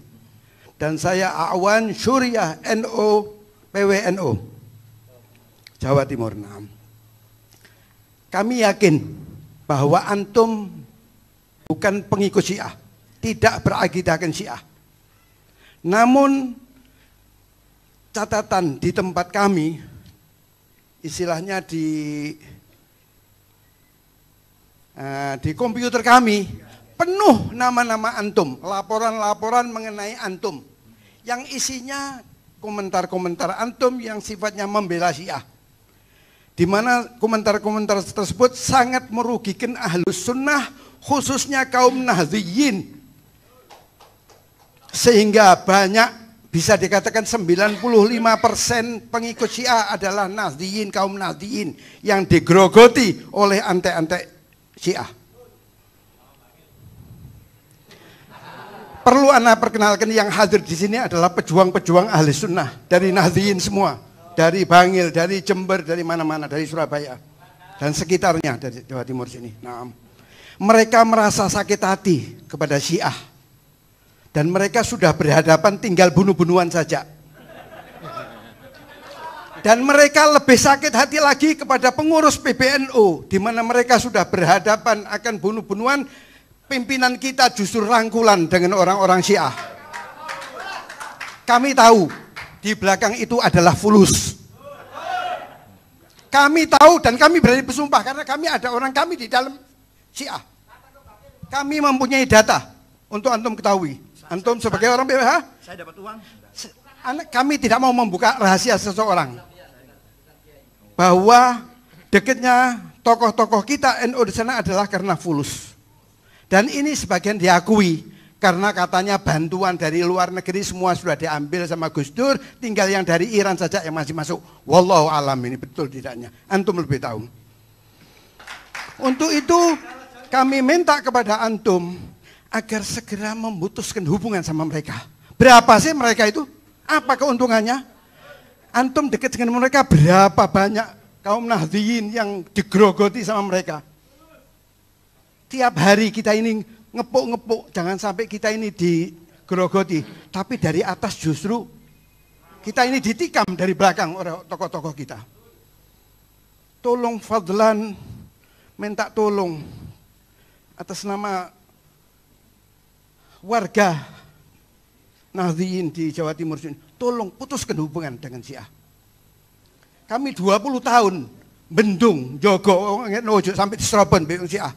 Dan saya Awan Syuriah NU PWNU Jawa Timur. Kami yakin bahwa antum bukan pengikut Syiah, tidak berakidahkan Syiah. Namun catatan di tempat kami, istilahnya di komputer kami penuh nama-nama antum, laporan-laporan mengenai antum yang isinya komentar-komentar antum yang sifatnya membela Syiah. Di mana komentar-komentar tersebut sangat merugikan ahlus sunnah, khususnya kaum Nahdliyin. Sehingga banyak, bisa dikatakan 95% pengikut Syiah adalah Nahdliyin, kaum Nahdliyin yang digerogoti oleh antek-antek Syiah. Perlu Anda perkenalkan yang hadir di sini adalah pejuang-pejuang ahli sunnah dari Nahdliyin semua. Dari Bangil, dari Jember, dari mana-mana, dari Surabaya dan sekitarnya dari Jawa Timur sini. Nah, mereka merasa sakit hati kepada Syiah dan mereka sudah berhadapan tinggal bunuh-bunuhan saja. Dan mereka lebih sakit hati lagi kepada pengurus PBNU, di mana mereka sudah berhadapan akan bunuh-bunuhan, pimpinan kita justru rangkulan dengan orang-orang Syiah. Kami tahu di belakang itu adalah fulus. Kami tahu dan kami berani bersumpah karena kami ada orang kami di dalam Syiah. Kami mempunyai data untuk antum ketahui. Antum sebagai orang PBH, Saya dapat uang. kami tidak mau membuka rahasia seseorang. Bahwa dekatnya tokoh-tokoh kita NU di sana adalah karena fulus. Dan ini sebagian diakui karena katanya bantuan dari luar negeri semua sudah diambil sama Gus Dur, tinggal yang dari Iran saja yang masih masuk. Wallahu alam, ini betul tidaknya. Antum lebih tahu. Untuk itu kami minta kepada antum agar segera memutuskan hubungan sama mereka. Berapa sih mereka itu? Apa keuntungannya? Antum dekat dengan mereka, berapa banyak kaum Nahdliyin yang digerogoti sama mereka? Tiap hari kita ini ngepuk-ngepuk, jangan sampai kita ini digerogoti. Tapi dari atas justru kita ini ditikam dari belakang oleh tokoh-tokoh kita. Tolong fadlan, minta tolong atas nama warga Nahdliyin di Jawa Timur sini, tolong putuskan hubungan dengan Syiah. Kami 20 tahun bendung, jogo, sampai di Serobon Syiah.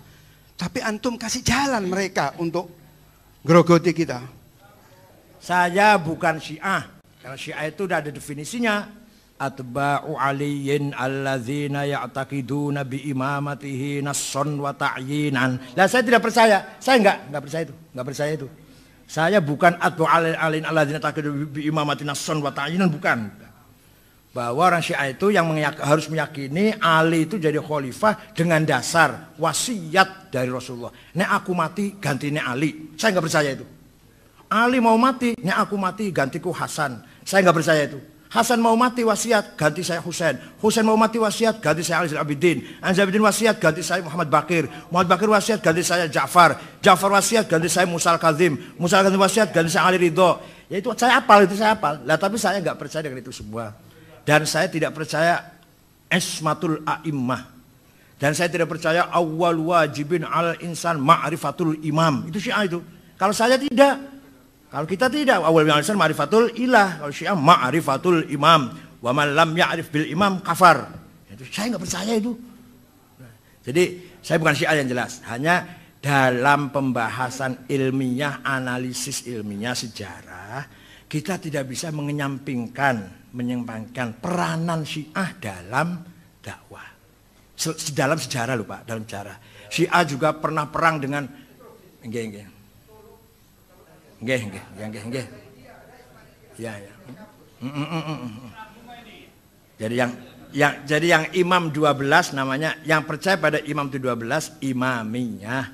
Tapi antum kasih jalan mereka untuk gerogoti kita. Saya bukan Syiah, karena Syiah itu udah ada definisinya. Atba'u aliyin alladzina ya'taqiduna bi imamatihi nasson wa ta'yinan. Lah saya tidak percaya, saya enggak percaya itu, enggak percaya itu. Saya bukan atba'u aliyin alladzina ya'taqiduna bi imamatihi nasson wa ta'yinan, bukan. Bahwa orang Syiah itu yang harus meyakini Ali itu jadi khalifah dengan dasar wasiat dari Rasulullah. Nek aku mati gantinya Ali. Saya enggak percaya itu. Ali mau mati, nek aku mati gantiku Hasan. Saya enggak percaya itu. Hasan mau mati wasiat, ganti saya Husain. Husain mau mati wasiat, ganti saya Ali Zainal Abidin. Ali Zainal Abidin wasiat, ganti saya Muhammad Bakir. Muhammad Bakir wasiat, ganti saya Ja'far. Ja'far wasiat, ganti saya Musa Al-Kazim. Musa Al-Kazim wasiat, ganti saya Ali Ridho. Ya itu saya hafal, itu saya hafal. Lah tapi saya nggak percaya dengan itu semua. Dan saya tidak percaya ismatul a'immah. Dan saya tidak percaya awwal wajibin al insan ma'rifatul imam. Itu Syiah itu. Kalau saya tidak. Kalau kita tidak, awal al-insan ma'rifatul ilah. Kalau Syiah ma'rifatul imam. Wa man lam ya'rif bil imam kafar. Itu saya nggak percaya itu. Jadi saya bukan Syiah yang jelas. Hanya dalam pembahasan ilmiah, analisis ilmiah sejarah, kita tidak bisa menyampingkan peranan Syiah dalam dakwah. Dalam sejarah loh Pak, dalam sejarah. Syiah juga pernah perang dengan Nggih. Ya. Jadi yang imam 12 namanya, yang percaya pada imam itu 12 imamiyah.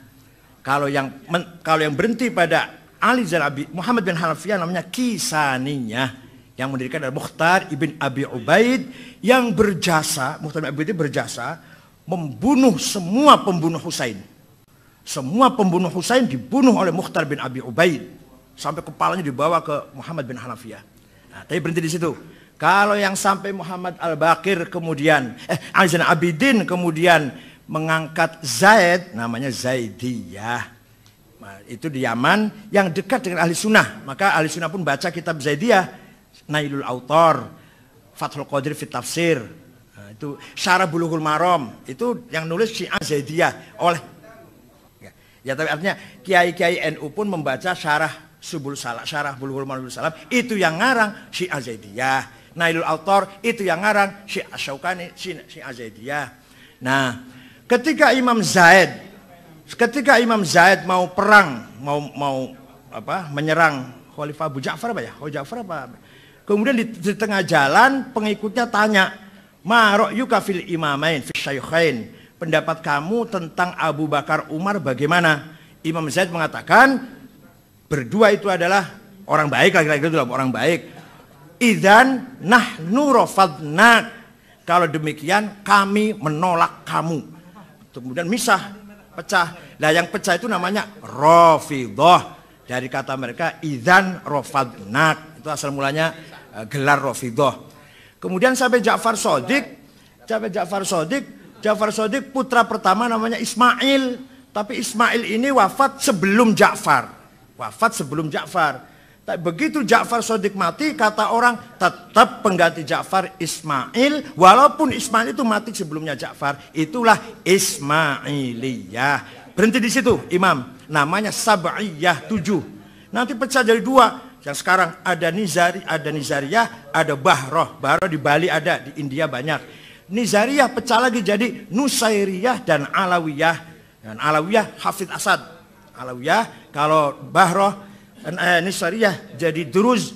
Kalau yang berhenti pada Ali Zalabi, Muhammad bin Hanafiyah namanya kisaniyah. Yang mendirikan adalah Mukhtar ibn Abi Ubaid yang berjasa, Mukhtar ibn Abi Ubaid berjasa membunuh semua pembunuh Husain. Semua pembunuh Husain dibunuh oleh Mukhtar bin Abi Ubaid. Sampai kepalanya dibawa ke Muhammad bin Hanafiyah. Nah, tapi berhenti di situ. Kalau yang sampai Muhammad Al-Baqir kemudian Ali Zainal Abidin kemudian mengangkat Zaid, namanya Zaidiyah. Nah, itu di Yaman yang dekat dengan ahli sunnah. Maka ahli sunnah pun baca kitab Zaidiyah, Nailul Autor, Fathul Qadir fit Tafsir. Nah, itu Syarah Bulughul Maram. Itu yang nulis Syiah Zaidiyah oleh ya, tapi artinya kiai-kiai NU pun membaca syarah Subul Salam, syarah Bulughul Maram Salam, itu yang ngarang Syiah Zaidiyah. Nailul Autor itu yang ngarang Syiah Syaukani, Syiah Zaidiyah. Nah, ketika Imam Zaid mau perang, mau menyerang Khalifah Abu Ja'far kemudian di tengah jalan pengikutnya tanya, "Ma ra'yuka fil imamain fi syaikhain?" Pendapat kamu tentang Abu Bakar Umar bagaimana? Imam Zaid mengatakan berdua itu adalah orang baik, laki-laki itu adalah orang baik. Idzan nahnu rafadnak. Kalau demikian kami menolak kamu. Kemudian misah, pecah. Nah yang pecah itu namanya Rafidhah. Dari kata mereka idzan rafadnak. Itu asal mulanya gelar Rafidhah. Kemudian sampai Ja'far Shadiq putra pertama namanya Ismail. Tapi Ismail ini wafat sebelum Ja'far. Tapi begitu Ja'far Shadiq mati, kata orang tetap pengganti Ja'far Ismail. Walaupun Ismail itu mati sebelumnya Ja'far. Itulah Ismailiyah. Berhenti di situ Imam. Namanya Sab'iyah 7. Nanti pecah jadi 2. Yang sekarang ada Nizariyah, ada Bahroh. Bahroh di Bali ada, di India banyak. Nizariyah pecah lagi jadi Nusairiyah dan Alawiyah. Dan Alawiyah Hafidh Asad. Alawiyah, kalau Bahroh Nizariyah jadi Duruz,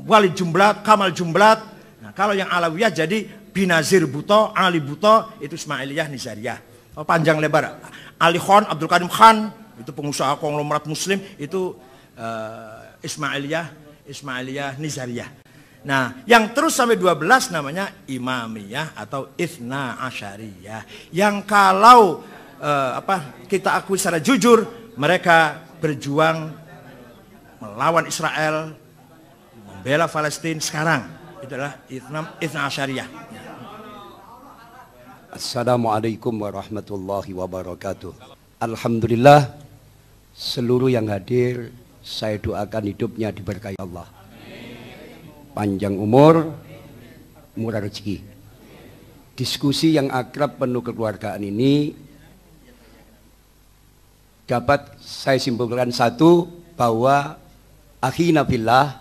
Wali Jumblat, Kamal Jumblat. Nah, kalau yang Alawiyah jadi Binazir Buto, Ali Buto, itu Ismailiyah Nizariyah. Oh, panjang lebar. Ali Khan, Abdul Karim Khan, itu pengusaha konglomerat muslim, itu Ismailiyah Nizariyah. Nah, yang terus sampai 12 namanya Imamiyah atau Ithna Asyariyah. Yang kalau kita akui secara jujur, mereka berjuang melawan Israel, membela Palestina sekarang. Itu adalah Ithna Asyariyah. Assalamualaikum warahmatullahi wabarakatuh. Alhamdulillah, seluruh yang hadir saya doakan hidupnya diberkahi Allah, panjang umur, murah rezeki. Diskusi yang akrab penuh kekeluargaan ini dapat saya simpulkan satu, bahwa akhina fillah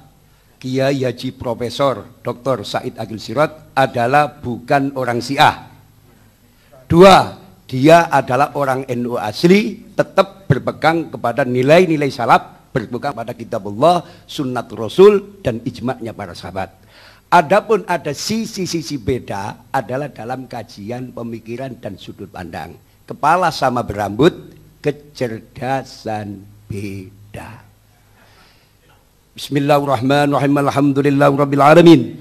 Kiai Haji Profesor Dr. Said Agil Sirot adalah bukan orang Syiah. 2, dia adalah orang NU asli, tetap berpegang kepada nilai-nilai salaf, berpegang pada kitabullah, sunnat Rasul, dan ijma'nya para sahabat. Adapun ada sisi-sisi beda adalah dalam kajian pemikiran dan sudut pandang. Kepala sama berambut, kecerdasan beda. Bismillahirrahmanirrahim. Alhamdulillahirabbil alamin.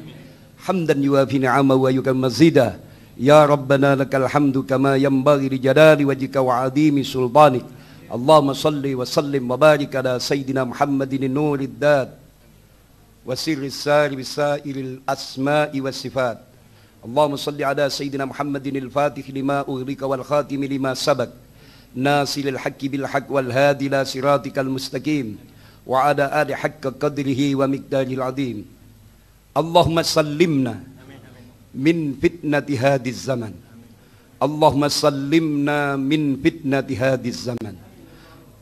Hamdan yuwafi ni'ama wa yukammu mazida. Ya Rabbana lakal hamdu kama yanbaghi li jalali wajhika wa 'azimi sultanik. Allahumma salli wa sallim wa barik ala Sayyidina Muhammadin nurid dad wa sirris sari bisairil asma'i was sifat. Allahumma salli ala Sayyidina Muhammadin al-fatih lima ughliqa wal khatim lima sabaq nasilil haqqi bil haqq wal hadi ila siratikal mustaqim wa ala ali haqqa qadrihi wa miqdaril azim. Allahumma sallimna min fitnati hadhiz zaman. Allahumma sallimna min fitnati hadhiz zaman.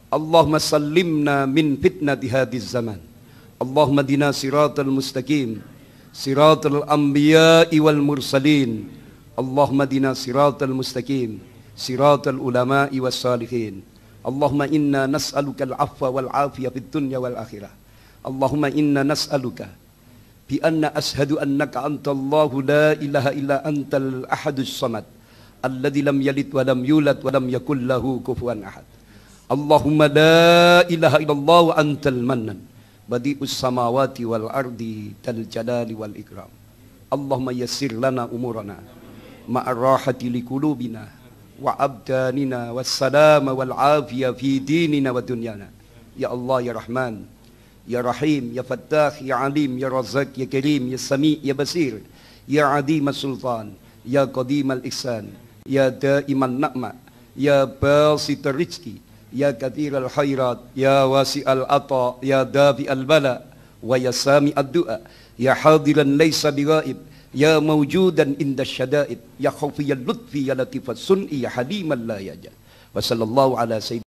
Allahumma sallimna min fitnati hadhiz zaman. Allahumma dina siratal mustaqim, siratal anbiya'i wal mursalin. Allahumma dina siratal mustaqim, siratal ulama'i was salihin. Allahumma inna nas'aluka al-'afwa wal 'afiyah fid dunya wal akhirah. Allahumma inna nas'aluka bi anna ashhadu annaka antallahu la ilaha illa antal ahadus samad alladzi lam yalid wa lam yulad wa lam yakul lahu kufuwan ahad. Allahumma la ilaha illallah wa antal mannan badi'us samawati wal ardi tal jalali wal ikram. Allahumma yassir lana umurana ma'ar rahati li qulubina wa abdanina was salama wal afiyah fi dinina wa dunyana. Ya Allah ya Rahman ya Rahim ya Fattah ya Alim ya Razzaq ya Karim ya Sami ya Basir ya Adim as-Sultan ya Qadim al-Ihsan ya Daiman Na'ma ya Basit al-Rizki ya Kathir al-Khairat ya Wasi al-Ata ya Dafi al-Bala wa ya Sami ad-Du'a ya Hadiran laysa bighaib ya mawjudan inda syada'id ya khawfiyal lutfi ya latifas sun'i ya haliman la yajad. Wa sallallahu ala sayyidina